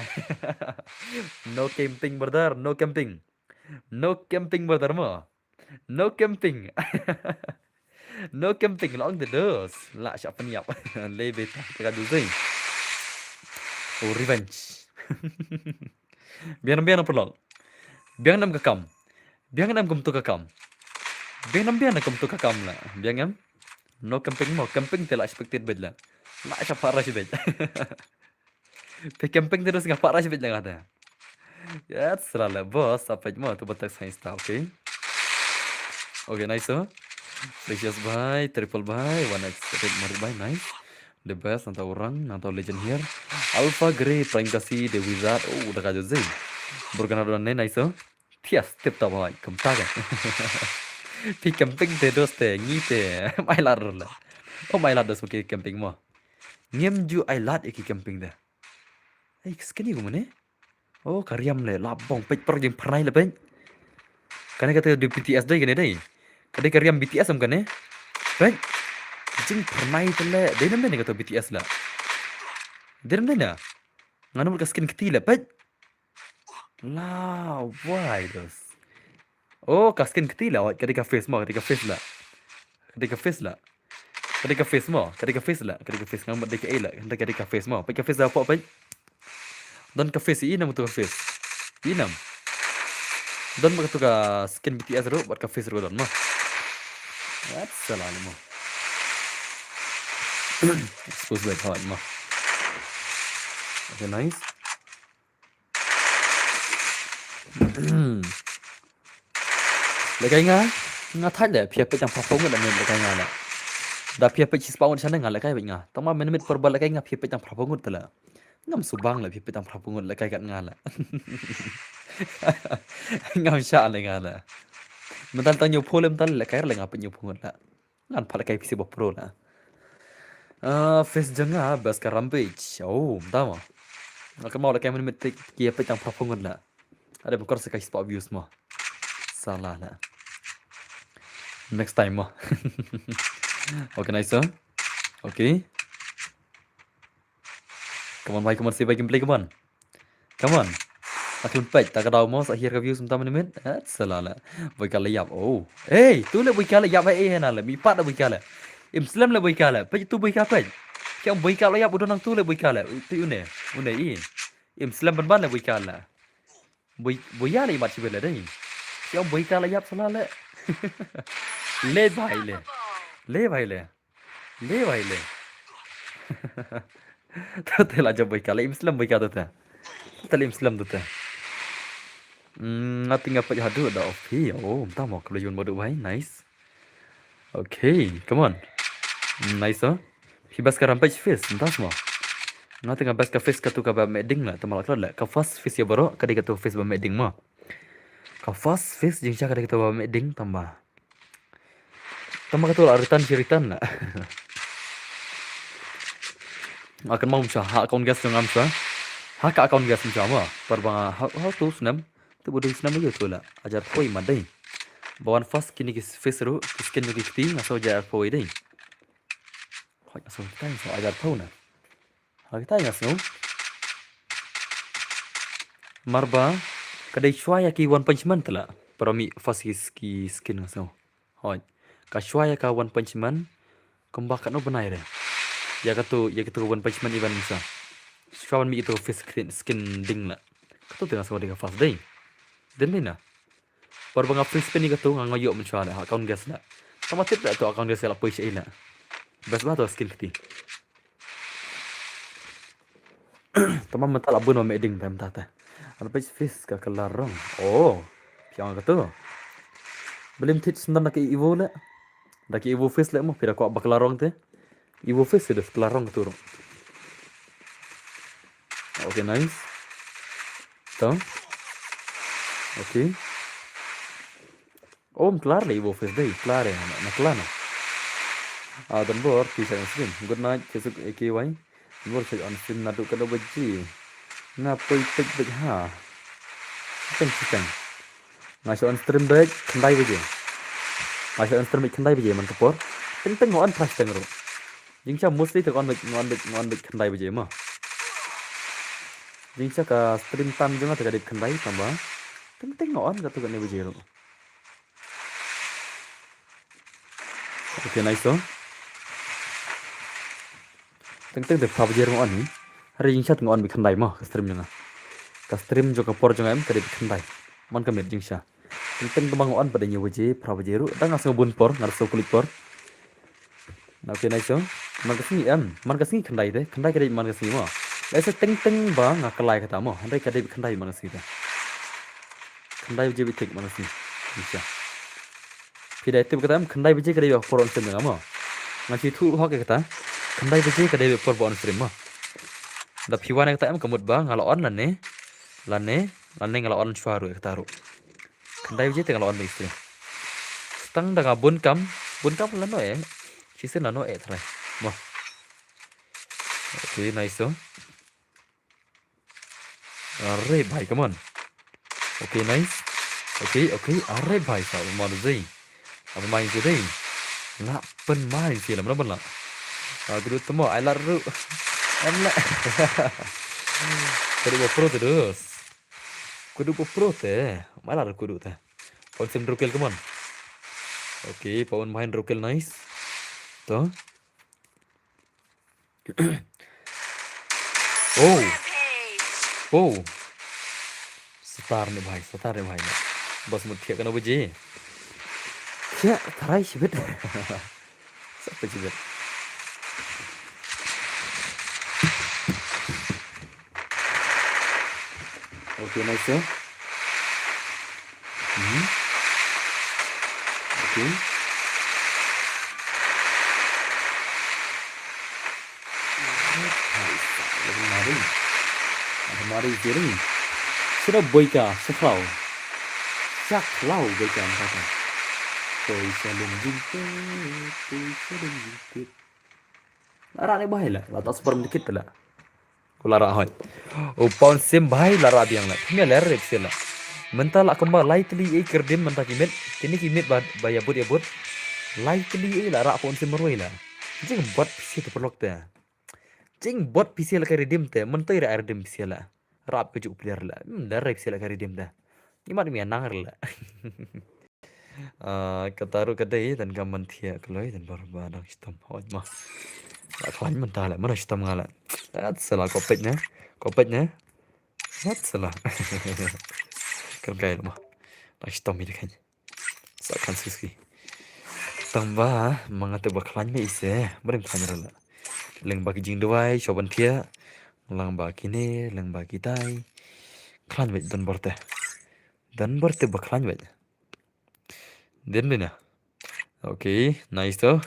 no camping brother no camping brother mo no camping no camping long the doors la siapa niap le beta ka du zing oh revenge biar pelong biar nam kakam biar nam kum tu kakam biar nam kum tu kakam la biar nam no camping mo camping tela expected bed la siapa rasa bed pe camping terus ngapa rasa bed la kata ya selalu bos apa mo tu batak science ta okay okay nice so Precious bye, triple bye, one X red merit bye, nice. The best, nantau orang, nantau legend here. Alpha Grey, Prime Kasi, The Wizard, oh udah kajo zing. Berkenal dengan nice so. Tias, tip top bye, kemtaga. Pi camping te dos te, ngite, mai lar la. Oh mai lar dos ke camping mo. Ngiem ju ai lat iki camping dah. Ai skeni ko mane. Oh karyam le, labong pej per jeng pernai le pej. Karena kata di BTS dai kene dai. Kadai karyam BTS am kene. Pej. Jing pernai tele, dai namne kata BTS la. Dai namne na. Nganu ka skin ketila pej. La, why dos. Oh, ka skin ketila wat kadai ka face mo, kadai ka face la. Kadai ka face la. Kadai ka face mo, kadai ka face la, kadai ka face ngam dai ka ela, kadai ka face mo. Pej ka face apa pej. Dan ka face inam tu ka face. Inam. Dan begitu ka skin BTS ro buat ka face ro dan mo. That's salah mo. Expose by thought mo. Okay, nice. Lekai nga thắt để phía bên trong phong cái đầm lekai nga là. Da phía bên chỉ spawn sana nga lekai bên nga. Tama menit perbal lekai nga phía bên trong phong ngut la. Ngam subang la phía bên trong phong ngut lekai kat nga la. Ngam sha le nga la. Mental tanya pole mental lekai la nga penyu pungut la. Ngan pala kai PC pro la. Face janga bas ka rampage. Oh, tama. Akan mau lekai menit kia bên trong phong ngut la. Ada bukan sekai spot views mo. Salah lah. Next time mo. Okay, nice sir. Okay. Come on, see if I can play. Come on. Aku lupa, tak ada mau akhir review sebentar minit. Salah lah. Boy kala yap. Oh. Hey, tu le boy kala yap hai na le. Mi pat le boy kala. Islam le boy kala. Pe tu boy kala. Yang boy kala yap udah nang tu le boy kala. Tu une i. Islam ban le boy kala. Boy ya le mat sibel dai. Yang boy kala yap salah le. ले भाई ले तो तेला जब boy kala Islam boy kata ta tali Islam tu ta nothing apa hadu da ofi oh entah mau kalau yun bodoh bhai nice okay come on nice oh hibas ka rampage face entah semua nothing abas ka face ka tu ka ba medding la tamal kala ka first face ya baro ka ka tu face ba medding mo ka first face jing cha ka tu ba medding tambah ketul aritan ciritan lah. Akan mau macam hak akaun gas dengan macam hak akaun gas macam apa? Perbang hak tu senam tu bodoh senam aja tu lah. Ajar poi madai. Bawan fast kini kis face ru skin lagi kiti asal ajar poi dai. Hak asal kita asal ajar poi na. Hak kita asal. Marba kadai cuai ki One Punch Man telah. Perami fast ki skin asal. Hak Kashwaya ka One Punch Man kembak no benai re. Ya katu One Punch Man iban bisa. Shwawan mi itu face skin ding la. Katu tengah sama dengan fast day. Den na. Perbanga free spin ni katu ngoyo mencual lah account gas la. Sama tip tu account gas la poi sei la. Bas ba tu skill kiti. Tamam mental abun no meding time tata. Ada page face ka kelarong. Oh, piang katu. Belum tit sendan nak Evo la. Dak Evo face lah mo pira ko baklarong te. Evo face sudah kelarong tu. Okay, nice. Tahu? Okay. Oh, kelar lah Evo face deh, kelar ya, nak kelar na. Dan bor kisah stream. Good night, kesuk AKY. Bor saya on stream nadu kada baji. Ngapai tek ha. Teng. Ngasih on stream baik, kendai baje. Masih instrumen kendai biji man kapor. Teng ngon pas teng ro. Jing cha mostly te ngon bik kendai biji mah. Jing cha ka stream tam jung ta kadip kendai tamba. Teng ngon ka tu kan biji ro. Okay, nice so. Teng de pa biji ro ani. Hari jing cha ngon bik kendai mah stream jung. Ka stream jo kapor jung em kadip kendai. Man ka met jing cha. Teng bang on pada nyu biji pra biji ro. Da ngas bun por ngar so kulit por. Okay, nice so. Man ka singi kendai de. Kendai kadip man ka singi mah. Laisa teng bang ngakalai kata mo. Handai kadip kendai man singi da. Kendai biji bitik man singi. Bisa. Pidai tip kata kendai biji kadip por on stream mo. Ngaci tu hok kata. Kendai biji kadip por on stream mo. Da piwan kata kemut bang ngalo on lane ngalo on chwaru kata ru. Kendai biji te ngalo on stream. Stang da bun kam lano Sisen lano try. Mo. Okay, nice so. Arre bhai, come on. Okay, nice. Okay. Arre bhai, sao mau dei. Apa main tu dei? Nak pen main sih lah, mana lah. Guru temo, I laru. Emla. Kudu pro terus. Kudu pro teh. Malah kudu teh. Konsep rokel, come on. Okay, pawan main rokel nice. Tuh. Oh. Star nih bhai. Bos mutia kan biji. Ya, tarai sibet. Siapa sibet? Okay, nice so. Okay. Mari kiri. Sudah boyka seklau boyka kata. Tôi sẽ đừng dừng kết. Lara ni bahai lah. Lata super dikit lah. Ko lara hoy. Upon sim bahai lara biang lah. Punya lara repsel lah. Mental lah kembal lightly kerdim mentah kimet. Kini kimet bayabut. Lightly lara upon sim meroi lah. Jing bot PC terperlok teh. Jing bot PC lah kerdim teh. Mentai ira kerdim PC lah. Rap kejuk player lah. Lara repsel lah kerdim dah. Imat mi nangar lah. Kataru kadai dan gaman thia kloi dan barbadang stam hoi mah. Klan mentah lah mana stam ngala. Salah kopetnya. Salah. Kergai mah. Nak stam ini kan. Sakan suski. Tambah mangate baklan me ise, berem kamera lah. Leng bagi jing dewai coban thia. Lang bagi ne, lang bagi tai. Klan wet dan borte baklan wet. Den bina. Okay, nice tuh.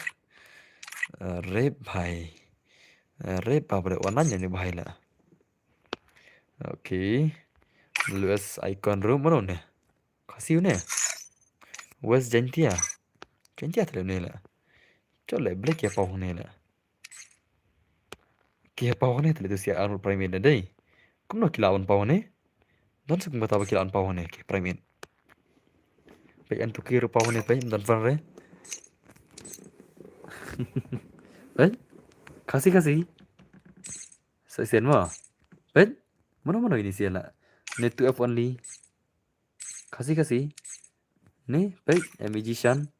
Rep bhai. Rep apa warnanya nih bhai lah. Okay. Luas icon room mana nih? Kasih nih. West Gentia terus nih lah. Coba black ya pau nih lah. Kia pau nih terus si Arnold Primate deh. Kamu nak kilawan pau nih? Dan suka betapa kilawan pau nih ke Primate. Baik antu kira pau nih baik dan farre. Kasih. Saya mah. Ben, mana ini sih lah. Need to F only. Kasih. Nih, baik, magician.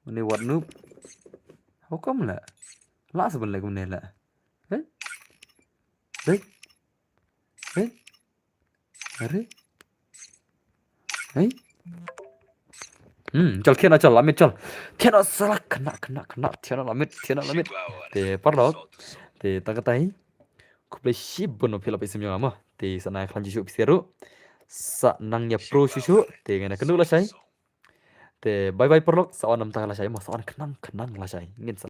Ini what noob. How come lah? Lah sebenarnya kumne lah. Baik. Are? Chal kena chal lamit chal. Kena salah kena tiana lamit. Te parlok. Te takatai. Kuplay shibun pila pa isim yung ama. Te sana klan jishu pisero. Sa nangnya pro shushu. Te ngana kendu la shay. Te bye parlok. Sa onam ta la shay. Ma sa on kenang la shay. Ngin